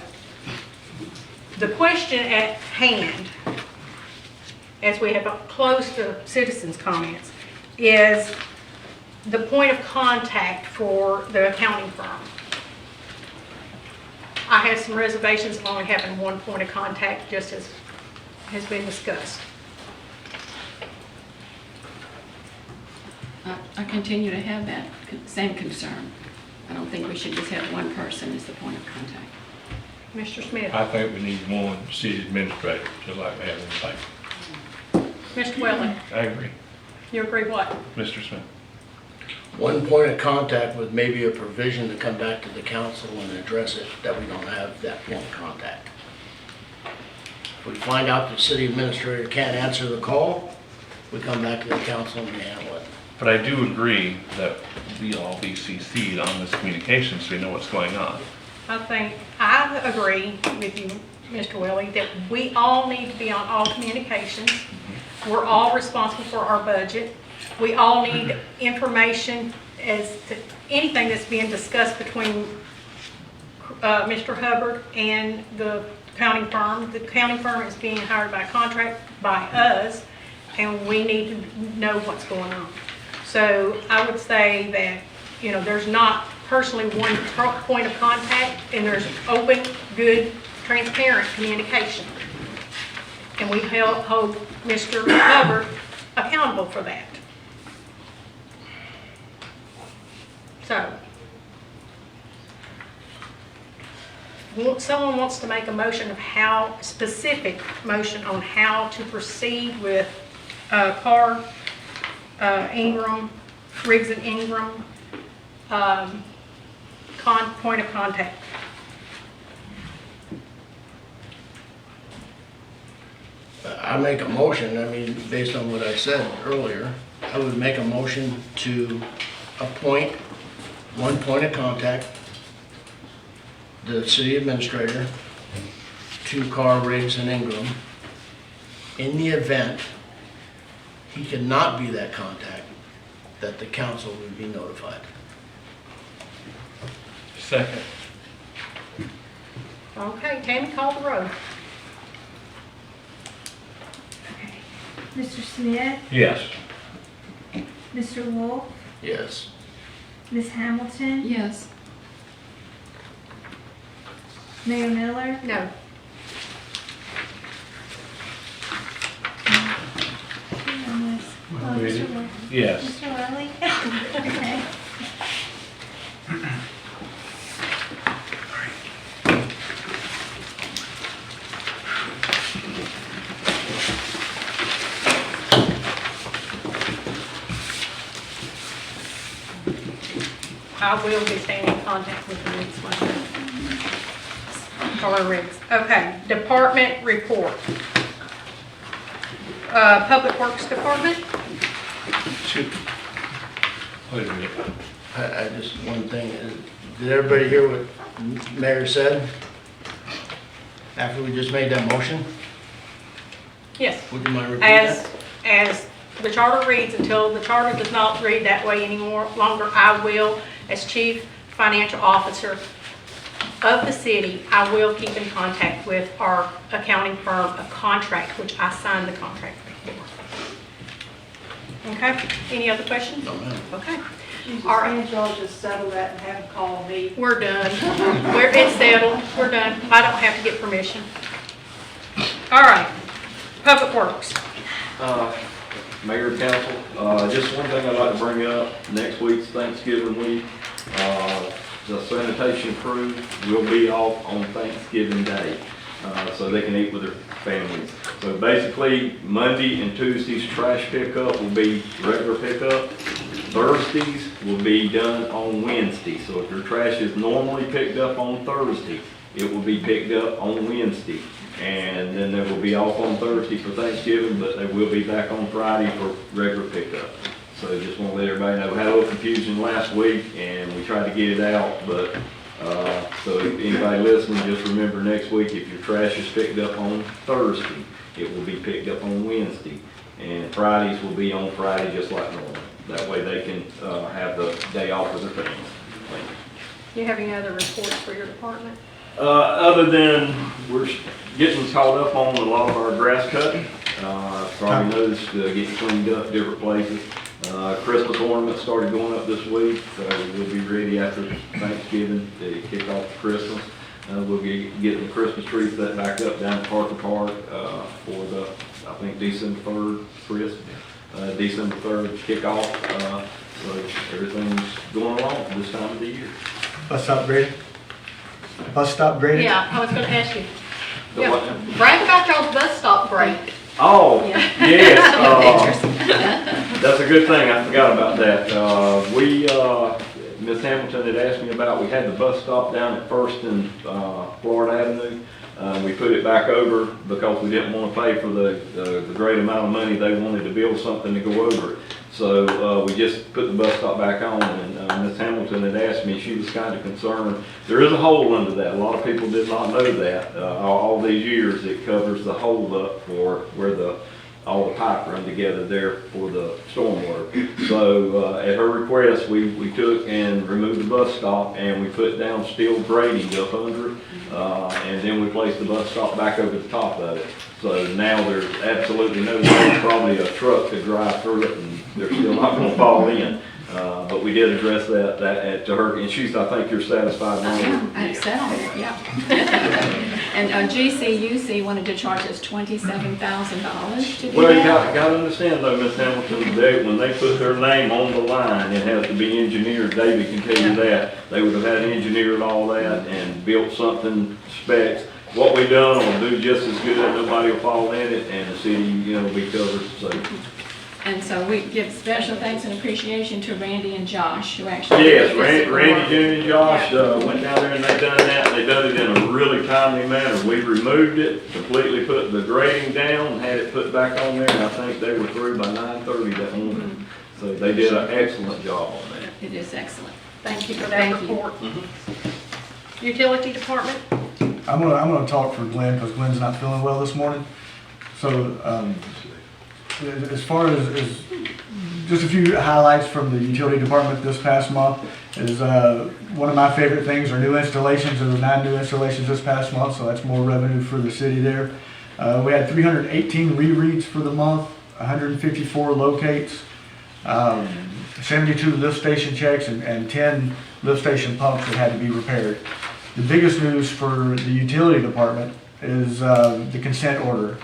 the question at hand, as we have closed the citizens' comments, is the point of contact for the accounting firm. I have some reservations of only having one point of contact, just as has been discussed. I continue to have that same concern. I don't think we should just have one person as the point of contact. Mr. Smith. I think we need one city administrator, just like we have in the state. Mr. Welling. I agree. You agree what? Mr. Smith? One point of contact with maybe a provision to come back to the council and address it, that we don't have that point of contact. If we find out the city administrator can't answer the call, we come back to the council and we handle it. But I do agree that we all be CC'd on this communication so we know what's going on. I agree with you, Mr. Welling, that we all need to be on all communications. We're all responsible for our budget. We all need information as to anything that's being discussed between Mr. Hubbard and the accounting firm. The accounting firm is being hired by contract by us, and we need to know what's going on. So I would say that, there's not personally one point of contact, and there's open, good, transparent communication. And we hold Mr. Hubbard accountable for that. So, someone wants to make a motion of specific motion on how to proceed with Carr, Ingram, Riggs and Ingram, point of contact. I make a motion, based on what I said earlier, I would make a motion to appoint one point of contact, the city administrator, to Carr, Riggs, and Ingram. In the event he cannot be that contact, that the council would be notified. Second. Okay, Tammy, call the roll. Mr. Smith? Yes. Mr. Wolf? Yes. Ms. Hamilton? Yes. Mayor Miller? No. Mr. Wolf? Yes. Mr. Welly? Okay. I will be staying in contact with the Riggs one. Carr Riggs. Okay, department report. Public Works Department. Wait a minute. I just, one thing, did everybody hear what the Mayor said? After we just made that motion? Yes. Would you mind repeating that? As the charter reads, until the charter does not read that way anymore longer, I will, as Chief Financial Officer of the city, I will keep in contact with our accounting firm of contract, which I signed the contract for. Okay, any other questions? No, ma'am. Okay. All right. Y'all just settle that and have them call me. We're done. It's settled. We're done. I don't have to get permission. All right. Public Works. Mayor, Council, just one thing I'd like to bring up. Next week's Thanksgiving week. The sanitation crew will be off on Thanksgiving Day, so they can eat with their families. So basically, Monday and Tuesday's trash pickup will be regular pickup. Thursdays will be done on Wednesday. So if your trash is normally picked up on Thursday, it will be picked up on Wednesday. And then they will be off on Thursday for Thanksgiving, but they will be back on Friday for regular pickup. So just want to let everybody know, we had a little confusion last week and we tried to get it out, but, so if anybody listening, just remember next week, if your trash is picked up on Thursday, it will be picked up on Wednesday. And Fridays will be on Friday just like normal. That way they can, have the day off with their families. Do you have any other reports for your department? Other than we're getting caught up on a lot of our grass cutting, probably noticed, getting cleaned up different places. Christmas ornaments started going up this week, so we'll be ready after Thanksgiving to kick off Christmas. We'll be getting the Christmas tree set back up down at Parker Park, for the, I think, December 3rd, Chris, December 3rd kickoff. So everything's going along for this time of the year. Bus stop grading? Bus stop grading? Yeah, I was gonna ask you. The Yeah, what? brag about y'all's bus stop break. Oh, Yeah. yes, that's a good thing, I forgot about that. Ms. Hamilton had asked me about, we had the bus stop down at First and Florida Avenue. We put it back over because we didn't want to pay for the great amount of money they wanted to build something to go over it. So we just put the bus stop back on, and Ms. Hamilton had asked me, she was kind of concerned. There is a hole under that. A lot of people did not know that. All these years, it covers the hole up for where all the pipe run together there for the stormwater. So at her request, we took and removed the bus stop and we put down steel grading up under it. And then we placed the bus stop back over the top of it. So now there's absolutely no way, probably a truck could drive through it and they're still not gonna fall in. But we did address that to her, and she's, I think you're satisfied now. I said on it, yeah. And GCUC wanted to charge us $27,000 to do Well, you that. gotta understand though, Ms. Hamilton, when they put their name on the line, it has to be engineered. David can tell you that. They would have had engineered all that and built something specs. What we done will do just as good, nobody will fall in it, and the city, will be covered, so. And so we give special thanks and appreciation to Randy and Josh, who actually. Yes, did this Randy, work. June, and Josh, went down there and they done that. They done it in a really timely manner. We removed it, completely put the grading down, and had it put back on there, and I think they were through by 9:30 that morning. So they did an excellent job on that. It is excellent. Thank you for that Thank you. report. Utility department? I'm gonna talk for Glenn, because Glenn's not feeling well this morning. So, as far as just a few highlights from the utility department this past month is, one of my favorite things are new installations. There were 9 new installations this past month, so that's more revenue for the city there. We had 318 rereads for the month, 154 locates, 72 lift station checks, and 10 lift station pumps that had to be repaired. The biggest news for the utility department is the consent order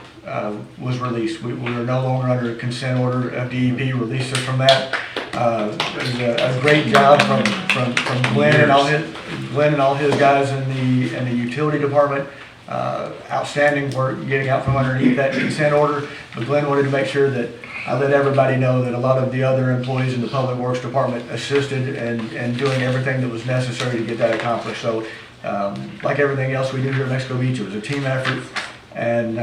was released. We are no longer under a consent order. FDEP released us from that. It was a great job from Glenn and all his guys in the utility department. Outstanding work getting out from underneath that consent order. But Glenn wanted to make sure that I let everybody know that a lot of the other employees in the Public Works Department assisted in doing everything that was necessary to get that accomplished. So, like everything else we do here at Mexico Beach, it was a team effort, and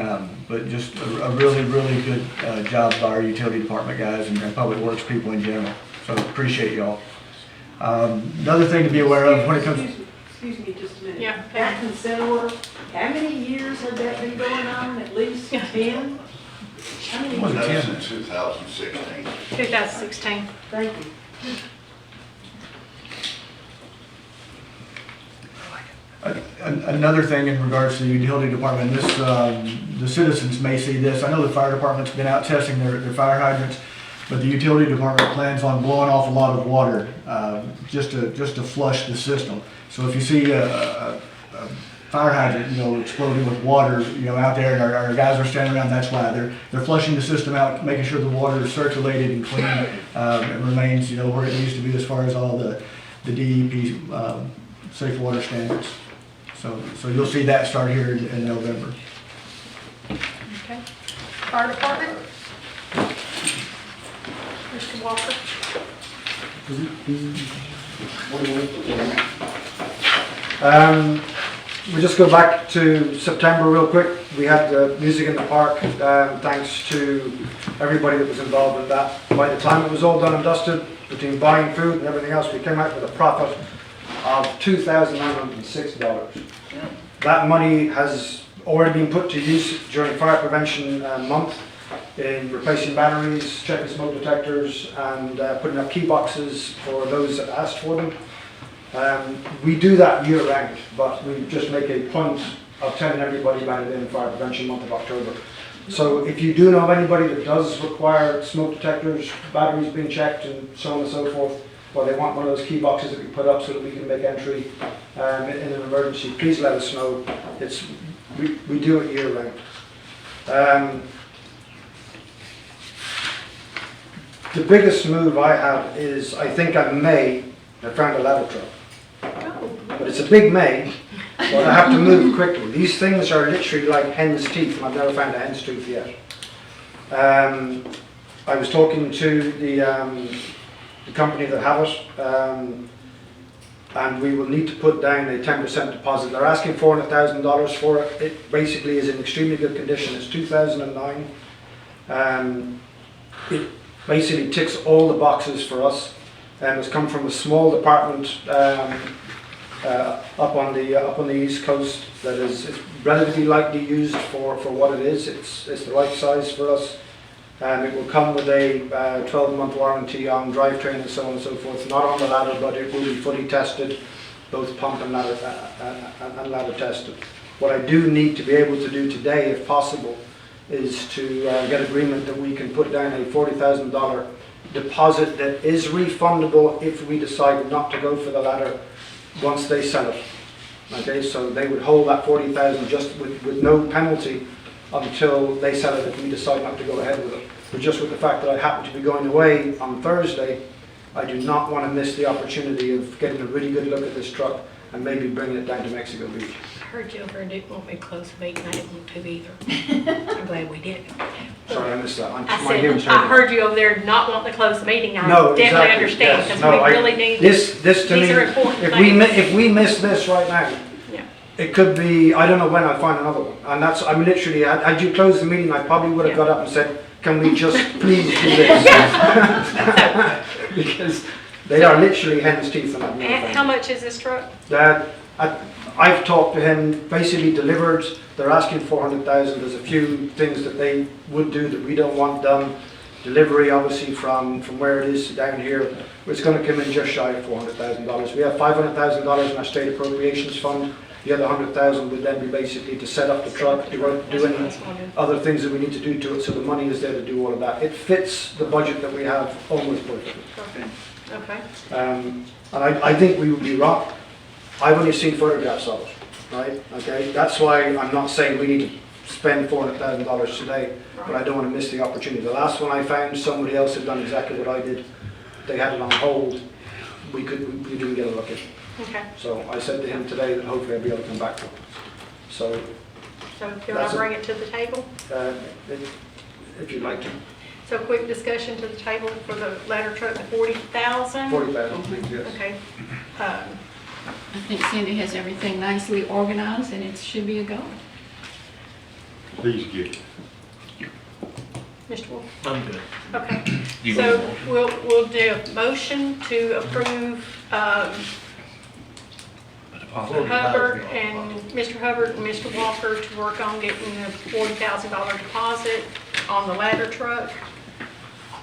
but just a really, really good job by our utility department guys and Public Works people in general. So appreciate y'all. Another thing to be aware of when it comes. Excuse me just a minute. Yeah. That consent order, how many years had that been going on? At least 10? How many Was it years? 10? 2016. 2016. Thank you. Another thing in regards to the utility department, this, the citizens may see this. I know the fire department's been out testing their fire hydrants, but the utility department plans on blowing off a lot of water just to flush the system. So if you see a fire hydrant, exploding with water, out there, and our guys are standing around, that's why they're flushing the system out, making sure the water is circulated and clean and remains, where it needs to be as far as all the DEP safe water standards. So you'll see that start here in November. Okay. Fire department? Mr. Walker? we just go back to September real quick. We had the music in the park, thanks to everybody that was involved in that. By the time it was all done and dusted, between buying food and everything else, we came out with a profit of $2,906. That money has already been put to use during Fire Prevention Month in replacing batteries, checking smoke detectors, and putting up key boxes for those that asked for them. We do that year round, but we just make a point of telling everybody about it in Fire Prevention Month of October. So if you do know of anybody that does require smoke detectors, batteries being checked, and so on and so forth, or they want one of those key boxes that we put up so that we can make entry in an emergency, please let us know. We do it year round. The biggest move I have is, I think in May, I found a ladder truck. But it's a big May, but I have to move quickly. These things are literally like hen's teeth, and I've never found a hen's tooth yet. I was talking to the company that have it, and we will need to put down a 10% deposit. They're asking $400,000 for it. It basically is in extremely good condition. It's 2009. It basically ticks all the boxes for us. It's come from a small department up on the East Coast that is relatively lightly used for what it is. It's the right size for us. It will come with a 12-month warranty on drivetrain and so on and so forth. Not on the ladder, but it will be fully tested, both pump and ladder tested. What I do need to be able to do today, if possible, is to get agreement that we can put down a $40,000 deposit that is refundable if we decide not to go for the ladder once they sell it. Okay, so they would hold that $40,000 just with no penalty until they sell it if we decide not to go ahead with it. But just with the fact that I happen to be going away on Thursday, I do not want to miss the opportunity of getting a really good look at this truck and maybe bringing it down to Mexico Beach. I heard you over and didn't want me to close the meeting. I didn't want to either. I'm glad we did. Sorry, I missed that. I said, I heard you over there not wanting to close the meeting. I No, definitely exactly, understand, yes. because No, we really need, this to these me, are important if things. we miss this right now, Yeah. it could be, I don't know when I'll find another one. And that's, I'm literally, had you closed the meeting, I probably would have got up and said, can we just please do this? Because they are literally hen's teeth on that. And how much is this truck? I've talked to him, basically delivered, they're asking $400,000. There's a few things that they would do that we don't want done. Delivery, obviously, from where it is down here, it's going to come in just shy of $400,000. We have $500,000 in our state appropriations fund. The other $100,000 would then be basically to set up the truck, do any other things that we need to do to it, so the money is there to do all of that. It fits the budget that we have almost perfectly. Okay. And I think we would be wrong. I've only seen photographs of it, right? Okay, that's why I'm not saying we need to spend $400,000 today, but I don't want to miss the opportunity. The last one I found, somebody else had done exactly what I did. They had it on hold. We didn't get a look at it. Okay. So I said to him today that hopefully I'll be able to come back to him. So do I bring it to the table? if you'd like to. So quick discussion to the table for the ladder truck, the 40,000? 40,000, yes. Okay. I think Cindy has everything nicely organized, and it should be a go. Please get. Mr. Wolf? I'm good. Okay. You So go. we'll do a motion to approve Hubbard and Mr. Hubbard and Mr. Walker to work on getting the $40,000 deposit on the ladder truck.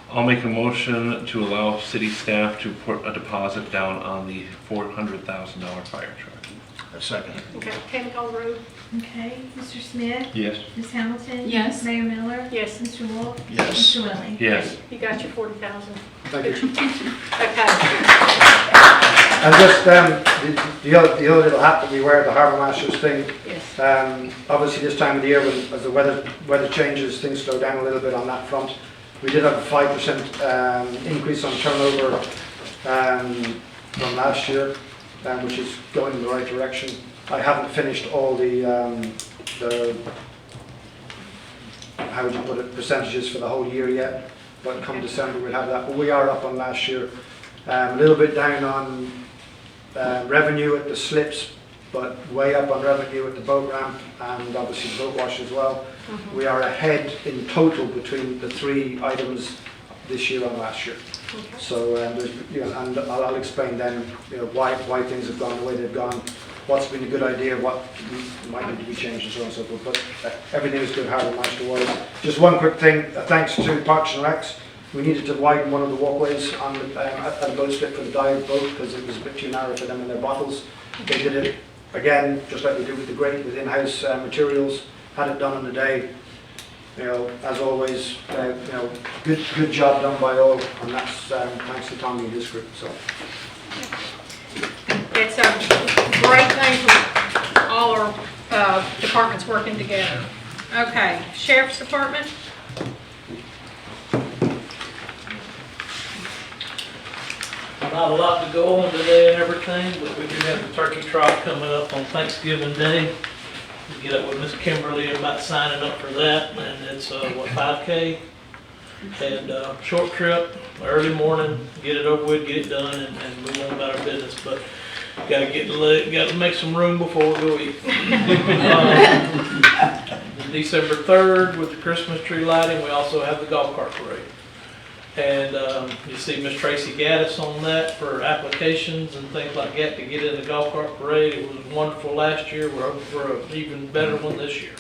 I'll make a motion to allow city staff to put a deposit down on the $400,000 fire truck. A second. Okay, can we call the roll? Okay, Mr. Smith? Yes. Ms. Hamilton? Yes. Mayor Miller? Yes. Mr. Wolf? Yes. Mr. Willie? Yes. You got your 40,000. Thank you. Okay. And just the other little hat that we wear, the Harbour Masters thing. Yes. Obviously this time of the year, as the weather changes, things slow down a little bit on that front. We did have a 5% increase on turnover from last year, which is going in the right direction. I haven't finished all the how would you put it, percentages for the whole year yet, but come December we'll have that. But we are up on last year. A little bit down on revenue at the slips, but way up on revenue at the boat ramp and obviously the boat wash as well. We are ahead in total between the three items this year and last year. So there's, and I'll explain then, why things have gone the way they've gone, what's been a good idea, what might need to be changed, and so on and so forth. But everything is good, how we managed to widen. Just one quick thing, thanks to Parks and Recs, we needed to widen one of the walkways on the, at the boat slip for the dive boat because it was a bit too narrow for them in their bottles. They did it again, just like we did with the grate, with in-house materials, had it done in a day. As always, good job done by all, and that's thanks to Tommy and his group. So it's a great thing for all our departments working together. Okay, Sheriff's Department. Not a lot to go on today and everything, but we do have the turkey trot coming up on Thanksgiving Day. We get up with Miss Kimberly about signing up for that, and it's 5K and short trip, early morning, get it over with, get it done, and move on about our business. But got to make some room before we go eat. December 3rd with the Christmas tree lighting, we also have the golf cart parade. And you see Miss Tracy Gaddis on that for applications and things like that to get in the golf cart parade. It was wonderful last year. We're hoping for an even better one this year.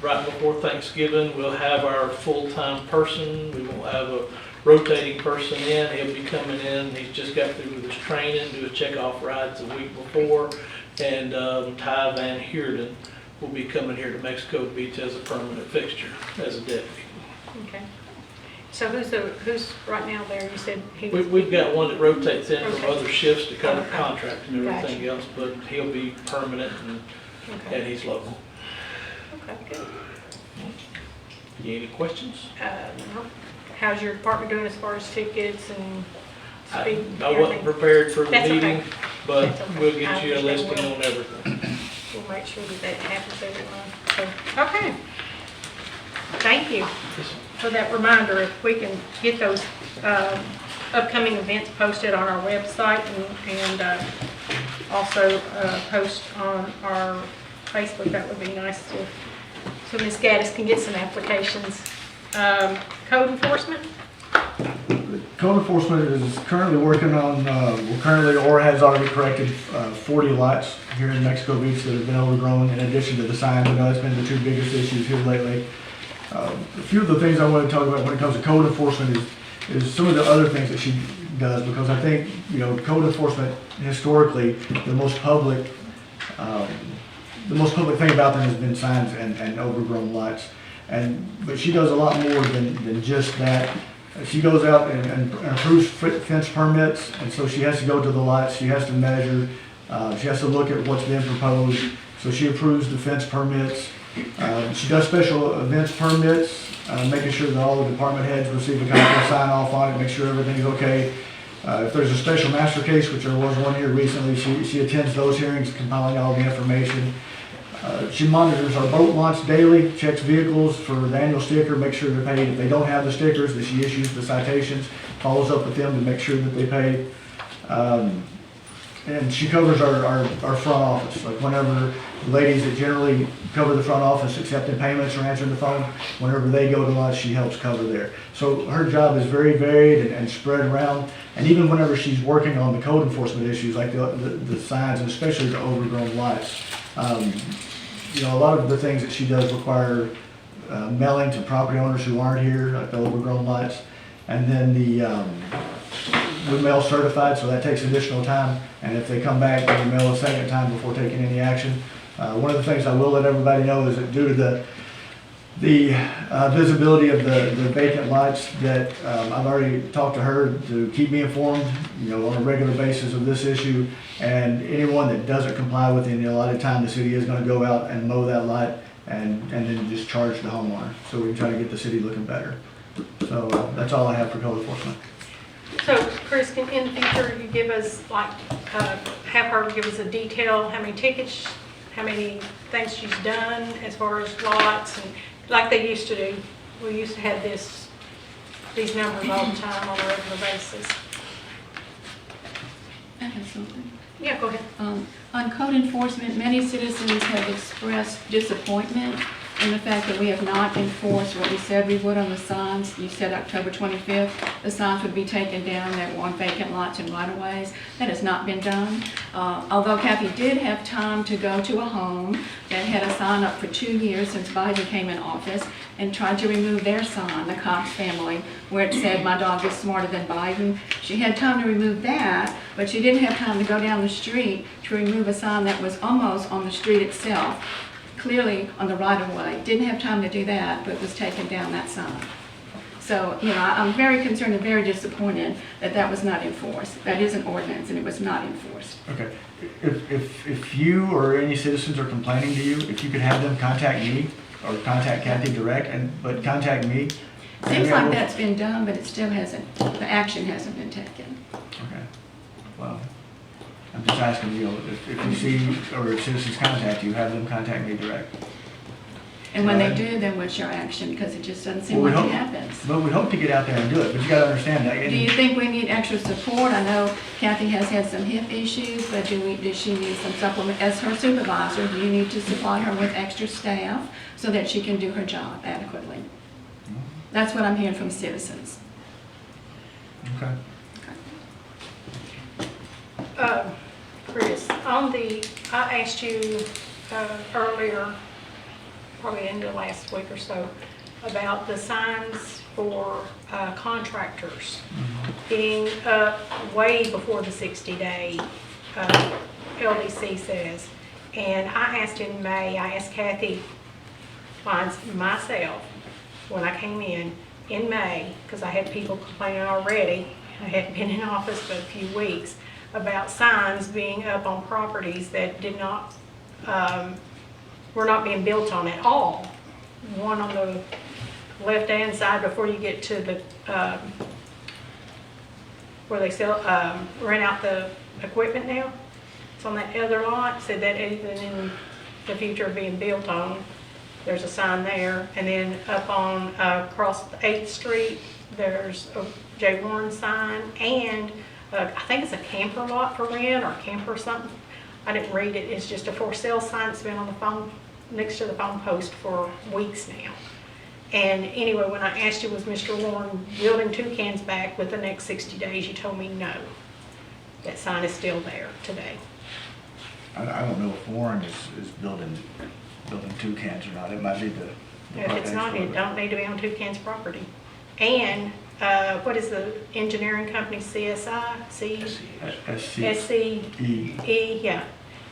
Right before Thanksgiving, we'll have our full-time person. We won't have a rotating person in. He'll be coming in. He's just got through with his training, do his checkoff rides the week before. And Ty Van Heerden will be coming here to Mexico Beach as a permanent fixture, as a deputy. Okay. So who's right now there? You said he was... We've got one that rotates in from Okay. other shifts to cover Okay. contract and everything Gotcha. else, but he'll be permanent and he's local. Okay, good. Any questions? No. How's your department doing as far as tickets and speed? I wasn't prepared for the That's okay. meeting, but That's okay. we'll get I you a understand listing we'll- on everything. We'll make sure that happens every month. So, okay. Thank you for that reminder. If we can get those upcoming events posted on our website and also post on our Facebook, that would be nice too. So Ms. Gaddis can get some applications. Code enforcement? Code enforcement is currently working on, or has already corrected 40 lots here in Mexico Beach that have been overgrown, in addition to the signs. I know that's been the two biggest issues here lately. A few of the things I want to talk about when it comes to code enforcement is some of the other things that she does, because I think, code enforcement, historically, the most public thing about them has been signs and overgrown lots. But she does a lot more than just that. She goes out and approves fence permits, and so she has to go to the lots, she has to measure, she has to look at what's been proposed, so she approves the fence permits. She does special events permits, making sure that all the department heads receive a copy and sign off on it, make sure everything's okay. If there's a special master case, which there was one here recently, she attends those hearings, compiling all the information. She monitors our boat launch daily, checks vehicles for the annual sticker, makes sure they're paid. If they don't have the stickers, then she issues the citations, follows up with them to make sure that they pay. And she covers our front office. Like whenever the ladies that generally cover the front office accepting payments or answering the phone, whenever they go to lunch, she helps cover there. So her job is very varied and spread around. And even whenever she's working on the code enforcement issues, like the signs and especially the overgrown lights, a lot of the things that she does require mailing to property owners who aren't here, like the overgrown lights. And then we mail certified, so that takes additional time. And if they come back, then we mail a second time before taking any action. One of the things I will let everybody know is that due to the visibility of the vacant lots, that I've already talked to her to keep me informed, on a regular basis of this issue. And anyone that doesn't comply within the allotted time, the city is going to go out and mow that lot and then just charge the homeowner. So we can try to get the city looking better. So that's all I have for code enforcement. So Chris, can in the future you give us have her give us a detail, how many tickets, how many things she's done as far as lots, and like they used to do. We used to have these numbers all the time on a regular basis. I have something. Yeah, go ahead. On code enforcement, many citizens have expressed disappointment in the fact that we have not enforced what we said we would on the signs. You said October 25th, the signs would be taken down that were on vacant lots and right-of-ways. That has not been done. Although Kathy did have time to go to a home that had a sign up for 2 years since Biden came in office and tried to remove their sign, the Cox family, where it said, "My dog is smarter than Biden." She had time to remove that, but she didn't have time to go down the street to remove a sign that was almost on the street itself, clearly on the right-of-way. Didn't have time to do that, but was taken down, that sign. So, I'm very concerned and very disappointed that that was not enforced. That is an ordinance, and it was not enforced. Okay. If you or any citizens are complaining to you, if you could have them contact me or contact Kathy direct, but contact me. Seems like that's been done, but it still hasn't, the action hasn't been taken. Okay. Well, I'm just asking you, if you see, or if citizens contact you, have them contact me direct. And when they do, then what's your action? Because it just doesn't seem like it happens. But we hope to get out there and do it, but you gotta understand that. Do you think we need extra support? I know Kathy has had some hip issues, but does she need some supplement? As her supervisor, do you need to supply her with extra staff so that she can do her job adequately? That's what I'm hearing from citizens. Okay. Chris, I asked you earlier, probably in the last week or so, about the signs for contractors being up way before the 60-day LDC says. And I asked in May, I asked Kathy myself when I came in May, because I had people complaining already, I hadn't been in office but a few weeks, about signs being up on properties that did not, were not being built on at all. One on the left-hand side before you get to the, where they sell, rent out the equipment now. It's on that other lot, said that even in the future of being built on, there's a sign there. And then up on, across 8th Street, there's a J. Warren sign, and I think it's a camper lot for rent or camper something. I didn't read it. It's just a for sale sign. It's been on the phone, next to the phone post for weeks now. And anyway, when I asked you, was Mr. Warren building Toucans back with the next 60 days, you told me no. That sign is still there today. I don't know if Warren is building Toucans or not. It might be the If it's not, it don't need to be on Toucan's property. And what is the engineering company, CSI? SCE, yeah.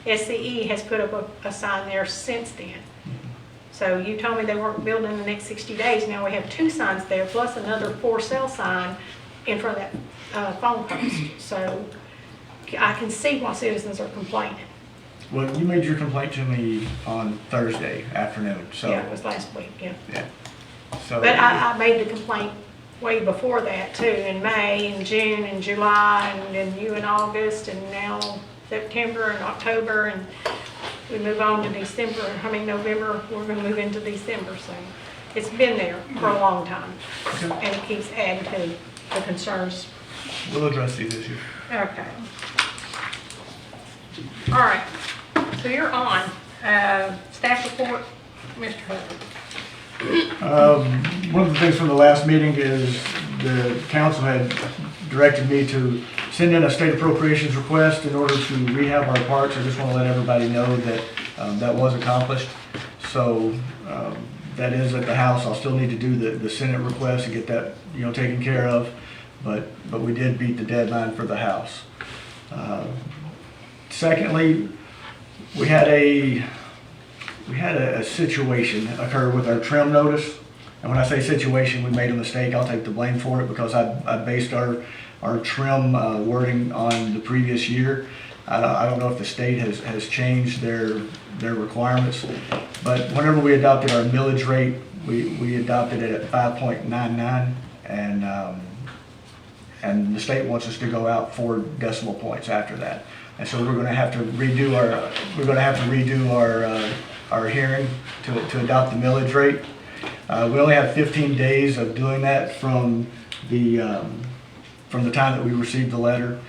SCE has put up a sign there since then. So you told me they weren't building in the next 60 days. Now we have 2 signs there, plus another for sale sign in front of that phone post. So I can see why citizens are complaining. Well, you made your complaint to me on Thursday afternoon, so. Yeah, it was last week, yeah. Yeah. So. But I made the complaint way before that too, in May and June and July, and then you in August, and now September and October, and we move on to December, November, we're gonna move into December, so it's been there for a long time. And it keeps adding to the concerns. We'll address these issues. Okay. All right, so you're on. Staff report, Mr. Hubbard. One of the things from the last meeting is the council had directed me to send in a state appropriations request in order to rehab our parks. I just want to let everybody know that that was accomplished. So that is at the House. I'll still need to do the Senate request to get that taken care of, but we did beat the deadline for the House. Secondly, we had a situation occur with our trim notice. And when I say situation, we made a mistake. I'll take the blame for it because I based our trim wording on the previous year. I don't know if the state has changed their requirements, but whenever we adopted our millage rate, we adopted it at 5.99, and the state wants us to go out 4 decimal points after that. And so we're going to have to redo our hearing to adopt the millage rate. We only have 15 days of doing that from the time that we received the letter.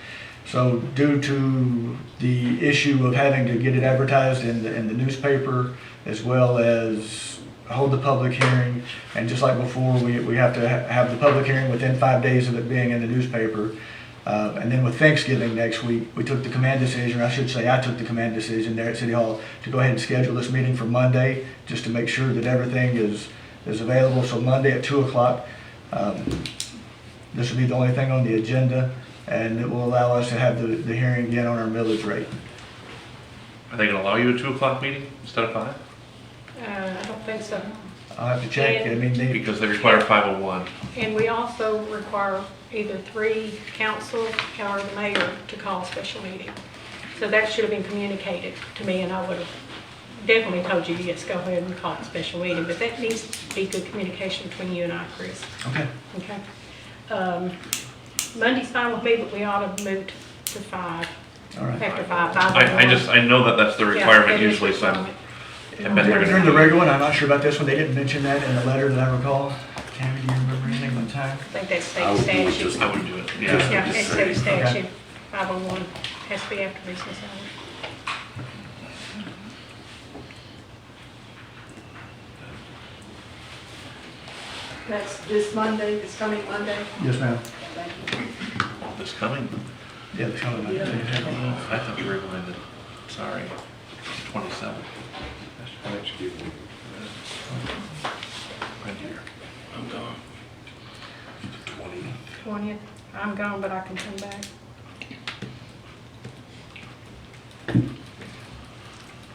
So due to the issue of having to get it advertised in the newspaper, as well as hold the public hearing, and just like before, we have to have the public hearing within 5 days of it being in the newspaper. And then with Thanksgiving next week, we took the command decision, or I should say I took the command decision there at City Hall to go ahead and schedule this meeting for Monday, just to make sure that everything is available. So Monday at 2 o'clock, this will be the only thing on the agenda, and it will allow us to have the hearing again on our millage rate. Are they gonna allow you a 2 o'clock meeting instead of 5? I don't think so. I'll have to check. I mean, Because they require 501. And we also require either 3 council or the mayor to call a special meeting. So that should have been communicated to me, and I would have definitely told you, yes, go ahead and call a special meeting, but that needs to be good communication between you and I, Chris. Okay. Okay. Monday's fine with me, but we ought to move to 5. All right. After 5. I know that that's the requirement Yeah, it is usually, so requirement. I bet they're During gonna. the regular one, I'm not sure about this one, they didn't mention that in the letter that I recall. Tammy, do you remember anything on time? I think that's I state would do it statute. just, I would do it, yeah. Yeah, it's state Okay. statute. 501 has to be after business hours. That's this Monday, this coming Monday. Yes, ma'am. Thank you. This coming? Yeah, the coming Monday. I thought you were going to, sorry, 27. That's Thanksgiving. Right here. I'm gone. 20th. I'm gone, but I can come back.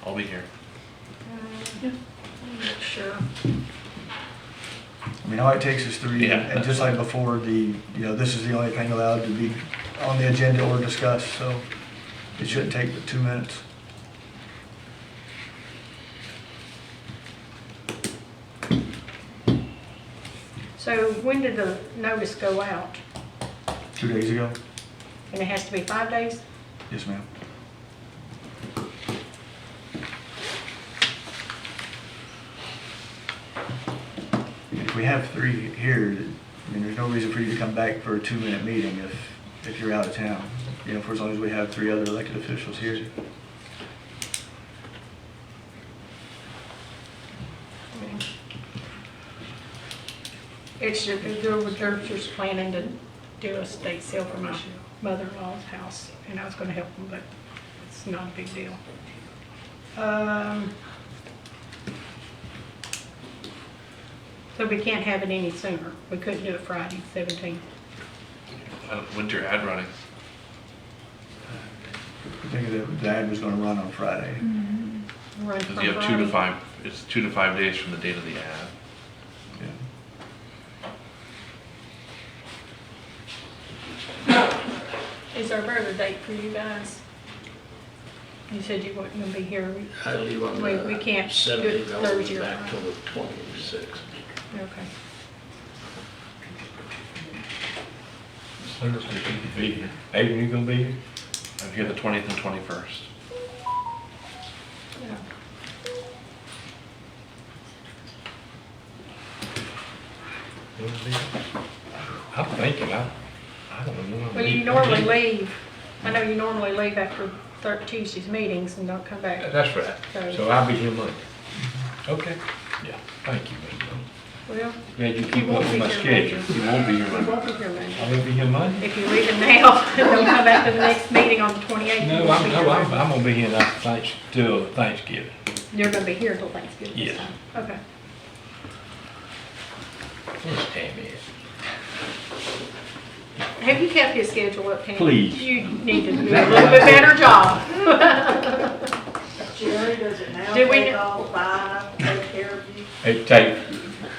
I'll be here. I'm not sure. I mean, all it takes is 3, Yeah, and just like before, this is the only thing allowed to be on the agenda or discussed, so it shouldn't take but 2 minutes. So when did the notice go out? 2 days ago? And it has to be 5 days? Yes, ma'am. If we have 3 here, I mean, there's no reason for you to come back for a 2-minute meeting if you're out of town. For as long as we have 3 other elected officials here. It's just, they're just planning to do a state sale for my mother-in-law's house, and I was gonna help them, but it's not a big deal. So we can't have it any sooner. We couldn't do it Friday, 17th. When's your ad running? I think the ad was gonna run on Friday. Run Because from you have 2 to Friday. 5, it's 2 to 5 days from the date of the ad. Is there a better date for you guys? You said you weren't gonna be here. I leave on We can't do it 17th, I'll Thursday be or back till Friday. the 26th. Okay. Thursday, you can be here. Aiden, you gonna be here? I'm here the 20th and 21st. Yeah. I'm thinking, I don't know. Well, you normally leave, I know you normally leave after Tuesday's meetings and don't come back. That's right. So I'll be here Monday. Okay. Yeah, thank you, Ms. Jones. Well. Glad you you keep won't up with be my here schedule. Monday. You won't be here You Monday. won't be here Monday. I won't be here Monday? If you're leaving now, don't come back to the next meeting on the 28th. You No, won't be here I'm Monday. gonna be here till Thanksgiving. You're gonna be here until Thanksgiving this Yes. time? Okay. Where's Tammy at? Have you kept his schedule up, Pam? Please. You need to do a little bit better job. Jerry, does it now Do we take kn- all 5, take care of you? It take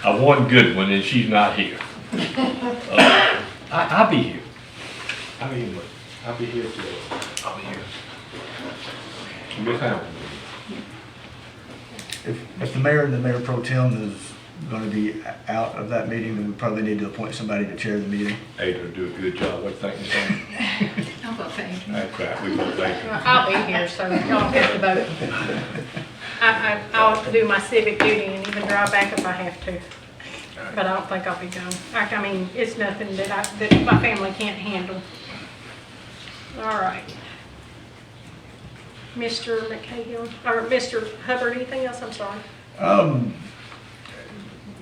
one good one and she's not here. I'll be here. I'll be here Monday. I'll be here till, I'll be here. Miss Hamilton. If the mayor and the mayor pro tem is gonna be out of that meeting, then we probably need to appoint somebody to chair the meeting. Ada will do a good job. What do you think, Miss Hamilton? How about thank you? That's right, we gonna thank you. I'll be here, so y'all have to vote. I'll do my civic duty and even drive back if I have to. But I don't think I'll be gone. I mean, it's nothing that my family can't handle. All right. Mr. McCahill, or Mr. Hubbard, anything else? I'm sorry.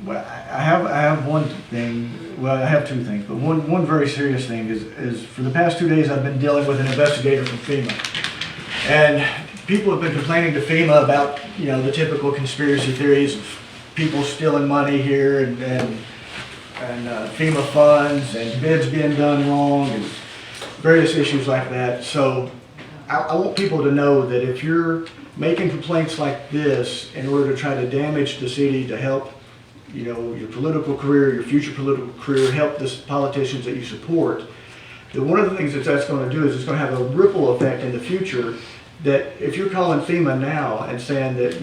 Well, I have one thing, well, I have two things, but one very serious thing is for the past 2 days I've been dealing with an investigator from FEMA. And people have been complaining to FEMA about, the typical conspiracy theories of people stealing money here and FEMA funds and bids being done wrong and various issues like that. So I want people to know that if you're making complaints like this in order to try to damage the city to help, your political career, your future political career, help the politicians that you support, that one of the things that's going to do is it's going to have a ripple effect in the future. That if you're calling FEMA now and saying that,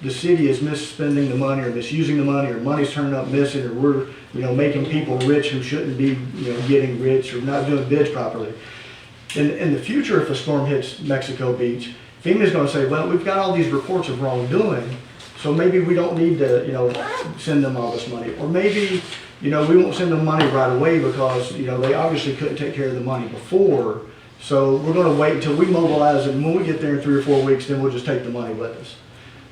the city is misspending the money or misusing the money or money's turning up missing or we're, making people rich who shouldn't be, getting rich or not doing bids properly. In the future, if a storm hits Mexico Beach, FEMA's going to say, well, we've got all these reports of wrongdoing, so maybe we don't need to, send them all this money. Or maybe, we won't send them money right away because, they obviously couldn't take care of the money before. So we're going to wait until we mobilize, and when we get there in 3 or 4 weeks, then we'll just take the money with us.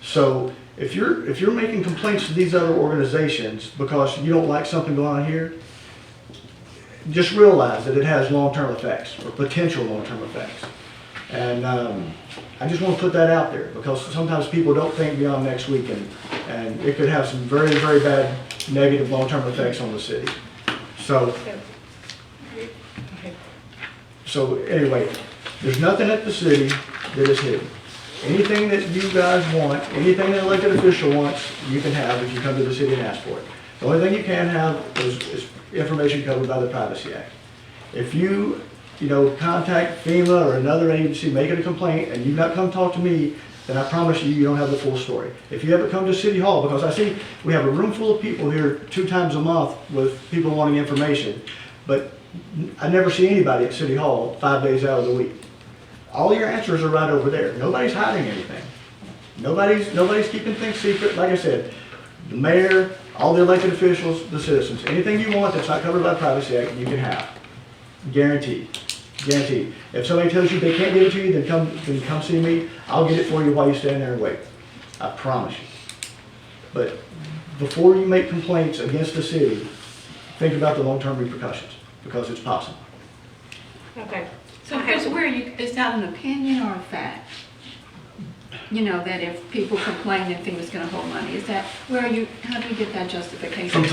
So if you're making complaints to these other organizations because you don't like something going on here, just realize that it has long-term effects or potential long-term effects. And I just want to put that out there because sometimes people don't think beyond next week, and it could have some very, very bad negative long-term effects on the city. So anyway, there's nothing at the city that is hidden. Anything that you guys want, anything an elected official wants, you can have if you come to the city and ask for it. The only thing you can't have is information covered by the Privacy Act. If you, contact FEMA or another agency, making a complaint, and you've not come talk to me, then I promise you don't have the full story. If you haven't come to City Hall, because I see we have a room full of people here 2 times a month with people wanting information, but I never see anybody at City Hall 5 days out of the week. All your answers are right over there. Nobody's hiding anything. Nobody's keeping things secret. Like I said, the mayor, all the elected officials, the citizens, anything you want that's not covered by the Privacy Act, you can have. Guaranteed. Guaranteed. If somebody tells you they can't give it to you, then come see me. I'll get it for you while you stand there and wait. I promise you. But before you make complaints against the city, think about the long-term repercussions, because it's possible. Okay. So Chris, is that an opinion or a fact? That if people complain that FEMA's gonna hold money, how do you get that justification? From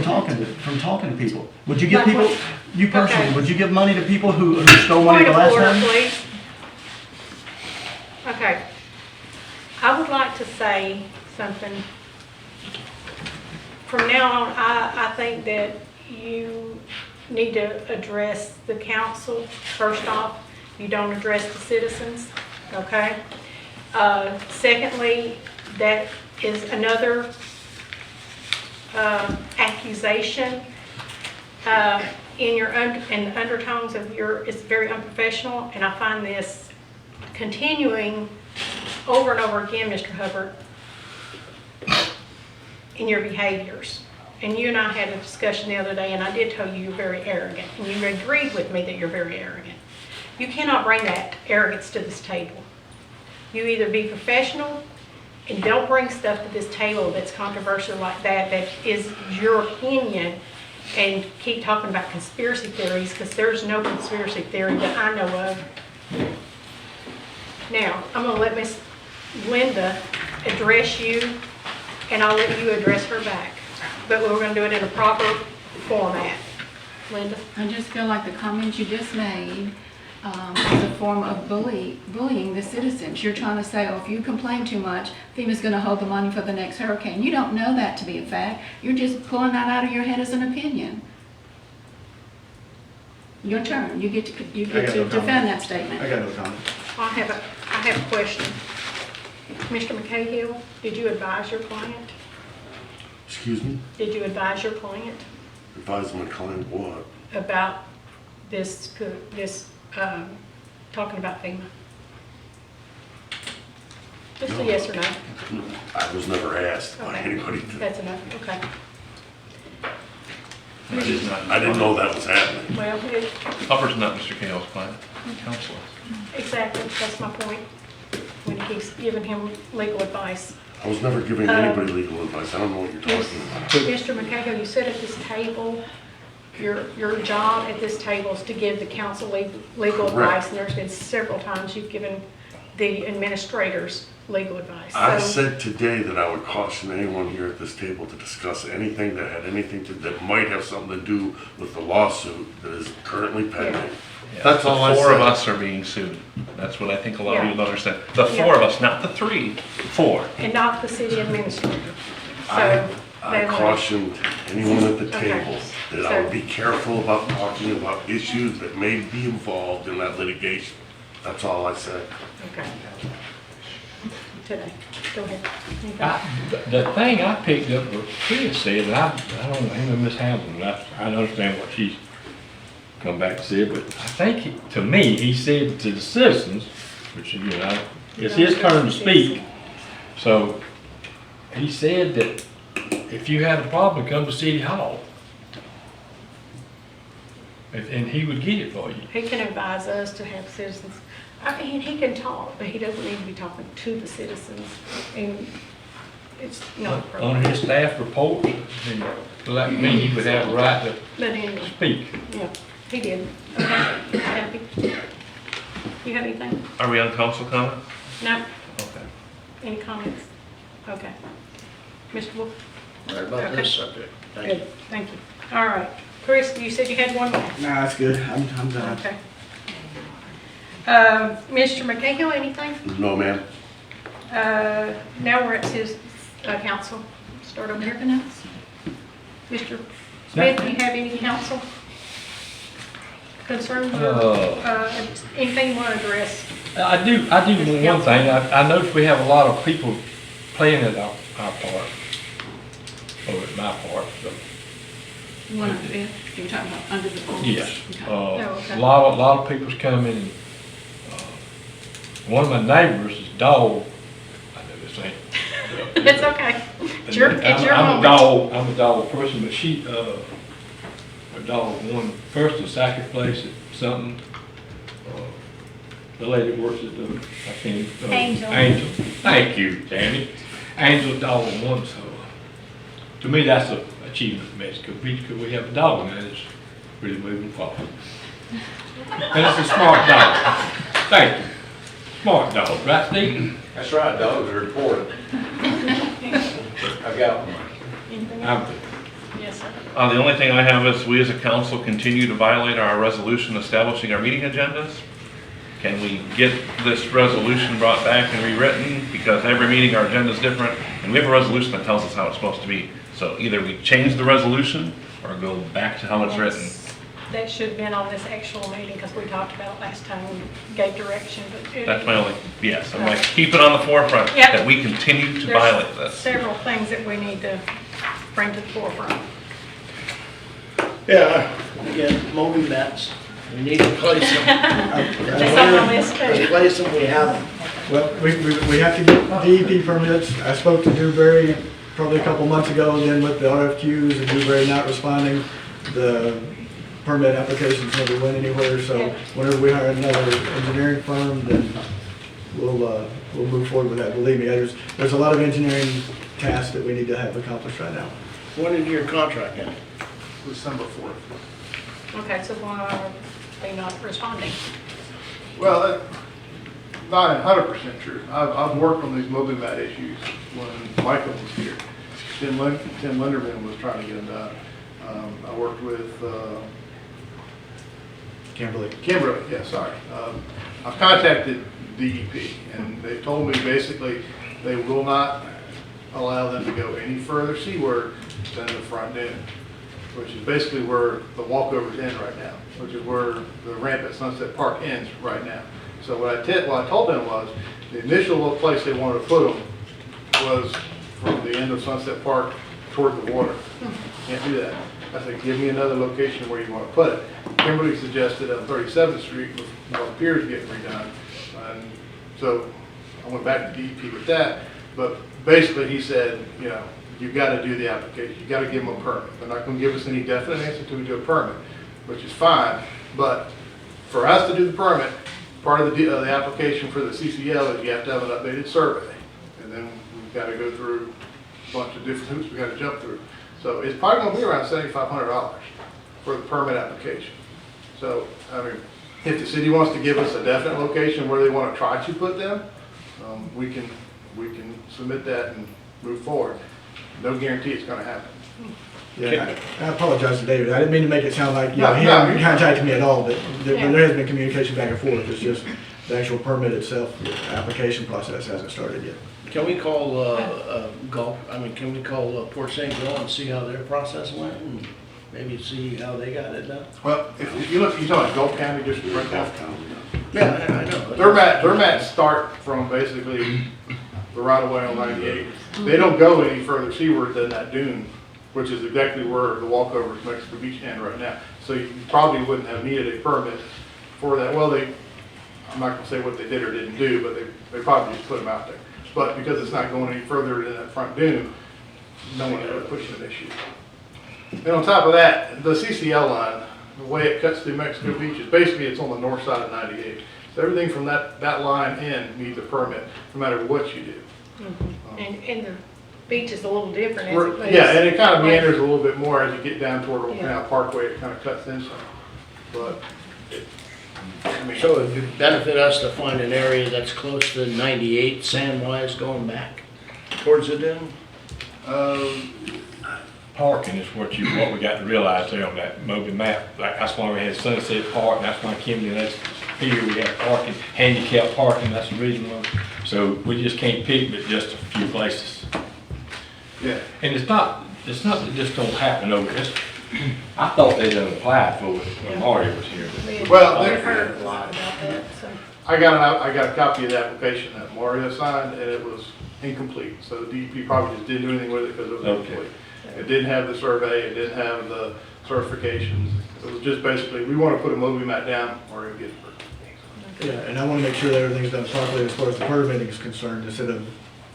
talking to people. Would you give people, you personally, Okay. would you give money to people who stole money the last Point of time? order, please. Okay. I would like to say something. From now on, I think that you need to address the council first off. You don't address the citizens, okay? Secondly, that is another accusation in the undertones of it's very unprofessional, and I find this continuing over and over again, Mr. Hubbard, in your behaviors. And you and I had a discussion the other day, and I did tell you you're very arrogant, and you agreed with me that you're very arrogant. You cannot bring that arrogance to this table. You either be professional and don't bring stuff to this table that's controversial like that is your opinion, and keep talking about conspiracy theories, because there's no conspiracy theory that I know of. Now, I'm going to let Miss Linda address you, and I'll let you address her back. But we're going to do it in a proper format. Linda? I just feel like the comments you just made is a form of bullying the citizens. You're trying to say, if you complain too much, FEMA's going to hold the money for the next hurricane. You don't know that to be a fact. You're just pulling that out of your head as an opinion. Your turn. You get to defend that statement. I got no comment. I have a question. Mr. McCahill, did you advise your client? Excuse me? Did you advise your client Advise my client what? about this talking about FEMA? Just a yes or no. I was never asked by Okay. anybody. That's enough, okay. I didn't know that was happening. Well, Hubbard's not Mr. Cahill's client. counsel us. Exactly, that's my point, when he keeps giving him legal advice. I was never giving anybody legal advice. I don't know what you're talking about. Mr. McCahill, you said at this table, your job at this table is to give the council legal advice, and there's been several times you've given the administrators legal advice. I So- said today that I would caution anyone here at this table to discuss anything that had anything that might have something to do with the lawsuit that is currently pending. Yeah, That's all I the said. 4 of us are being sued. That's what I think a lot of Yeah. you don't understand. The Yeah. 4 of us, not the 3, 4. And not the city administrator. So, I then- cautioned anyone at the Okay. table that I would be careful about talking about issues that may be involved in that litigation. That's all I said. Okay. Today, go ahead. The thing I picked up what Chris said, and I don't know, him and Miss Hamilton, I understand what she's come back and said, but I think, to me, he said to the citizens, which, you know, it's his turn to speak. So, he said that if you had a problem, come to City Hall. And he would get it for you. He can advise us to have citizens, I mean, he can talk, but he doesn't need to be talking to the citizens, and it's not On appropriate. his staff report, and like me, he would have a right to But anyway, speak. yeah, he did. Okay, happy. You have anything? Are we on council comment? No? Okay. Any comments? Okay. Mr. Wolf? Right about Okay. this subject. Thank you. Good, thank you. All right. Chris, you said you had one more? Nah, that's good. I'm done. Okay. Mr. McCahill, anything? No, ma'am. Now we're at his council. Start over here. Mr. Smith, do you have any council concerns or anything you want to address? I do one thing, I noticed we have a lot of people playing at our park, or at my park, so. One of the, you're talking about under the poles? Yes, Okay. a lot of people's coming, and, one of my neighbors' dog, I know this ain't. It's okay. It's your I'm moment. I'm a dog person, but she, her dog won first or second place at something. The lady that works at the, I can't. Angel. Angel, thank you, Tammy. Angel dog won, so, to me, that's an achievement, because we have a dog now that's really moving forward. And it's a smart dog. Thank you. Smart dog, right, Steve? That's right, dogs are important. I got one. I'm good. Yes, sir. The only thing I have is we as a council continue to violate our resolution establishing our meeting agendas. Can we get this resolution brought back and rewritten? Because every meeting our agenda is different, and we have a resolution that tells us how it's supposed to be. So either we change the resolution or go back to how it's written. That should have been on this actual meeting, because we talked about it last time, we gave direction, but. That's my only, yes, I'm like, keep it on the forefront, Yep. that we continue to There's violate this. Several things that we need to bring to the forefront. Yeah, again, molding mats. We need to place them. That's on the list too. Place them, we have them. Well, we have to get DEP permits. I spoke to Dewberry probably a couple months ago, and then with the RFQs and Dewberry not responding, the permit applications never went anywhere. So whenever we hire another engineering firm, then we'll move forward with that. Believe me, there's a lot of engineering tasks that we need to have accomplished right now. When did your contract end? December 4th. Okay, so why are they not responding? Well, that's not 100% true. I've worked on these moving mat issues when Michael was here. Tim Linderman was trying to get them done. I worked with Kimberly, yeah, sorry. I've contacted DEP, and they told me basically they will not allow them to go any further seaward than the front end, which is basically where the walkovers end right now, which is where the ramp at Sunset Park ends right now. So what I told them was, the initial place they wanted to put them was from the end of Sunset Park toward the water. Can't do that. I said, give me another location where you want to put it. Kimberly suggested on 37th Street with North Piers getting redone. And so I went back to DEP with that, but basically he said, you know, you've got to do the application. You've got to give them a permit. They're not going to give us any definite answer until we do a permit, which is fine, but for us to do the permit, part of the application for the CCL is you have to have an updated survey. And then we've got to go through a bunch of different hoops we got to jump through. So it's probably going to be around $7,500 for the permit application. So, I mean, if the city wants to give us a definite location where they want to try to put them, we can submit that and move forward. No guarantee it's going to happen. Yeah, I apologize to David. I didn't mean to make it sound like, you No, know, he no, hadn't you're contacted me at all, but Yeah. there has been communication back and forth. It's just the actual permit itself, the application process hasn't started yet. Can we call, can we call Port St. Joe and see how their process went and maybe see how they got it done? Well, if you look, you talking Gulf County District right now? Yeah, I know. Their mats start from basically the right of way on 98. They don't go any further seaward than that dune, which is exactly where the walkover to Mexico Beach end right now. So you probably wouldn't have needed a permit for that. Well, I'm not gonna say what they did or didn't do, but they probably just put them out there. But because it's not going any further than that front dune, no one ever pushing an issue. And on top of that, the CCL line, the way it cuts through Mexico Beach is basically it's on the north side of 98. So everything from that line in needs a permit, no matter what you do. And the beach is a little different as it moves. Yeah, and it kind of meanders a little bit more as you get down toward Old Canal Parkway, it kind of cuts in some. But, So it would benefit us to find an area that's close to 98 sand-wise going back towards the dune? Parking is what we got to realize there on that Moby map. Like, that's why we had Sunset Park, and that's why Kimberly, that's here, we have parking, handicap parking, that's the reason why. So we just can't pick but just a few places. Yeah. And it's not that this don't happen over this. I thought they done applied for it when Mario was here. Well, We've heard a lot about that, so. I got a copy of the application that Mario signed, and it was incomplete. So the DEP probably just didn't do anything with it because it was incomplete. It didn't have the survey, it didn't have the certifications. It was just basically, we want to put a Moby mat down, Mario gets it. Yeah, and I want to make sure that everything's done properly as far as the permitting is concerned, instead of,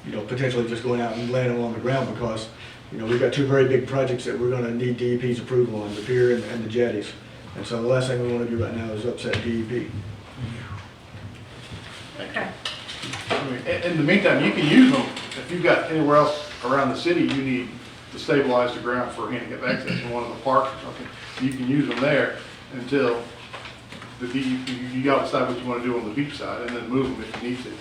you know, potentially just going out and laying them on the ground, because, you know, we've got two very big projects that we're gonna need DEP's approval on, the pier and the jetties. And so the last thing we want to do right now is upset DEP. Okay. I mean, in the meantime, you can use them. If you've got anywhere else around the city you need to stabilize the ground for handicap access in one of the parks or something, you can use them there until the DEP, you got to decide what you want to do on the beach side and then move them if you need to.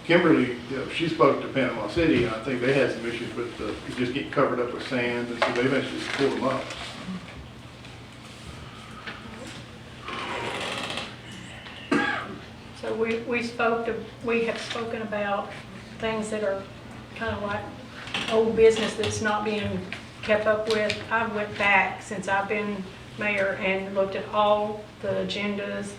Kimberly, she spoke to Panama City, and I think they had some issues with just getting covered up with sand, and so they eventually just pulled them up. So we have spoken about things that are kind of like old business that's not being kept up with. I went back since I've been mayor and looked at all the agendas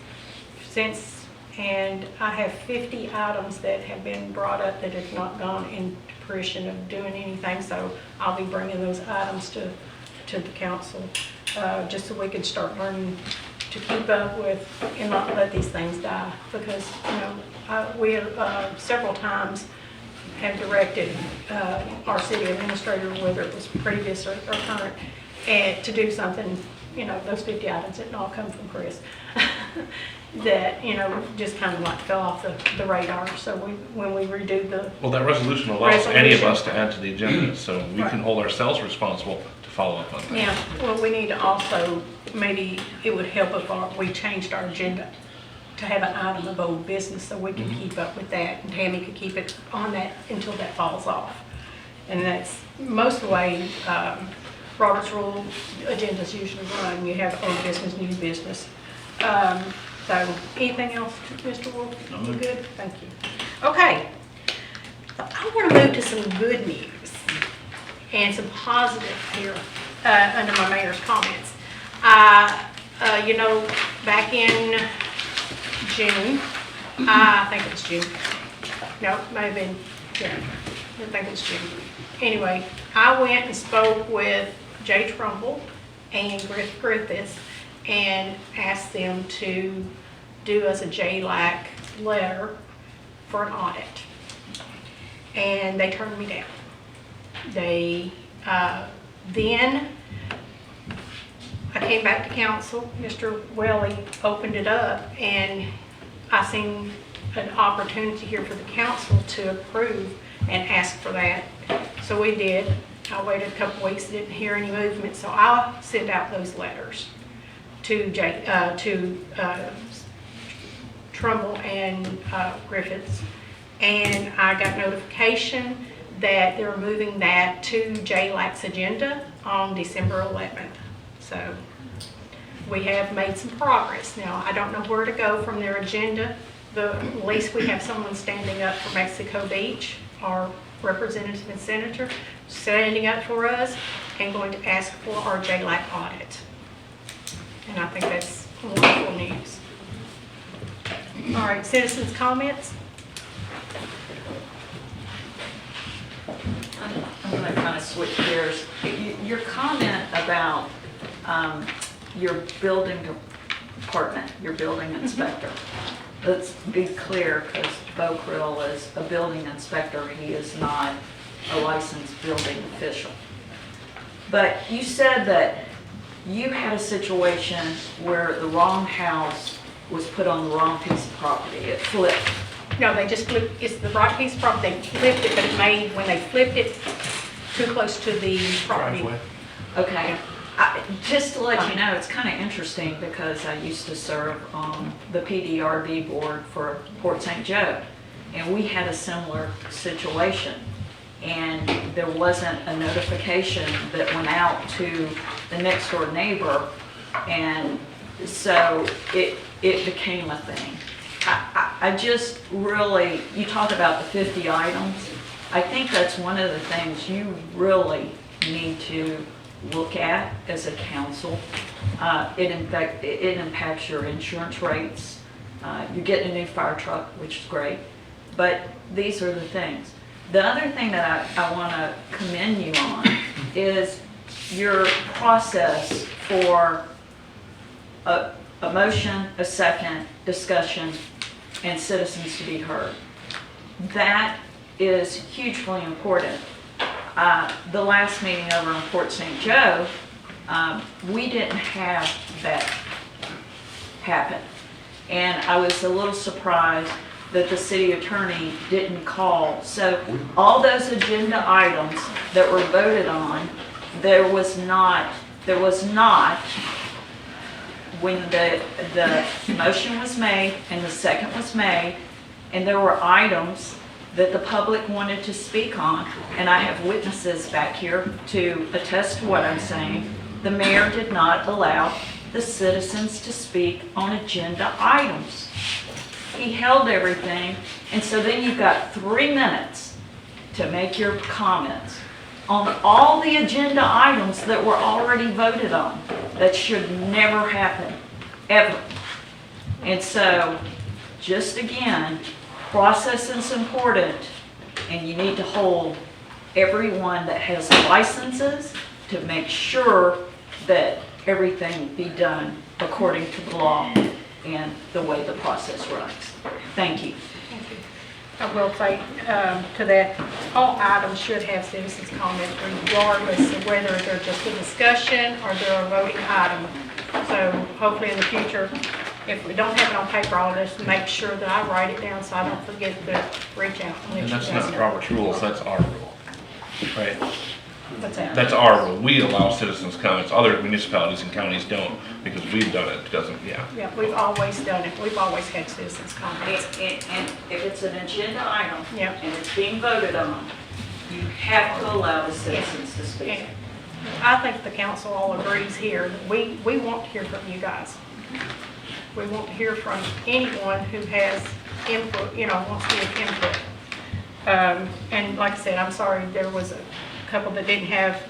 since, and I have 50 items that have been brought up that have not gone into fruition of doing anything. So I'll be bringing those items to the council, just so we can start learning to keep up with and not let these things die. Because, you know, we have several times have directed our city administrator, whether it was previous or current, and to do something. You know, those 50 items didn't all come from Chris. That, you know, just kind of like fell off the radar. So when we redo the Well, that resolution allows any of us to add to the agenda, so we can hold ourselves responsible to follow up on that. Yeah, well, we need to also, maybe it would help if we changed our agenda to have an item of old business so we can keep up with that, and Tammy could keep it on that until that falls off. And that's most of the way Robert's Rule agendas usually run. You have old business, new business. So anything else, Mr. Wolf? You good? Thank you. Okay. So I want to move to some good news and some positive here under my mayor's comments. You know, back in June, I think it's June. No, it may have been, yeah, I think it's June. Anyway, I went and spoke with Jay Trumbull and Griff Griffiths and asked them to do us a JLAC letter for an audit. And they turned me down. They then, I came back to council, Mr. Welly opened it up, and I seen an opportunity here for the council to approve and ask for that. So we did. I waited a couple weeks, didn't hear any movement, so I'll send out those letters to Trumbull and Griffiths. And I got notification that they're moving that to JLAC's agenda on December 11th. So we have made some progress. Now, I don't know where to go from their agenda. At least we have someone standing up for Mexico Beach, our representative and senator, standing up for us and going to ask for our JLAC audit. And I think that's wonderful news. All right, citizens' comments? I'm going to kind of switch gears. Your comment about your building department, your building inspector. Let's be clear, because Bo Krill is a building inspector. He is not a licensed building official. But you said that you had a situation where the wrong house was put on the wrong piece of property. It flipped. No, they just flipped, it's the right piece of property, they flipped it, but it made, when they flipped it, too close to the property. Okay. Just to let you know, it's kind of interesting because I used to serve on the PDRB board for Port St. Joe, and we had a similar situation. And there wasn't a notification that went out to the next door neighbor, and so it became a thing. I just really, you talk about the 50 items, I think that's one of the things you really need to look at as a council. It impacts your insurance rates. You're getting a new fire truck, which is great, but these are the things. The other thing that I want to commend you on is your process for a motion, a second, discussion, and citizens to be heard. That is hugely important. The last meeting over in Port St. Joe, we didn't have that happen. And I was a little surprised that the city attorney didn't call. So all those agenda items that were voted on, there was not, when the motion was made and the second was made, and there were items that the public wanted to speak on, and I have witnesses back here to attest to what I'm saying, the mayor did not allow the citizens to speak on agenda items. He held everything, and so then you've got 3 minutes to make your comments on all the agenda items that were already voted on. That should never happen, ever. And so, just again, process is important, and you need to hold everyone that has licenses to make sure that everything be done according to the law and the way the process runs. Thank you. Thank you. I will say to that, all items should have citizens' comment regardless of whether they're just a discussion or they're a voting item. So hopefully in the future, if we don't have it on paper, I'll just make sure that I write it down so I don't forget to reach out. And that's not Robert's rules, that's our rule, right? What's that? That's our rule. We allow citizens' comments. Other municipalities and counties don't because we've done it. It doesn't, yeah. Yeah, we've always done it. We've always had citizens' comments. And if it's an agenda item Yep. and it's being voted on, you have to allow the citizens to speak. And I think the council all agrees here that we want to hear from you guys. We want to hear from anyone who has input, wants to give input. And like I said, I'm sorry, there was a couple that didn't have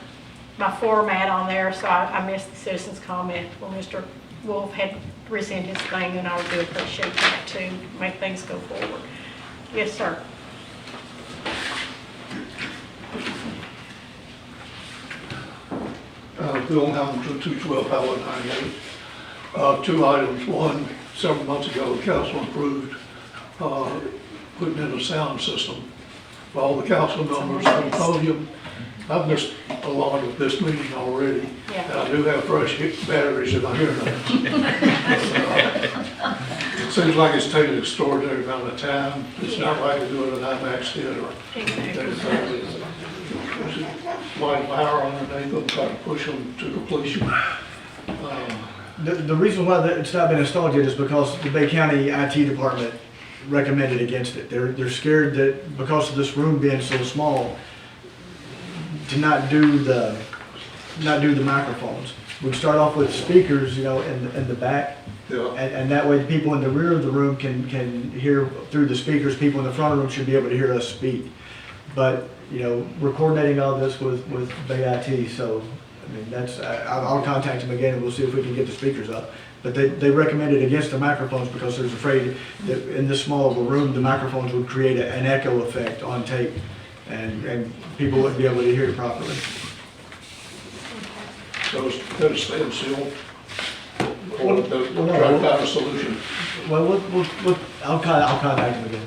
my format on there, so I missed the citizens' comment. Well, Mr. Wolf had resent his thing, and I would do appreciate that too, make things go forward. Yes, sir. Bill Hamilton, 212 Howard 98. 2 items. One, several months ago, the council approved putting in a sound system for all the council members on the podium. I've missed along with this meeting already. Yeah. And I do have fresh batteries in my hearing aids. It seems like it's taking an extraordinary amount of time. It's not like they're doing an IMAX theater. There's light power underneath them, trying to push them to completion. The reason why it's not been installed yet is because the Bay County IT department recommended against it. They're scared that because of this room being so small, to not do the microphones. We start off with speakers, in the back. Yeah. And that way, the people in the rear of the room can hear through the speakers. People in the front of the room should be able to hear us speak. But, we're coordinating all this with Bay IT, so, I'll contact them again and we'll see if we can get the speakers up. But they recommended against the microphones because they're afraid that in this small of a room, the microphones would create an echo effect on tape and people wouldn't be able to hear it properly. So instead of staying still, or try to find a solution. Well, I'll contact them again.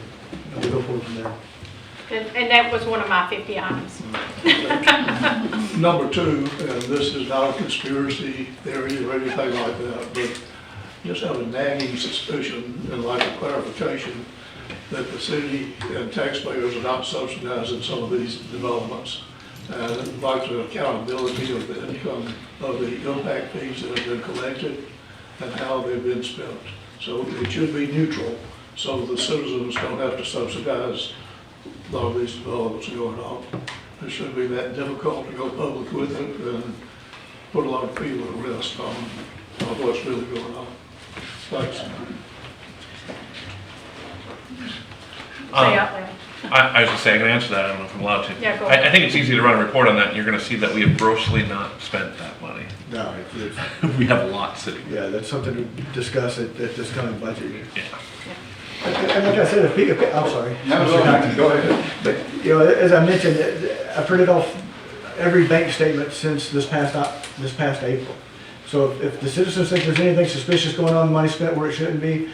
And we'll go forward from there. And that was one of my 50 items. Number two, and this is not a conspiracy theory or anything like that, but just have a nagging suspicion and like a clarification that the city and taxpayers are not subsidizing some of these developments. And like the accountability of the income of the impact fees that have been collected and how they've been spent. So it should be neutral, so the citizens don't have to subsidize a lot of these developments going on. It shouldn't be that difficult to go public with it and put a lot of people at risk on what's really going on. Thanks. I was just saying, I'm gonna answer that, I don't know if I'm allowed to. Yeah, go ahead. I think it's easy to run a report on that, and you're gonna see that we have grossly not spent that money. No, We have a lot sitting. yeah, that's something to discuss at this coming budget year. Yeah. And like I said, I'm sorry. No, go ahead. But, as I mentioned, I printed off every bank statement since this past April. So if the citizens think there's anything suspicious going on, money spent where it shouldn't be,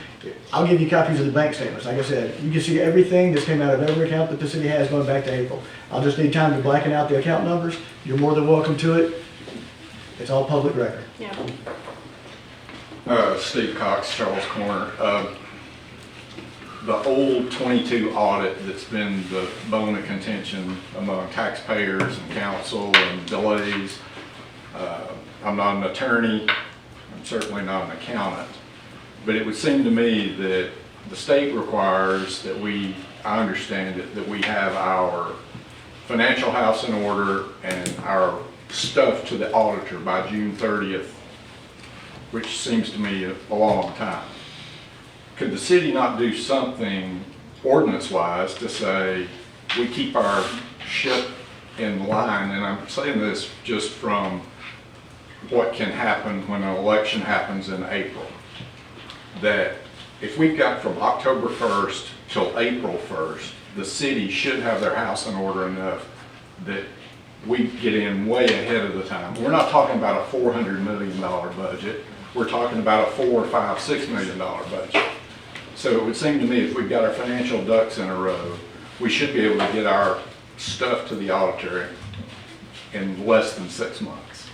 I'll give you copies of the bank statements. Like I said, you can see everything that's came out of every account that the city has going back to April. I'll just need time to blacken out the account numbers. You're more than welcome to it. It's all public record. Yeah. Steve Cox, Charles Corner. The old 22 audit that's been the bone of contention among taxpayers and council and delays. I'm not an attorney, I'm certainly not an accountant, but it would seem to me that the state requires that I understand it, that we have our financial house in order and our stuff to the auditor by June 30th, which seems to me a long time. Could the city not do something ordinance-wise to say we keep our ship in line? And I'm saying this just from what can happen when an election happens in April. That if we've got from October 1st till April 1st, the city should have their house in order enough that we get in way ahead of the time. We're not talking about a $400 million budget. We're talking about a $4 or $5, $6 million budget. So it would seem to me if we've got our financial ducks in a row, we should be able to get our stuff to the auditor in less than 6 months.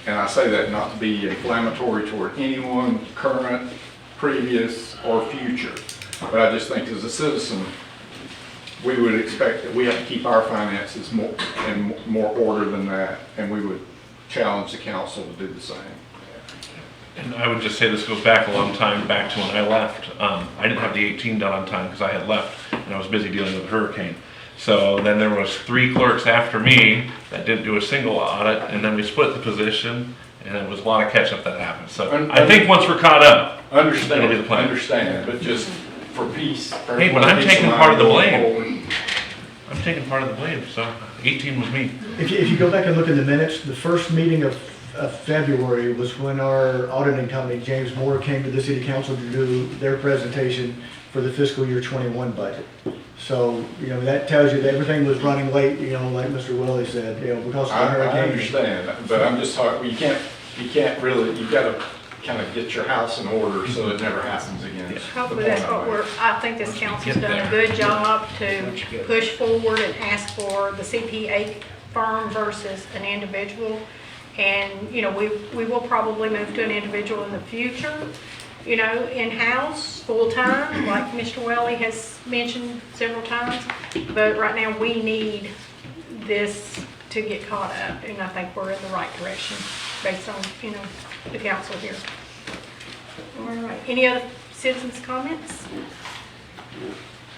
And I say that not to be inflammatory toward anyone, current, previous, or future. But I just think as a citizen, we would expect that we have to keep our finances in more order than that, and we would challenge the council to do the same. And I would just say this goes back a long time, back to when I left. I didn't have the 18 done on time because I had left and I was busy dealing with a hurricane. So then there was 3 clerks after me that didn't do a single audit, and then we split the position, and it was a lot of catch up that happened. So I think once we're caught up, that'll be the plan. Understand, but just for peace. Hey, but I'm taking part of the blame. I'm taking part of the blame, so 18 was me. If you go back and look in the minutes, the first meeting of February was when our auditing company, James Moore, came to the city council to do their presentation for the fiscal year 21 budget. So, that tells you that everything was running late, like Mr. Willie said, because of the hurricane. I understand, but I'm just talking, you can't really, you've got to kind of get your house in order so it never happens again. Hopefully that's what I think this council's done a good job to push forward and ask for the CPA firm versus an individual. And, you know, we will probably move to an individual in the future, you know, in-house, full-time, like Mr. Welly has mentioned several times. But right now, we need this to get caught up, and I think we're in the right direction based on, you know, the council here. All right, any other citizens' comments?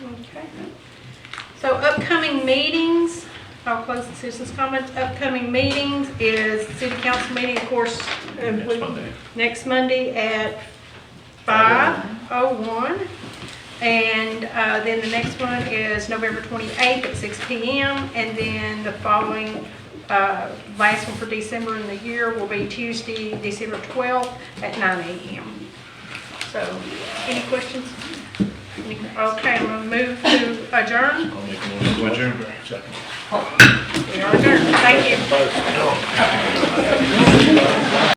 Okay. So upcoming meetings, I'll close the citizens' comments. Upcoming meetings is city council meeting, of course, next Monday at 5:01. And then the next one is November 28th at 6 p.m. And then the following, last one for December in the year will be Tuesday, December 12th at 9 a.m. So, any questions? Okay, I'm going to move to adjourn. To adjourn. We are adjourned. Thank you.